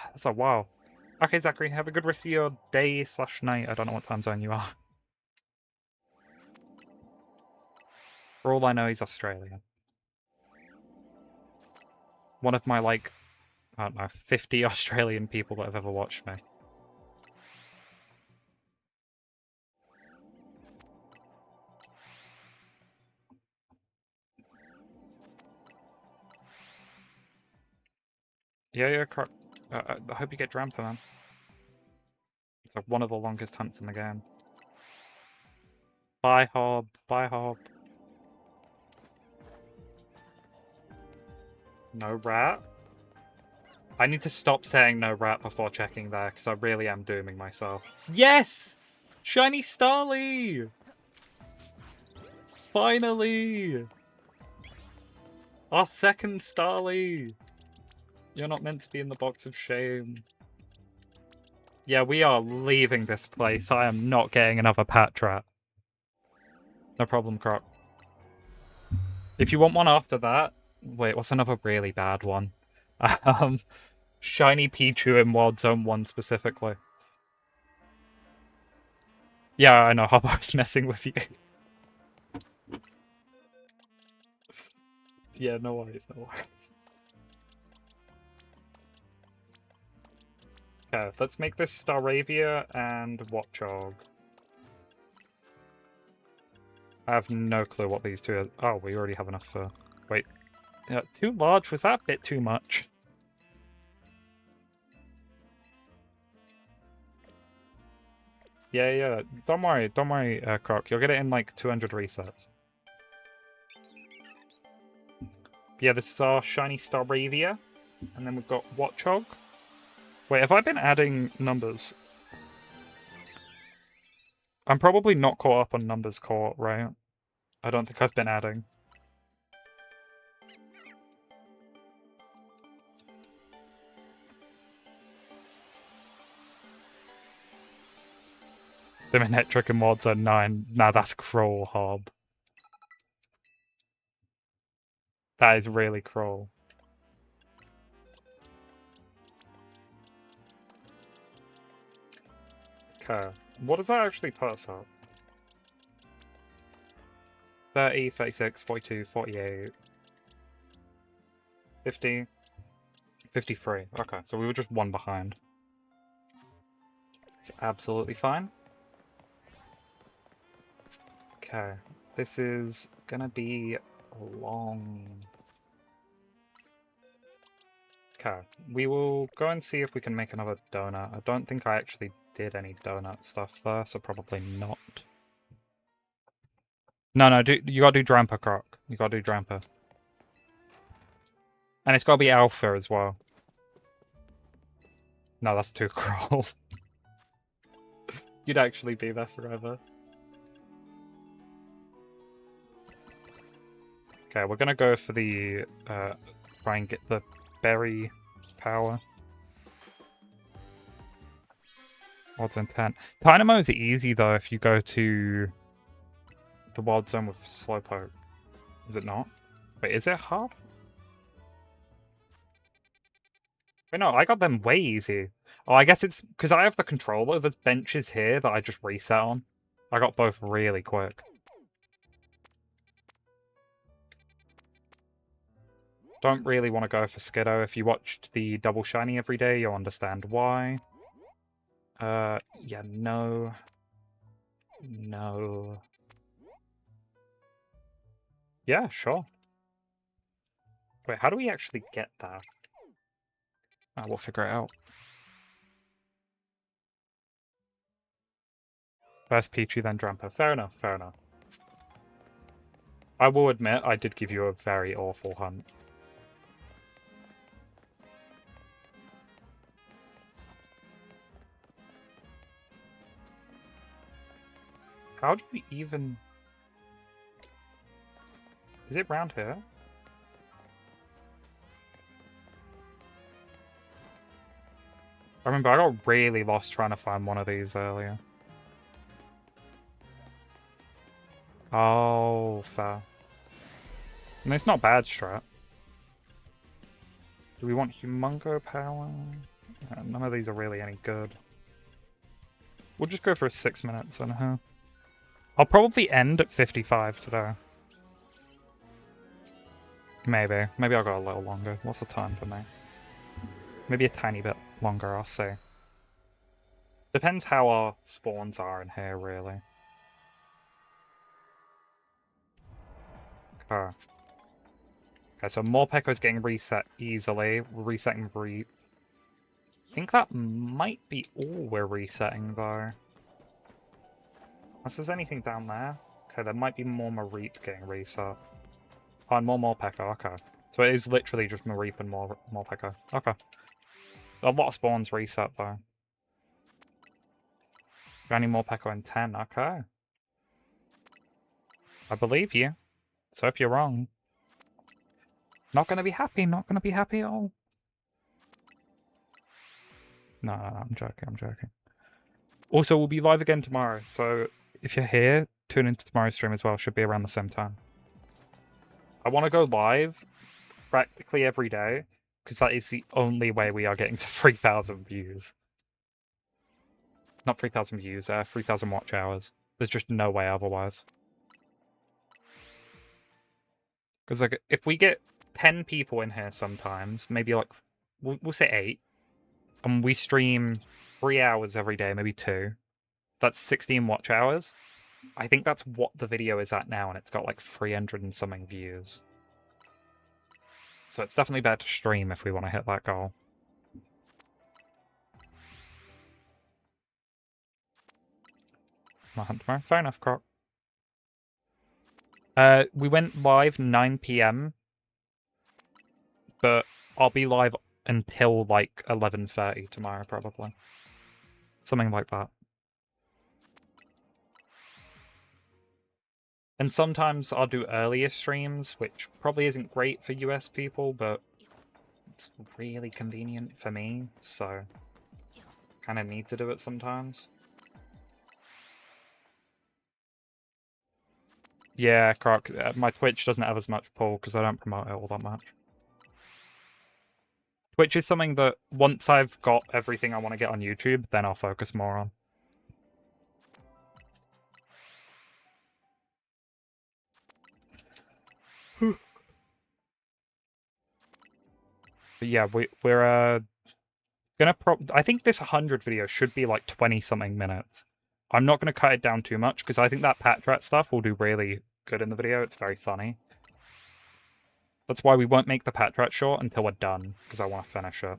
That's a while. Okay, Zachary, have a good rest of your day/night. I don't know what time zone you are. For all I know, he's Australian. One of my, like, I don't know, 50 Australian people that have ever watched me. Yeah, I hope you get Drampa, man. It's like one of the longest hunts in the game. Bye, Hob. Bye, Hob. No rat? I need to stop saying no rat before checking there, because I really am dooming myself. Yes! Shiny Starly! Finally! Our second Starly! You're not meant to be in the box of shame. Yeah, we are leaving this place. I am not getting another Patrat. No problem, Croc. If you want one after that... Wait, what's another really bad one? Shiny Pichu in Wild Zone 1 specifically. Yeah, I know, Hobbo's messing with you. Yeah, no worries, no worries. Okay, let's make this Staravia and Watchog. I have no clue what these two are. Oh, we already have enough for... Wait. Too large? Was that a bit too much? Yeah. Don't worry, Croc. You'll get it in like 200 resets. Yeah, this is our shiny Staravia. And then we've got Watchog. Wait, have I been adding numbers? I'm probably not caught up on numbers caught, right? I don't think I've been adding. The Manectric and Mods are 9. Nah, that's cruel, Hob. That is really cruel. Okay. What does that actually put us up? 30, 36, 42, 48... 50... 53. Okay, so we were just 1 behind. It's absolutely fine. Okay, this is gonna be long. Okay, we will go and see if we can make another donut. I don't think I actually did any donut stuff there, so probably not. No, you gotta do Drampa, Croc. You gotta do Drampa. And it's gotta be Alpha as well. No, that's too cruel. You'd actually be there forever. Okay, we're gonna go for the, try and get the berry power. Odds on 10. Dynamo is easy though if you go to the Wild Zone with Slowpoke. Is it not? Wait, is it hard? Wait, no, I got them way easy. Oh, I guess it's because I have the controller. There's benches here that I just reset on. I got both really quick. Don't really want to go for Skiddo. If you watched the Double Shiny every day, you'll understand why. Yeah, no. No. Yeah, sure. Wait, how do we actually get that? We'll figure it out. First Pichu, then Drampa. Fair enough, fair enough. I will admit, I did give you a very awful hunt. How do you even... Is it round here? I remember I got really lost trying to find one of these earlier. Oh, fair. And it's not bad strat. Do we want Humongo Power? None of these are really any good. We'll just go for 6 minutes on her. I'll probably end at 55 today. Maybe. Maybe I'll go a little longer. What's the time for me? Maybe a tiny bit longer, I'll see. Depends how our spawns are in here, really. Okay. Okay, so Morpeko's getting reset easily. We're resetting Reap. I think that might be all we're resetting, though. Unless there's anything down there. Okay, there might be more Mareep getting reset. Oh, and more Morpeko, okay. So it is literally just Mareep and Morpeko. Okay. A lot of spawns reset, though. Got any Morpeko in 10? Okay. I believe you. So if you're wrong... Not gonna be happy, not gonna be happy at all. No, I'm joking, I'm joking. Also, we'll be live again tomorrow, so if you're here, tune into tomorrow's stream as well. Should be around the same time. I want to go live practically every day, because that is the only way we are getting to 3,000 views. Not 3,000 views, 3,000 watch hours. There's just no way otherwise. Because like, if we get 10 people in here sometimes, maybe like, we'll say 8, and we stream 3 hours every day, maybe 2, that's 16 watch hours. I think that's what the video is at now, and it's got like 300 and something views. So it's definitely better to stream if we want to hit that goal. Not hunt tomorrow. Fair enough, Croc. We went live 9 PM, but I'll be live until like 11:30 tomorrow, probably. Something like that. And sometimes I'll do earlier streams, which probably isn't great for US people, but it's really convenient for me, so kind of need to do it sometimes. Yeah, Croc, my Twitch doesn't have as much pull because I don't promote it all that much. Twitch is something that once I've got everything I want to get on YouTube, then I'll focus more on. But yeah, we're gonna I think this 100 video should be like 20-something minutes. I'm not gonna cut it down too much because I think that Patrat stuff will do really good in the video. It's very funny. That's why we won't make the Patrat short until we're done, because I want to finish it.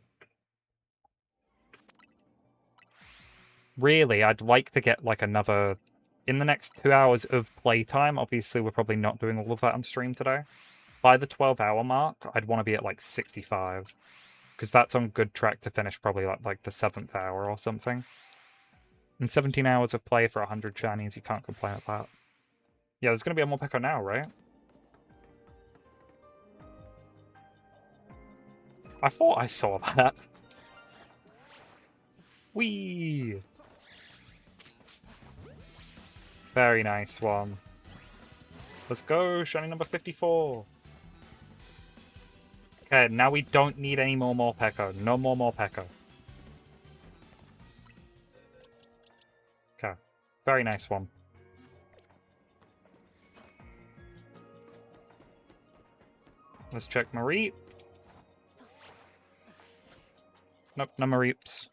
Really, I'd like to get like another... In the next 2 hours of playtime, obviously we're probably not doing all of that on stream today. By the 12-hour mark, I'd want to be at like 65. Because that's on good track to finish probably like the 7th hour or something. And 17 hours of play for 100 shinies, you can't complain at that. Yeah, there's going to be a Morpeko now, right? I thought I saw that. Whee! Very nice one. Let's go, shiny number 54. Okay, now we don't need any more Morpeko. No more Morpeko. Okay, very nice one. Let's check Mareep. Nope, no Mareeps.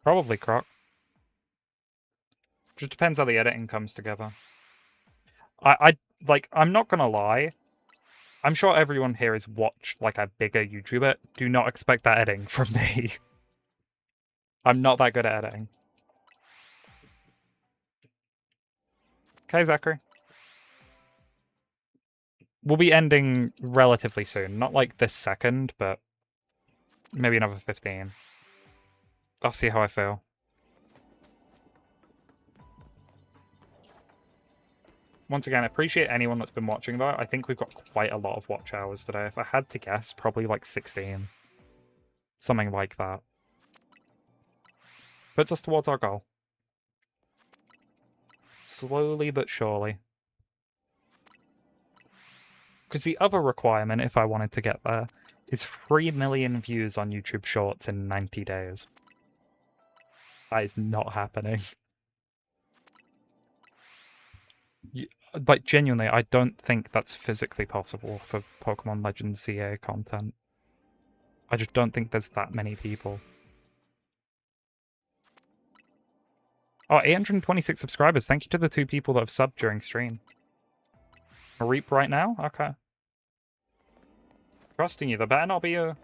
Probably Croc. Just depends how the editing comes together. I'm not gonna lie. I'm sure everyone here has watched like a bigger YouTuber. Do not expect that editing from me. I'm not that good at editing. Okay, Zachary. We'll be ending relatively soon. Not like this second, but maybe another 15. I'll see how I feel. Once again, I appreciate anyone that's been watching, though. I think we've got quite a lot of watch hours today. If I had to guess, probably like 16. Something like that. Puts us towards our goal. Slowly but surely. Because the other requirement, if I wanted to get there, is 3 million views on YouTube Shorts in 90 days. That is not happening. Like, genuinely, I don't think that's physically possible for Pokemon Legends CA content. I just don't think there's that many people. Oh, 826 subscribers. Thank you to the 2 people that have subbed during stream. A Reap right now? Okay. Trusting you. There better not be a...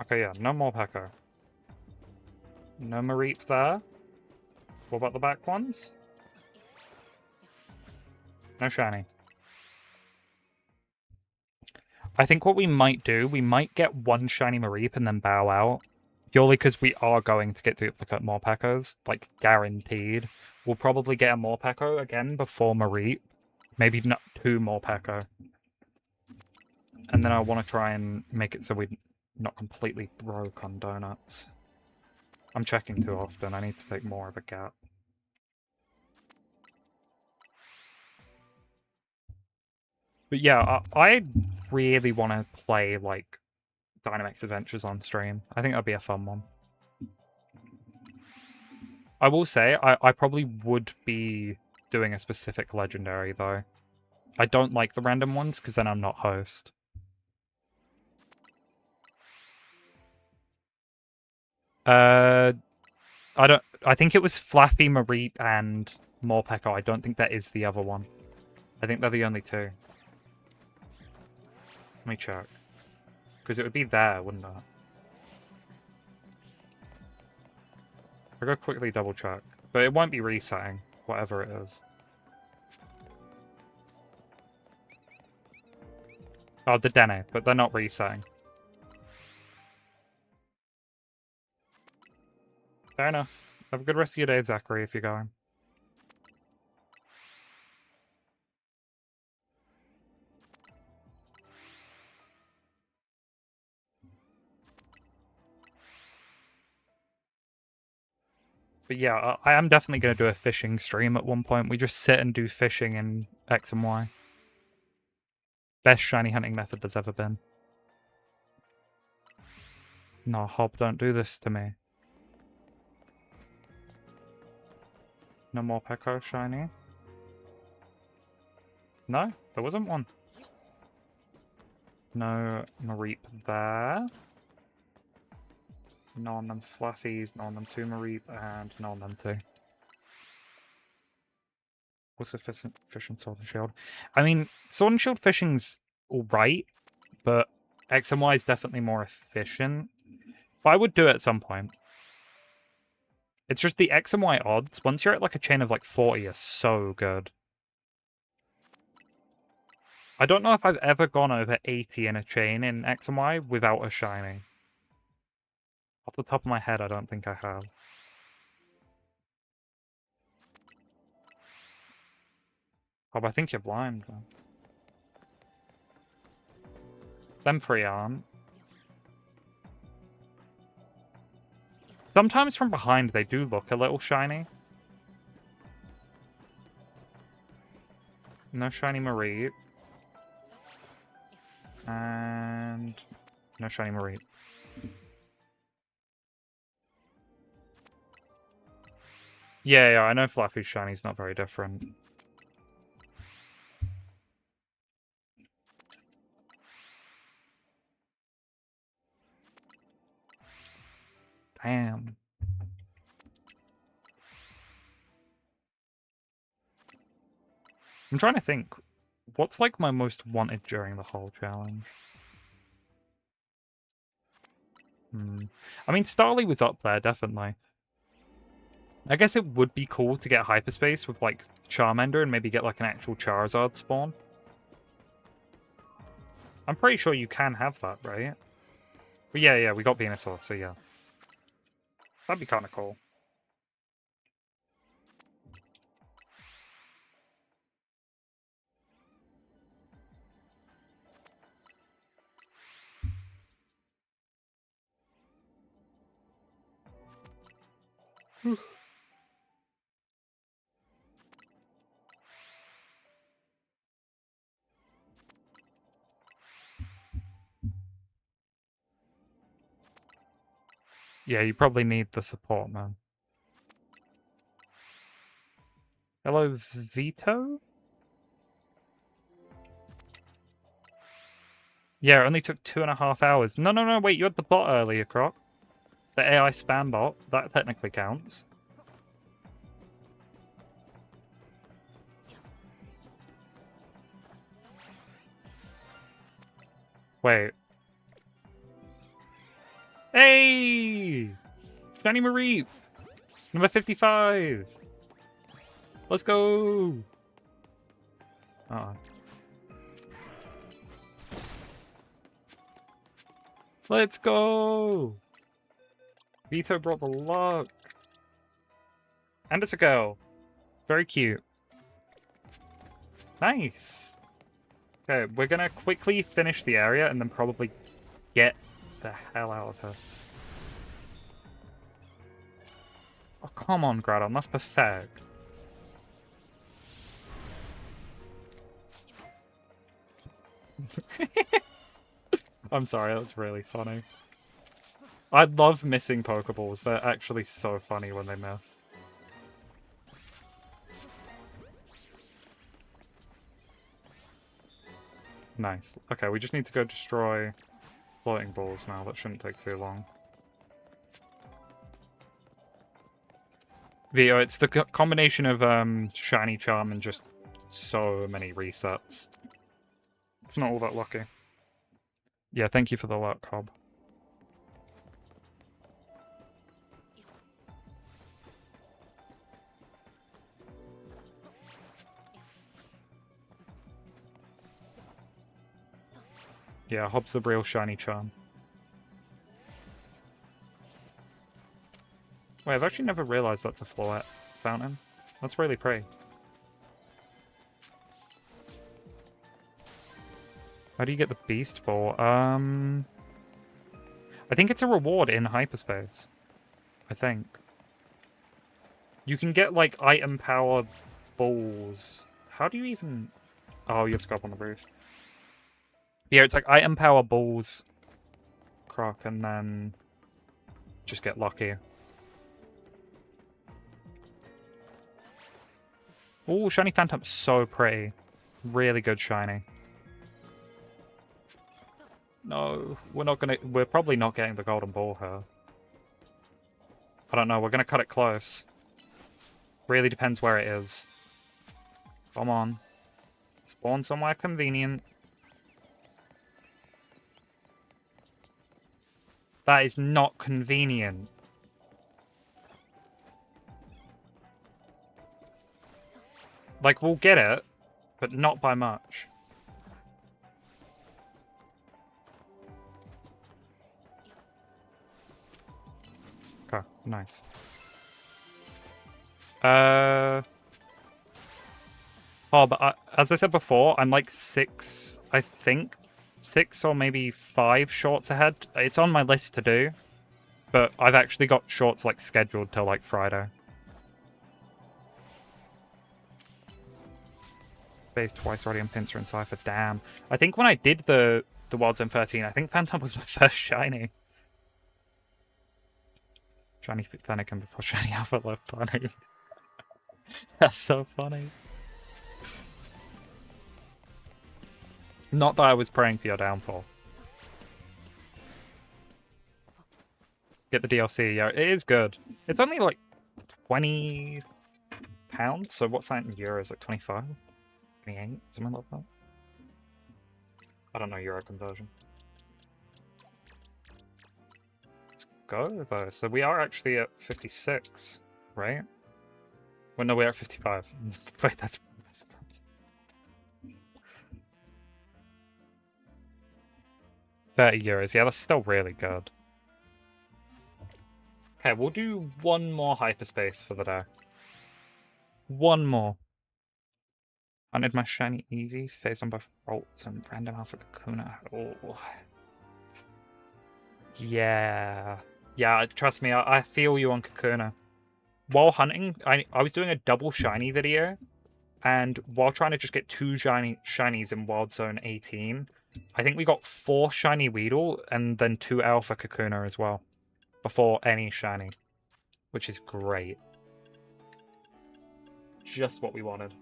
Okay, yeah. No more Pekka. No Mareep there. What about the back ones? No shiny. I think what we might do, we might get 1 shiny Mareep and then bow out. Purely because we are going to get duplicate Morpekos. Like, guaranteed. We'll probably get a Morpeko again before Mareep. Maybe not 2 Morpeko. And then I want to try and make it so we're not completely broke on donuts. I'm checking too often. I need to take more of a gap. But yeah, I really want to play, like, Dynamax Adventures on stream. I think that'd be a fun one. I will say, I probably would be doing a specific legendary, though. I don't like the random ones, because then I'm not host. I think it was Flaffy, Mareep, and Morpeko. I don't think that is the other one. I think they're the only 2. Let me check. Because it would be there, wouldn't it? I'll go quickly double check. But it won't be resetting, whatever it is. Oh, the Dene, but they're not resetting. Fair enough. Have a good rest of your day, Zachary, if you're going. But yeah, I am definitely going to do a fishing stream at one point. We just sit and do fishing in X and Y. Best shiny hunting method there's ever been. No, Hob, don't do this to me. No more Peko shiny? No, there wasn't one. No Mareep there. No on them Fluffies, no on them 2 Mareep, and no on them 2. What's the fish and Sword and Shield? I mean, Sword and Shield fishing's alright, but X and Y is definitely more efficient. But I would do it at some point. It's just the X and Y odds, once you're at like a chain of like 40, are so good. I don't know if I've ever gone over 80 in a chain in X and Y without a shiny. Off the top of my head, I don't think I have. Oh, but I think you're blind. Though. Them 3 aren't. Sometimes from behind they do look a little shiny. No shiny Mareep. And no shiny Mareep. Yeah, I know Fluffy's shiny's not very different. Damn. I'm trying to think. What's like my most wanted during the whole challenge? I mean, Starly was up there, definitely. I guess it would be cool to get Hyperspace with, like, Charmander and maybe get, like, an actual Charizard spawn. I'm pretty sure you can have that, right? But yeah, we got Venusaur, so yeah. That'd be kind of cool. Yeah, you probably need the support, man. Hello, Vito? Yeah, it only took 2.5 hours. No, wait, you had the bot earlier, Croc. The AI spam bot. That technically counts. Wait. Hey! Shiny Mareep! Number 55! Let's go! Let's go! Vito brought the luck. And it's a girl. Very cute. Nice. Okay, we're gonna quickly finish the area and then probably get the hell out of her. Oh, come on, Groudon. That's pathetic. I'm sorry, that was really funny. I love missing Pokeballs. They're actually so funny when they miss. Nice. Okay, we just need to go destroy floating balls now. That shouldn't take too long. Vito, it's the combination of Shiny Charm and just so many resets. It's not all that lucky. Yeah, thank you for the luck, Cobb. Yeah, Hobb's the real Shiny Charm. Wait, I've actually never realized that's a Floette fountain. That's really pretty. How do you get the Beast Ball? I think it's a reward in hyperspace. I think. You can get, like, item power balls. How do you even... Oh, you have to go up on the roof. Yeah, it's like item power balls, Croc, and then just get lucky. Oh, Shiny Phantom's so pretty. Really good shiny. No, we're probably not getting the golden ball here. I don't know, we're gonna cut it close. Really depends where it is. Come on. Spawn somewhere convenient. That is not convenient. Like, we'll get it, but not by much. Okay, nice. Oh, but as I said before, I'm like 6, I think, 6 or maybe 5 shorts ahead. It's on my list to do, but I've actually got shorts like scheduled till like Friday. Phase twice already on Pinsir and Cypher, damn. I think when I did the Wild Zone 13, I think Phantom was my first shiny. Shiny Fennekin before Shiny Alpha left funny. That's so funny. Not that I was praying for your downfall. Get the DLC, yeah, it is good. It's only like £20, so what's that in euros? Like 25? 28? Something like that? I don't know euro conversion. Let's go though. So we are actually at 56, right? Well, no, we're at 55. Wait, that's 30 euros. Yeah, that's still really good. Okay, we'll do one more hyperspace for the day. One more. I need my shiny Eevee, phased on both Rolts and random Alpha Kakuna. Oh. Yeah. Yeah, trust me, I feel you on Kakuna. while hunting, I was doing a double shiny video, and while trying to just get 2 shinies in Wild Zone 18, I think we got 4 shiny Weedle and then 2 Alpha Kakuna as well, before any shiny, which is great. Just what we wanted.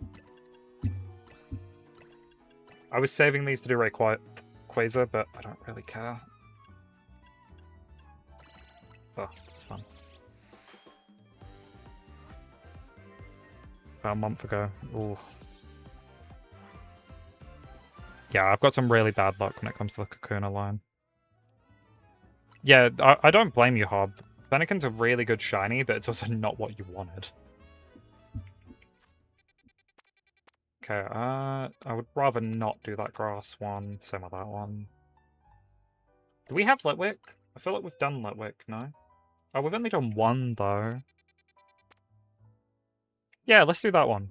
I was saving these to do Rayquaza, but I don't really care. Oh, it's fun. About a month ago. Ooh. Yeah, I've got some really bad luck when it comes to the Kakuna line. Yeah, I don't blame you, Hob. Fennekin's a really good shiny, but it's also not what you wanted. Okay, I would rather not do that grass one. Same with that one. Do we have Litwick? I feel like we've done Litwick, no? Oh, we've only done one, though. Yeah, let's do that one.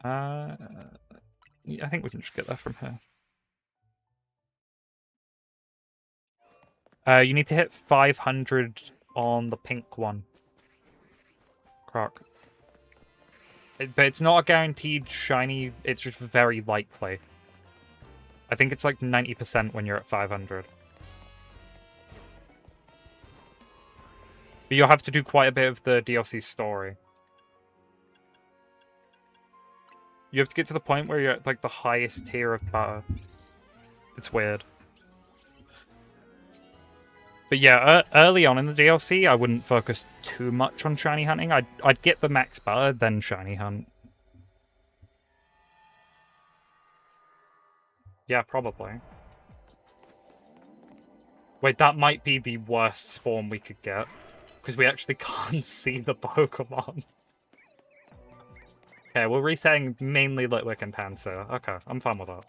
I think we can just get there from here. You need to hit 500 on the pink one. Croc. But it's not a guaranteed shiny, it's just very likely. I think it's like 90% when you're at 500. But you'll have to do quite a bit of the DLC story. You have to get to the point where you're at like the highest tier of butter. It's weird. But yeah, early on in the DLC, I wouldn't focus too much on shiny hunting. I'd get the max butter, then shiny hunt. Yeah, probably. Wait, that might be the worst spawn we could get. Because we actually can't see the Pokemon. Okay, we're resetting mainly Litwick and Panzer. Okay, I'm fine with that.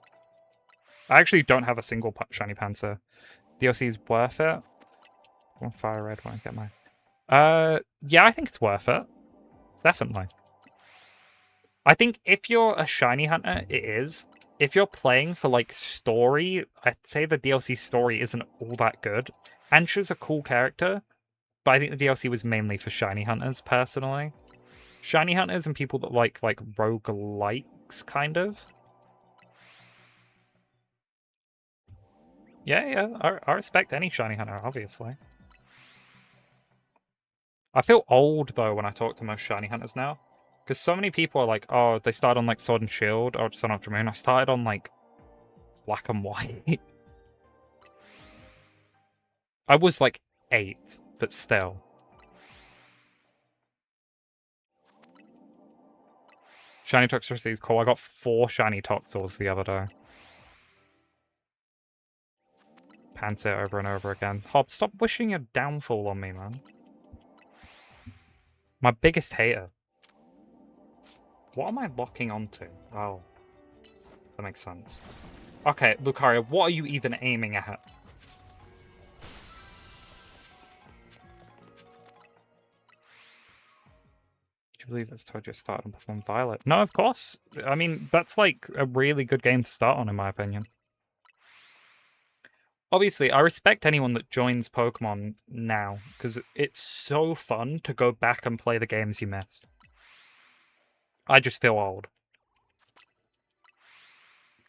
I actually don't have a single shiny Panzer. DLC is worth it. One fire red when I get my... yeah, I think it's worth it. Definitely. I think if you're a shiny hunter, it is. If you're playing for, like, story, I'd say the DLC story isn't all that good. Ansha's a cool character, but I think the DLC was mainly for shiny hunters, personally. Shiny hunters and people that like roguelikes, kind of. Yeah, I respect any shiny hunter, obviously. I feel old, though, when I talk to most shiny hunters now. Because so many people are like, oh, they start on, like, Sword and Shield or Sun Ultra Moon. I started on, like, Black and White. I was, like, 8, but still. Shiny Toxtricity is cool. I got 4 shiny Toxels the other day. Panzer over and over again. Hob, stop wishing your downfall on me, man. My biggest hater. What am I locking onto? Oh. That makes sense. Okay, Lucario, what are you even aiming at? Do you believe I've told you to start on Pokemon Violet? No, of course. I mean, that's like a really good game to start on, in my opinion. Obviously, I respect anyone that joins Pokemon now, because it's so fun to go back and play the games you missed. I just feel old.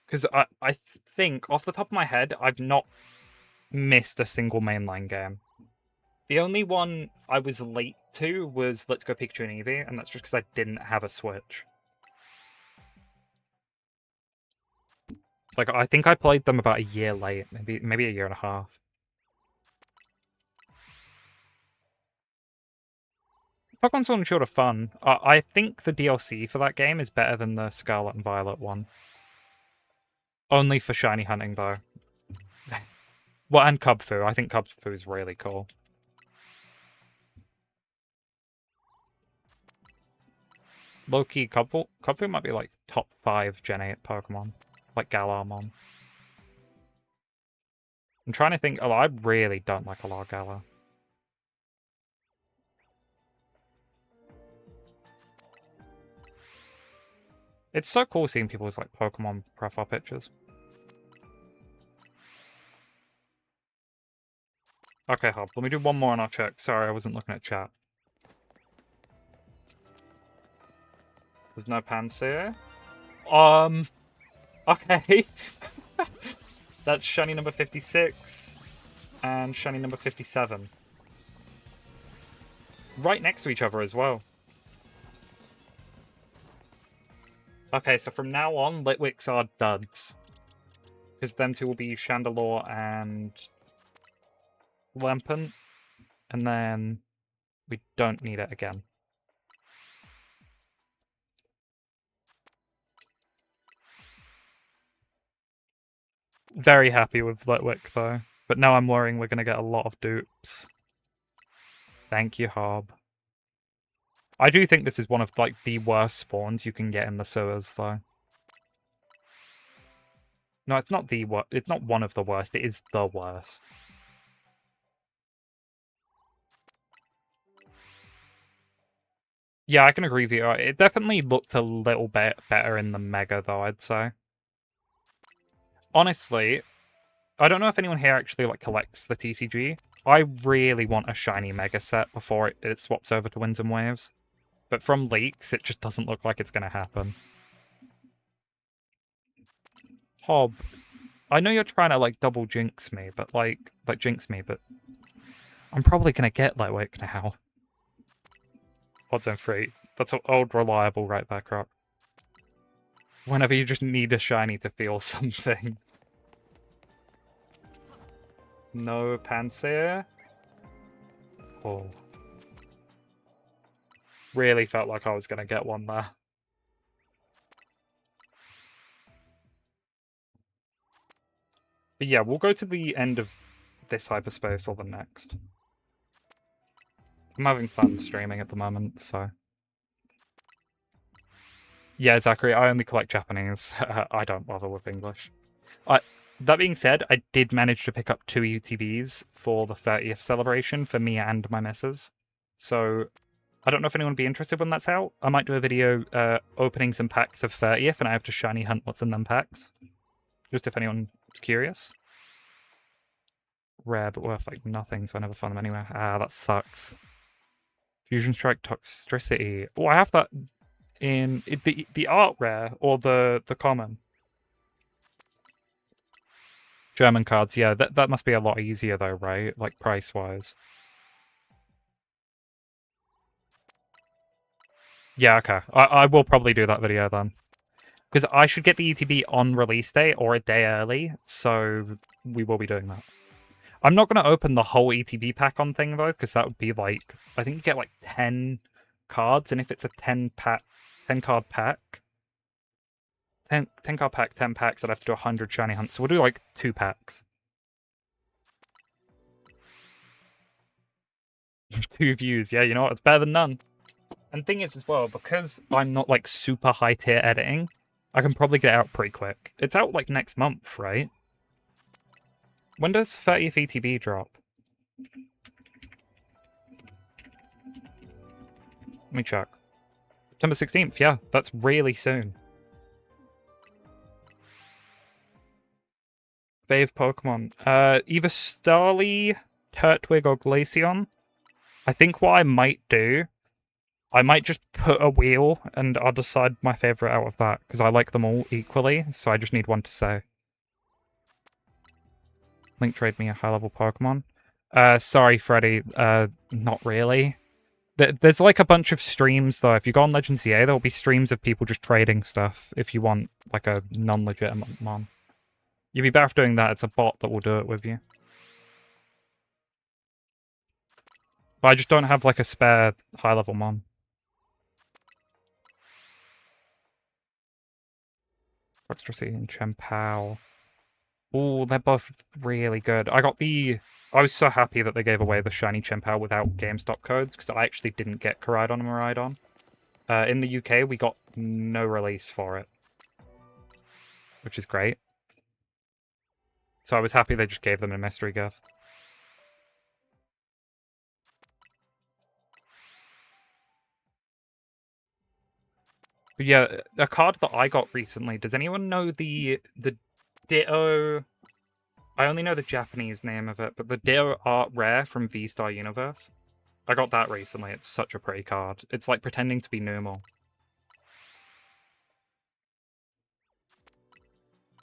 Because I think, off the top of my head, I've not missed a single mainline game. The only one I was late to was Let's Go Pikachu and Eevee, and that's just because I didn't have a Switch. Like, I think I played them about a year late, maybe a year and a half. Pokemon Sword and Shield are fun. I think the DLC for that game is better than the Scarlet and Violet one. Only for shiny hunting, though. Well, and Cubfu. I think Cubfu is really cool. Low-key, Cubfu might be, like, top 5 Gen 8 Pokemon. Like Galarmon. I'm trying to think... Oh, I really don't like a lot of Galar. It's so cool seeing people's, like, Pokemon profile pictures. Okay, Hob, let me do one more and I'll check. Sorry, I wasn't looking at chat. There's no Pansear. Okay. That's shiny number 56 and shiny number 57. Right next to each other as well. Okay, so from now on, Litwicks are duds. Because them two will be Chandelure and Lampant. And then we don't need it again. Very happy with Litwick, though. But now I'm worrying we're going to get a lot of dupes. Thank you, Hob. I do think this is one of, like, the worst spawns you can get in the sewers, though. No, it's not the worst. It's not one of the worst. It is the worst. Yeah, I can agree with you. It definitely looked a little bit better in the Mega, though, I'd say. Honestly, I don't know if anyone here actually, like, collects the TCG. I really want a shiny Mega set before it swaps over to Winds and Waves. But from leaks, it just doesn't look like it's going to happen. Hob, I know you're trying to, like, double jinx me, but, like jinx me, but I'm probably going to get Litwick now. Odds on 3. That's old reliable right there, Croc. Whenever you just need a shiny to feel something. No Pansear. Oh. Really felt like I was going to get one there. But yeah, we'll go to the end of this hyperspace or the next. I'm having fun streaming at the moment, so... Yeah, Zachary, I only collect Japanese. I don't bother with English. That being said, I did manage to pick up 2 UTBs for the 30th celebration for me and my missus. So, I don't know if anyone would be interested when that's out. I might do a video opening some packs of 30th, and I have to shiny hunt what's in them packs. Just if anyone's curious. Rare, but worth like nothing, so I never found them anywhere. Ah, that sucks. Fusion Strike Toxicity. Oh, I have that in the art rare or the common. German cards, yeah, that must be a lot easier though, right? Like price wise. Yeah, okay. I will probably do that video then. Because I should get the ETB on release day or a day early, so we will be doing that. I'm not going to open the whole ETB pack on thing though, because that would be like, I think you get like 10 cards, and if it's a 10 card pack, 10 card pack, 10 packs, I'd have to do 100 shiny hunts. So we'll do like 2 packs. 2 views, yeah, you know what? It's better than none. And thing is as well, because I'm not like super high tier editing, I can probably get it out pretty quick. It's out like next month, right? When does 30th ETB drop? Let me check. September 16th, yeah, that's really soon. Fave Pokemon. Either Starly, Turtwig, or Glaceon. I think what I might do, I might just put a wheel and I'll decide my favourite out of that, because I like them all equally, so I just need one to say. Link trade me a high-level Pokemon. Sorry, Freddy, not really. There's like a bunch of streams, though. If you go on Legends EA, there'll be streams of people just trading stuff if you want, like, a non-legitimate mon. You'd be better off doing that. It's a bot that will do it with you. But I just don't have, like, a spare high-level mon. Foxtrotty and Chempao. Oh, they're both really good. I was so happy that they gave away the shiny Chempao without GameStop codes, because I actually didn't get Koraidon and Miraidon. In the UK, we got no release for it, which is great. So I was happy they just gave them a mystery gift. But yeah, a card that I got recently, does anyone know the Ditto... I only know the Japanese name of it, but the Ditto Art Rare from V-Star Universe? I got that recently. It's such a pretty card. It's like pretending to be normal.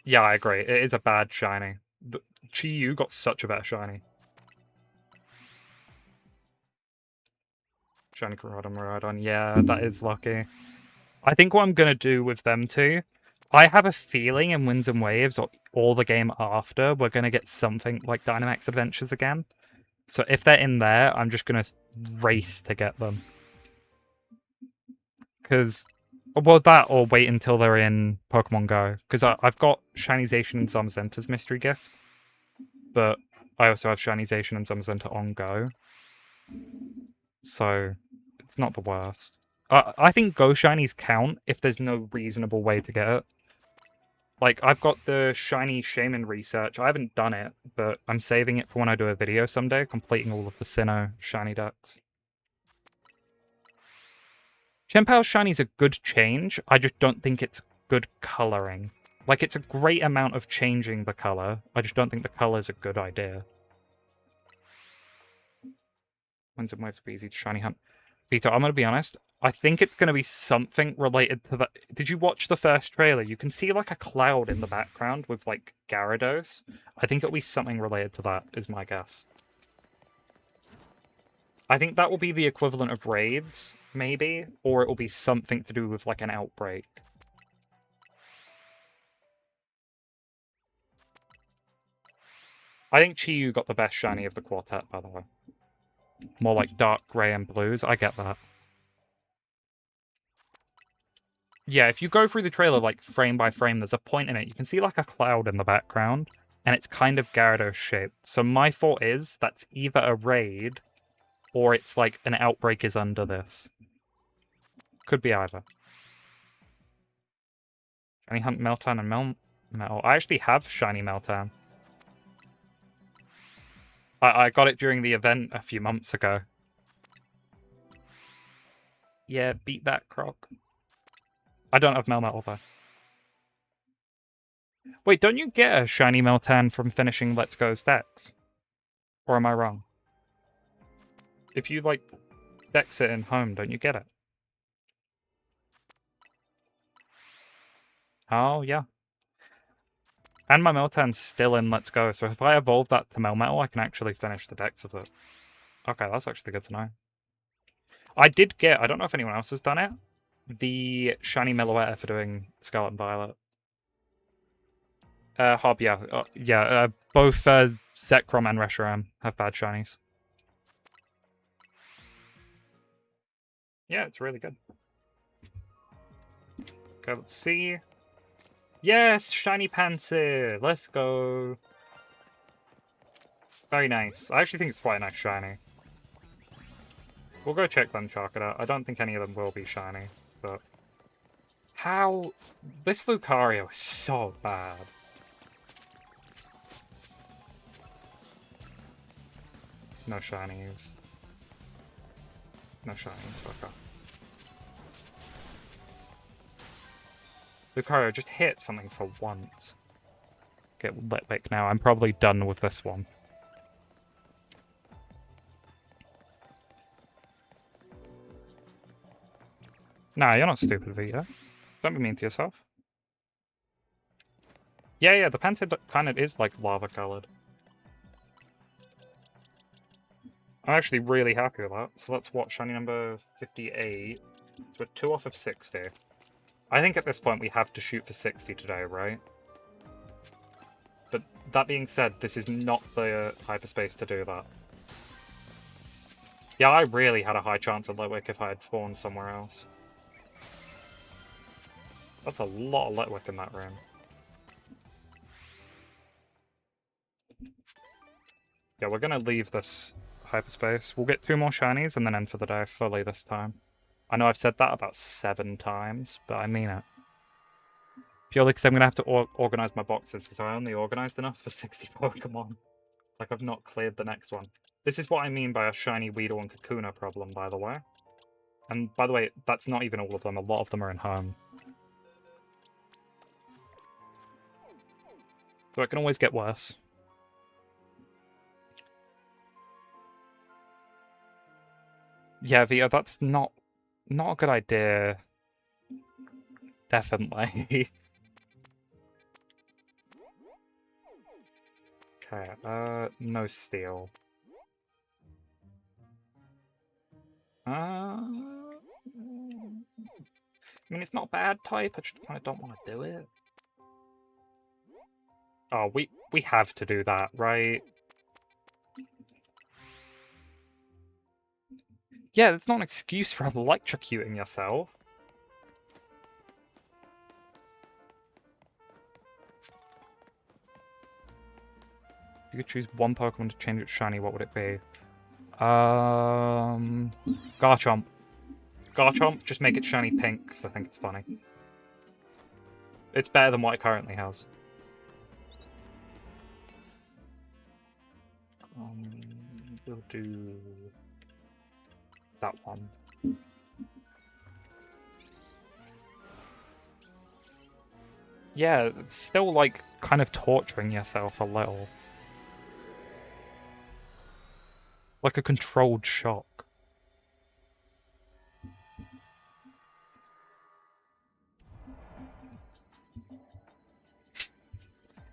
Yeah, I agree. It is a bad shiny. The Chi-Yu got such a better shiny. Shiny Miraidon. Yeah, that is lucky. I think what I'm going to do with them two, I have a feeling in Winds and Waves or the game after, we're going to get something like Dynamax Adventures again. So if they're in there, I'm just going to race to get them. Because, well, that or wait until they're in Pokemon Go. Because I've got Shinization and Zamazenta's Mystery Gift, but I also have Shinization and Zamazenta on Go. So it's not the worst. I think Go Shinies count if there's no reasonable way to get it. Like, I've got the Shiny Shaman research. I haven't done it, but I'm saving it for when I do a video someday, completing all of the Sinnoh Shiny decks. Chien-Pao's Shiny's a good change, I just don't think it's good coloring. Like, it's a great amount of changing the color, I just don't think the color's a good idea. When's it most easy to shiny hunt? Vito, I'm gonna be honest, I think it's gonna be something related to that. Did you watch the first trailer? You can see like a cloud in the background with like Gyarados. I think it'll be something related to that, is my guess. I think that will be the equivalent of raids, maybe, or it will be something to do with like an outbreak. I think Chi-Yu got the best shiny of the quartet, by the way. More like dark grey and blues, I get that. Yeah, if you go through the trailer like frame by frame, there's a point in it. You can see like a cloud in the background, and it's kind of Gyarados shaped. So my thought is that's either a raid, or it's like an outbreak is under this. Could be either. Shiny Hunt Meltan and Metal. I actually have Shiny Meltan. I got it during the event a few months ago. Yeah, beat that, Croc. I don't have Melmetal though. Wait, don't you get a Shiny Meltan from finishing Let's Go's decks? Or am I wrong? If you, like, dex it in home, don't you get it? Oh, yeah. And my Meltan's still in Let's Go, so if I evolve that to Melmetal, I can actually finish the decks of it. Okay, that's actually good to know. I did get, I don't know if anyone else has done it, the Shiny Meloetta for doing Scarlet and Violet. Hob, yeah. Both Zekrom and Reshiram have bad shinies. Yeah, it's really good. Okay, let's see. Yes, Shiny Panzer! Let's go! Very nice. I actually think it's quite a nice shiny. We'll go check them, chalk it out. I don't think any of them will be shiny, but... How... This Lucario is so bad. No shinies. No shinies, okay. Lucario, just hit something for once. Get Litwick now. I'm probably done with this one. Nah, you're not stupid, Vita. Don't be mean to yourself. Yeah, the Panzer kind of is like lava-colored. I'm actually really happy with that. So let's watch shiny number 58. So we're 2 off of 60. I think at this point we have to shoot for 60 today, right? But that being said, this is not the hyperspace to do that. Yeah, I really had a high chance of Litwick if I had spawned somewhere else. That's a lot of Litwick in that room. Yeah, we're gonna leave this hyperspace. We'll get 2 more shinies and then end for the day fully this time. I know I've said that about 7 times, but I mean it. Purely because I'm going to have to organize my boxes, because I only organized enough for 60 Pokemon. Like, I've not cleared the next one. This is what I mean by a shiny Weedle and Kakuna problem, by the way. And, by the way, that's not even all of them. A lot of them are in home. So it can always get worse. Yeah, Vito, that's not a good idea. Definitely. Okay, no steel. I mean, it's not bad type, I just kind of don't want to do it. Oh, we have to do that, right? Yeah, it's not an excuse for electrocuting yourself. If you could choose one Pokemon to change its shiny, what would it be? Garchomp. Garchomp, just make it shiny pink, because I think it's funny. It's better than what it currently has. We'll do that one. Yeah, it's still, like, kind of torturing yourself a little. Like a controlled shock.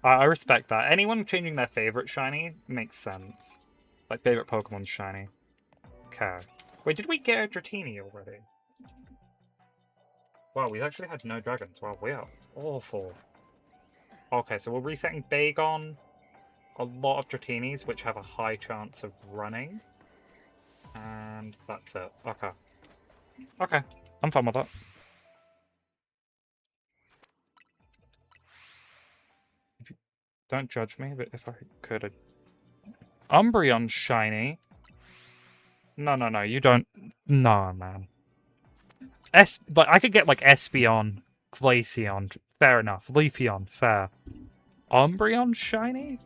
I respect that. Anyone changing their favorite shiny makes sense. Like, favorite Pokemon's shiny. Okay. Wait, did we get a Dratini already? Wow, we actually had no dragons. Wow, we are awful. Okay, so we're resetting Bagon, a lot of Dratinis, which have a high chance of running. And that's it. Okay. Okay, I'm fine with that. Don't judge me, but if I could... Umbreon shiny? No, you don't... No, man. Like, I could get, like, Espeon, Glaceon, fair enough. Leafeon, fair. Umbreon shiny?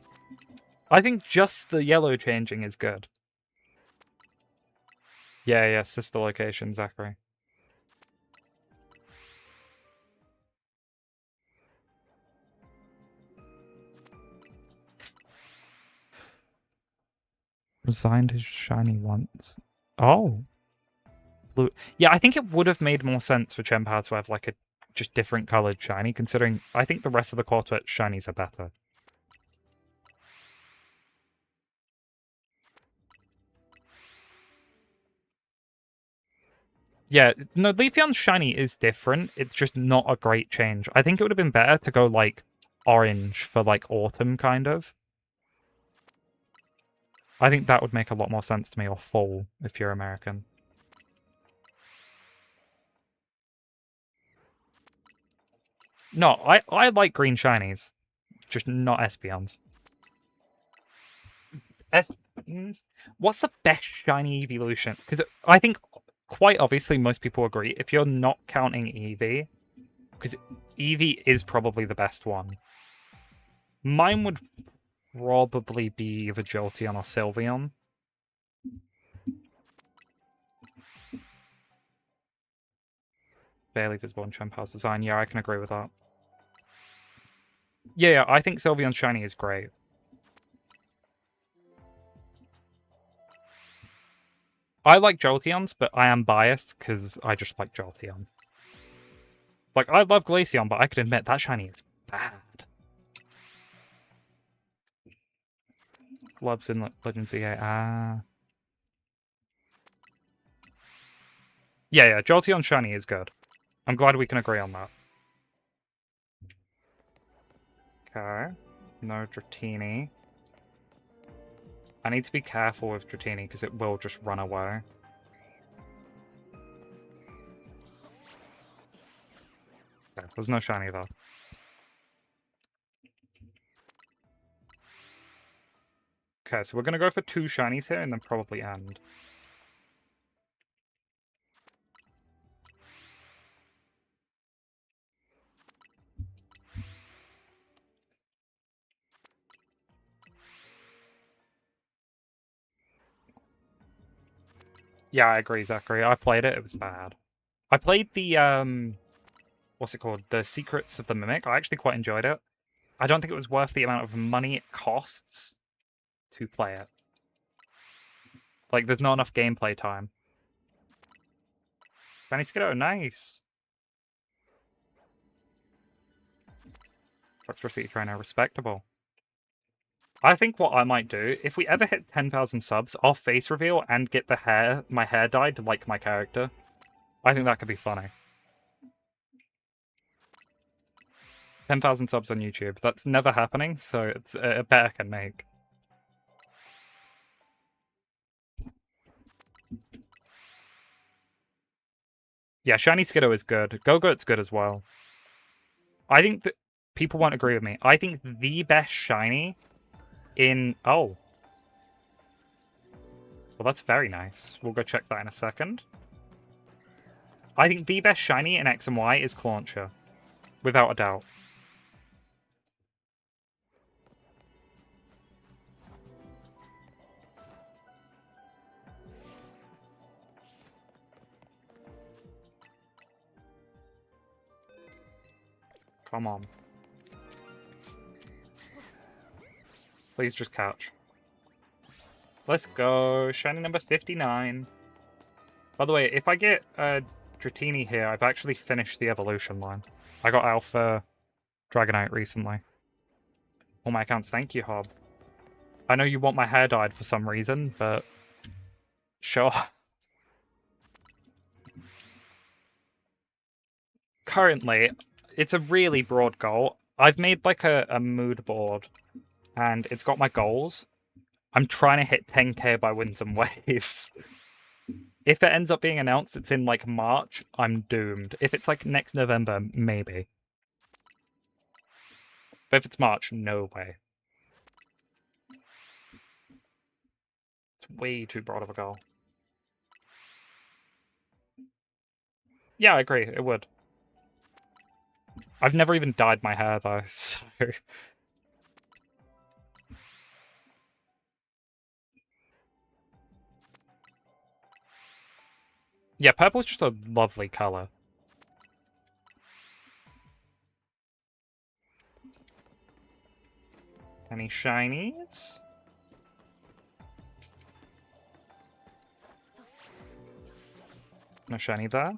I think just the yellow changing is good. Yeah, sister location, Zachary. Resigned his shiny once. Oh. Blue. Yeah, I think it would have made more sense for Chempao to have, like, a just different coloured shiny, considering I think the rest of the Quartet shinies are better. Yeah, no, Leafeon's shiny is different. It's just not a great change. I think it would have been better to go, like, orange for, like, autumn, kind of. I think that would make a lot more sense to me, or fall, if you're American. No, I like green shinies, just not Espeons. Es What's the best shiny evolution? Because I think, quite obviously, most people agree, if you're not counting Eevee, because Eevee is probably the best one. Mine would probably be either Jolteon or Sylveon. Barely visible in Chempao's design. Yeah, I can agree with that. Yeah, I think Sylveon's shiny is great. I like Jolteon's, but I am biased because I just like Jolteon. Like, I love Glaceon, but I could admit that shiny is bad. Gloves in Legends EA. Ah. Yeah, Jolteon shiny is good. I'm glad we can agree on that. Okay. No Dratini. I need to be careful with Dratini because it will just run away. Okay, there's no shiny though. Okay, so we're going to go for 2 shinies here and then probably end. Yeah, I agree, Zachary. I played it. It was bad. I played the, what's it called? The Secrets of the Mimic. I actually quite enjoyed it. I don't think it was worth the amount of money it costs to play it. Like, there's not enough gameplay time. Fanny Skiddo, nice. Fox Receipt Trainer, respectable. I think what I might do, if we ever hit 10,000 subs, I'll face reveal and get my hair dyed like my character. I think that could be funny. 10,000 subs on YouTube. That's never happening, so it's a bet I can make. Yeah, Shiny Skiddo is good. Go-Goat's good as well. I think that people won't agree with me. I think the best Shiny in... Oh. Well, that's very nice. We'll go check that in a second. I think the best Shiny in X and Y is Clauncher. Without a doubt. Come on. Please just catch. Let's go. Shiny number 59. By the way, if I get Dratini here, I've actually finished the evolution line. I got Alpha Dragonite recently. All my accounts, thank you, Hob. I know you want my hair dyed for some reason, but... Sure. Currently, it's a really broad goal. I've made like a mood board, and it's got my goals. I'm trying to hit 10k by Winds and Waves. If it ends up being announced it's in like March, I'm doomed. If it's like next November, maybe. But if it's March, no way. It's way too broad of a goal. Yeah, I agree, it would. I've never even dyed my hair though, so... Yeah, purple's just a lovely color. Any shinies? No shiny there.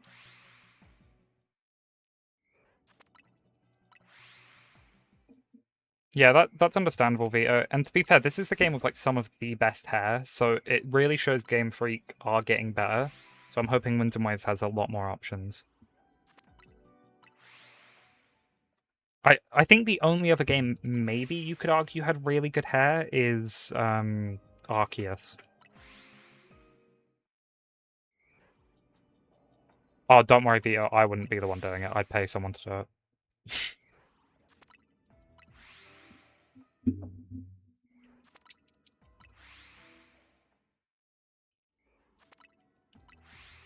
Yeah, that's understandable, Vito. And to be fair, this is the game with like some of the best hair, so it really shows Game Freak are getting better. So I'm hoping Winds and Waves has a lot more options. I think the only other game maybe you could argue had really good hair is Arceus. Oh, don't worry, Vito. I wouldn't be the one doing it. I'd pay someone to do it.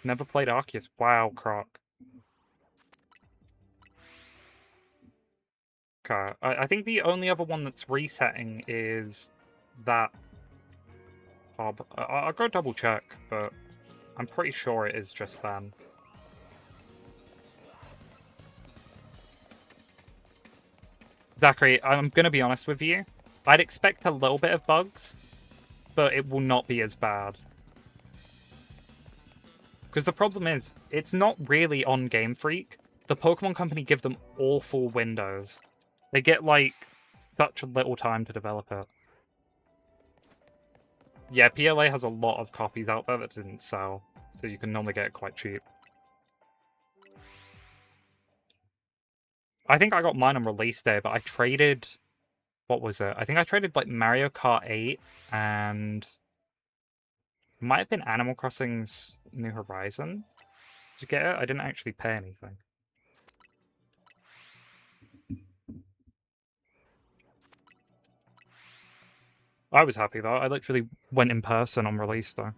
Never played Arceus. Wow, Croc. Okay, I think the only other one that's resetting is that Hob. I'll go double check, but I'm pretty sure it is just them. Zachary, I'm going to be honest with you. I'd expect a little bit of bugs, but it will not be as bad. Because the problem is, it's not really on Game Freak. The Pokemon Company give them awful windows. They get, like, such little time to develop it. Yeah, PLA has a lot of copies out there that didn't sell, so you can normally get it quite cheap. I think I got mine on release day, but I traded... What was it? I think I traded, like, Mario Kart 8 and... It might have been Animal Crossing's New Horizon to get it. I didn't actually pay anything. I was happy though. I literally went in person on release though.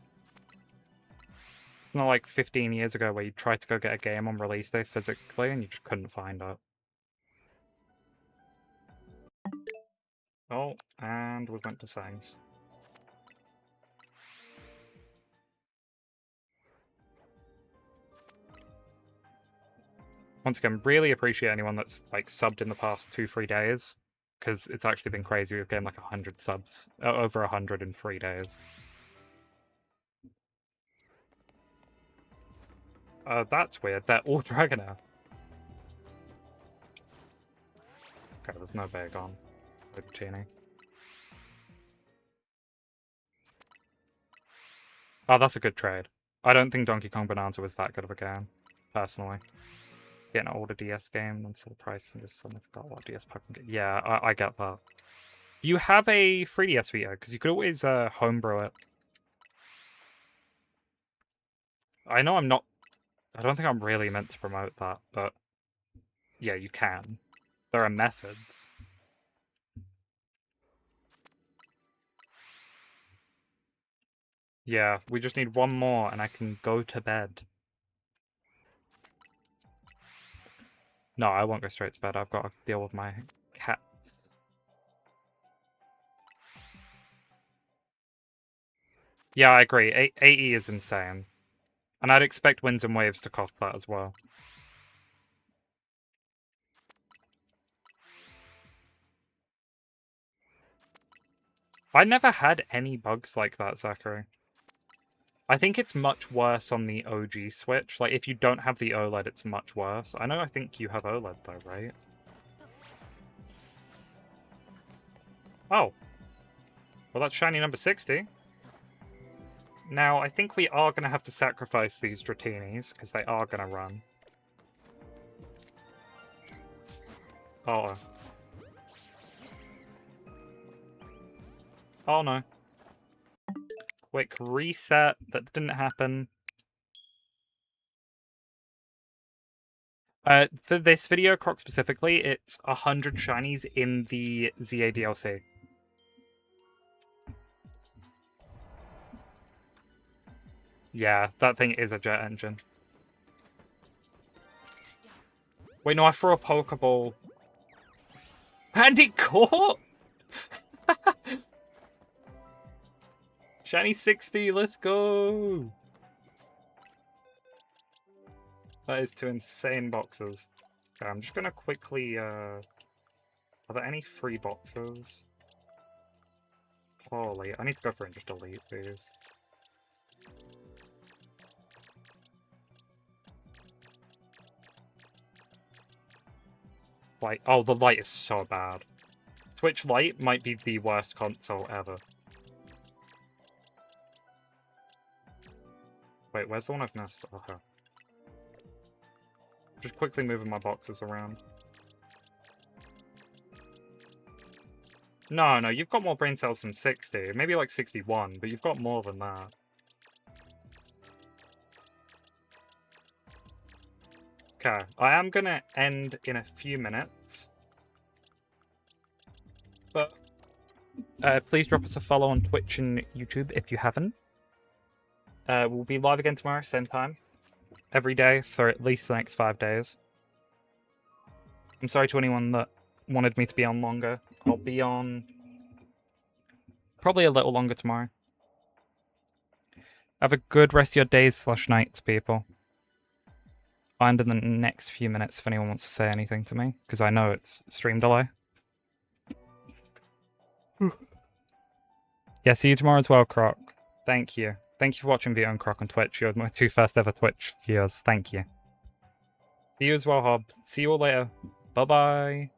It's not like 15 years ago where you tried to go get a game on release day physically and you just couldn't find it. Oh, and we went to settings. Once again, really appreciate anyone that's like subbed in the past 2-3 days, because it's actually been crazy. We've gained like 100 subs, over 100 in 3 days. That's weird. They're all Dragonair. Okay, there's no bag on. Teeny. Oh, that's a good trade. I don't think Donkey Kong Bonanza was that good of a game, personally. Get an older DS game and still price and just suddenly forgot what DS Pokemon get. Yeah, I get that. Do you have a 3DS Vita? Because you could always homebrew it. I know I'm not... I don't think I'm really meant to promote that, but... Yeah, you can. There are methods. Yeah, we just need one more and I can go to bed. No, I won't go straight to bed. I've got to deal with my cats. Yeah, I agree. 80 is insane. And I'd expect Winds and Waves to cost that as well. I never had any bugs like that, Zachary. I think it's much worse on the OG Switch. Like, if you don't have the OLED, it's much worse. I think you have OLED, though, right? Oh. Well, that's shiny number 60. Now, I think we are going to have to sacrifice these Dratinis, because they are going to run. Oh. Oh, no. Quick reset. That didn't happen. For this video, Croc specifically, it's 100 shinies in the ZA DLC. Yeah, that thing is a jet engine. Wait, no, I threw a Pokeball. And it caught? Shiny 60, let's go! That is two insane boxes. Okay, I'm just gonna quickly, Are there any free boxes? Holy, I need to go for it and just delete these. Like, oh, the light is so bad. Switch Lite might be the worst console ever. Wait, where's the one I've missed? Okay. Just quickly moving my boxes around. No, no, you've got more brain cells than 60. Maybe like 61, but you've got more than that. Okay, I am gonna end in a few minutes. But please drop us a follow on Twitch and YouTube if you haven't. We'll be live again tomorrow, same time. Every day for at least the next 5 days. I'm sorry to anyone that wanted me to be on longer. I'll be on probably a little longer tomorrow. Have a good rest of your days / nights, people. I'll end in the next few minutes if anyone wants to say anything to me, because I know it's stream delay. Yeah, see you tomorrow as well, Croc. Thank you. Thank you for watching Vito and Croc on Twitch. You're my 2 first ever Twitch viewers. Thank you. See you as well, Hob. See you all later. Bye-bye.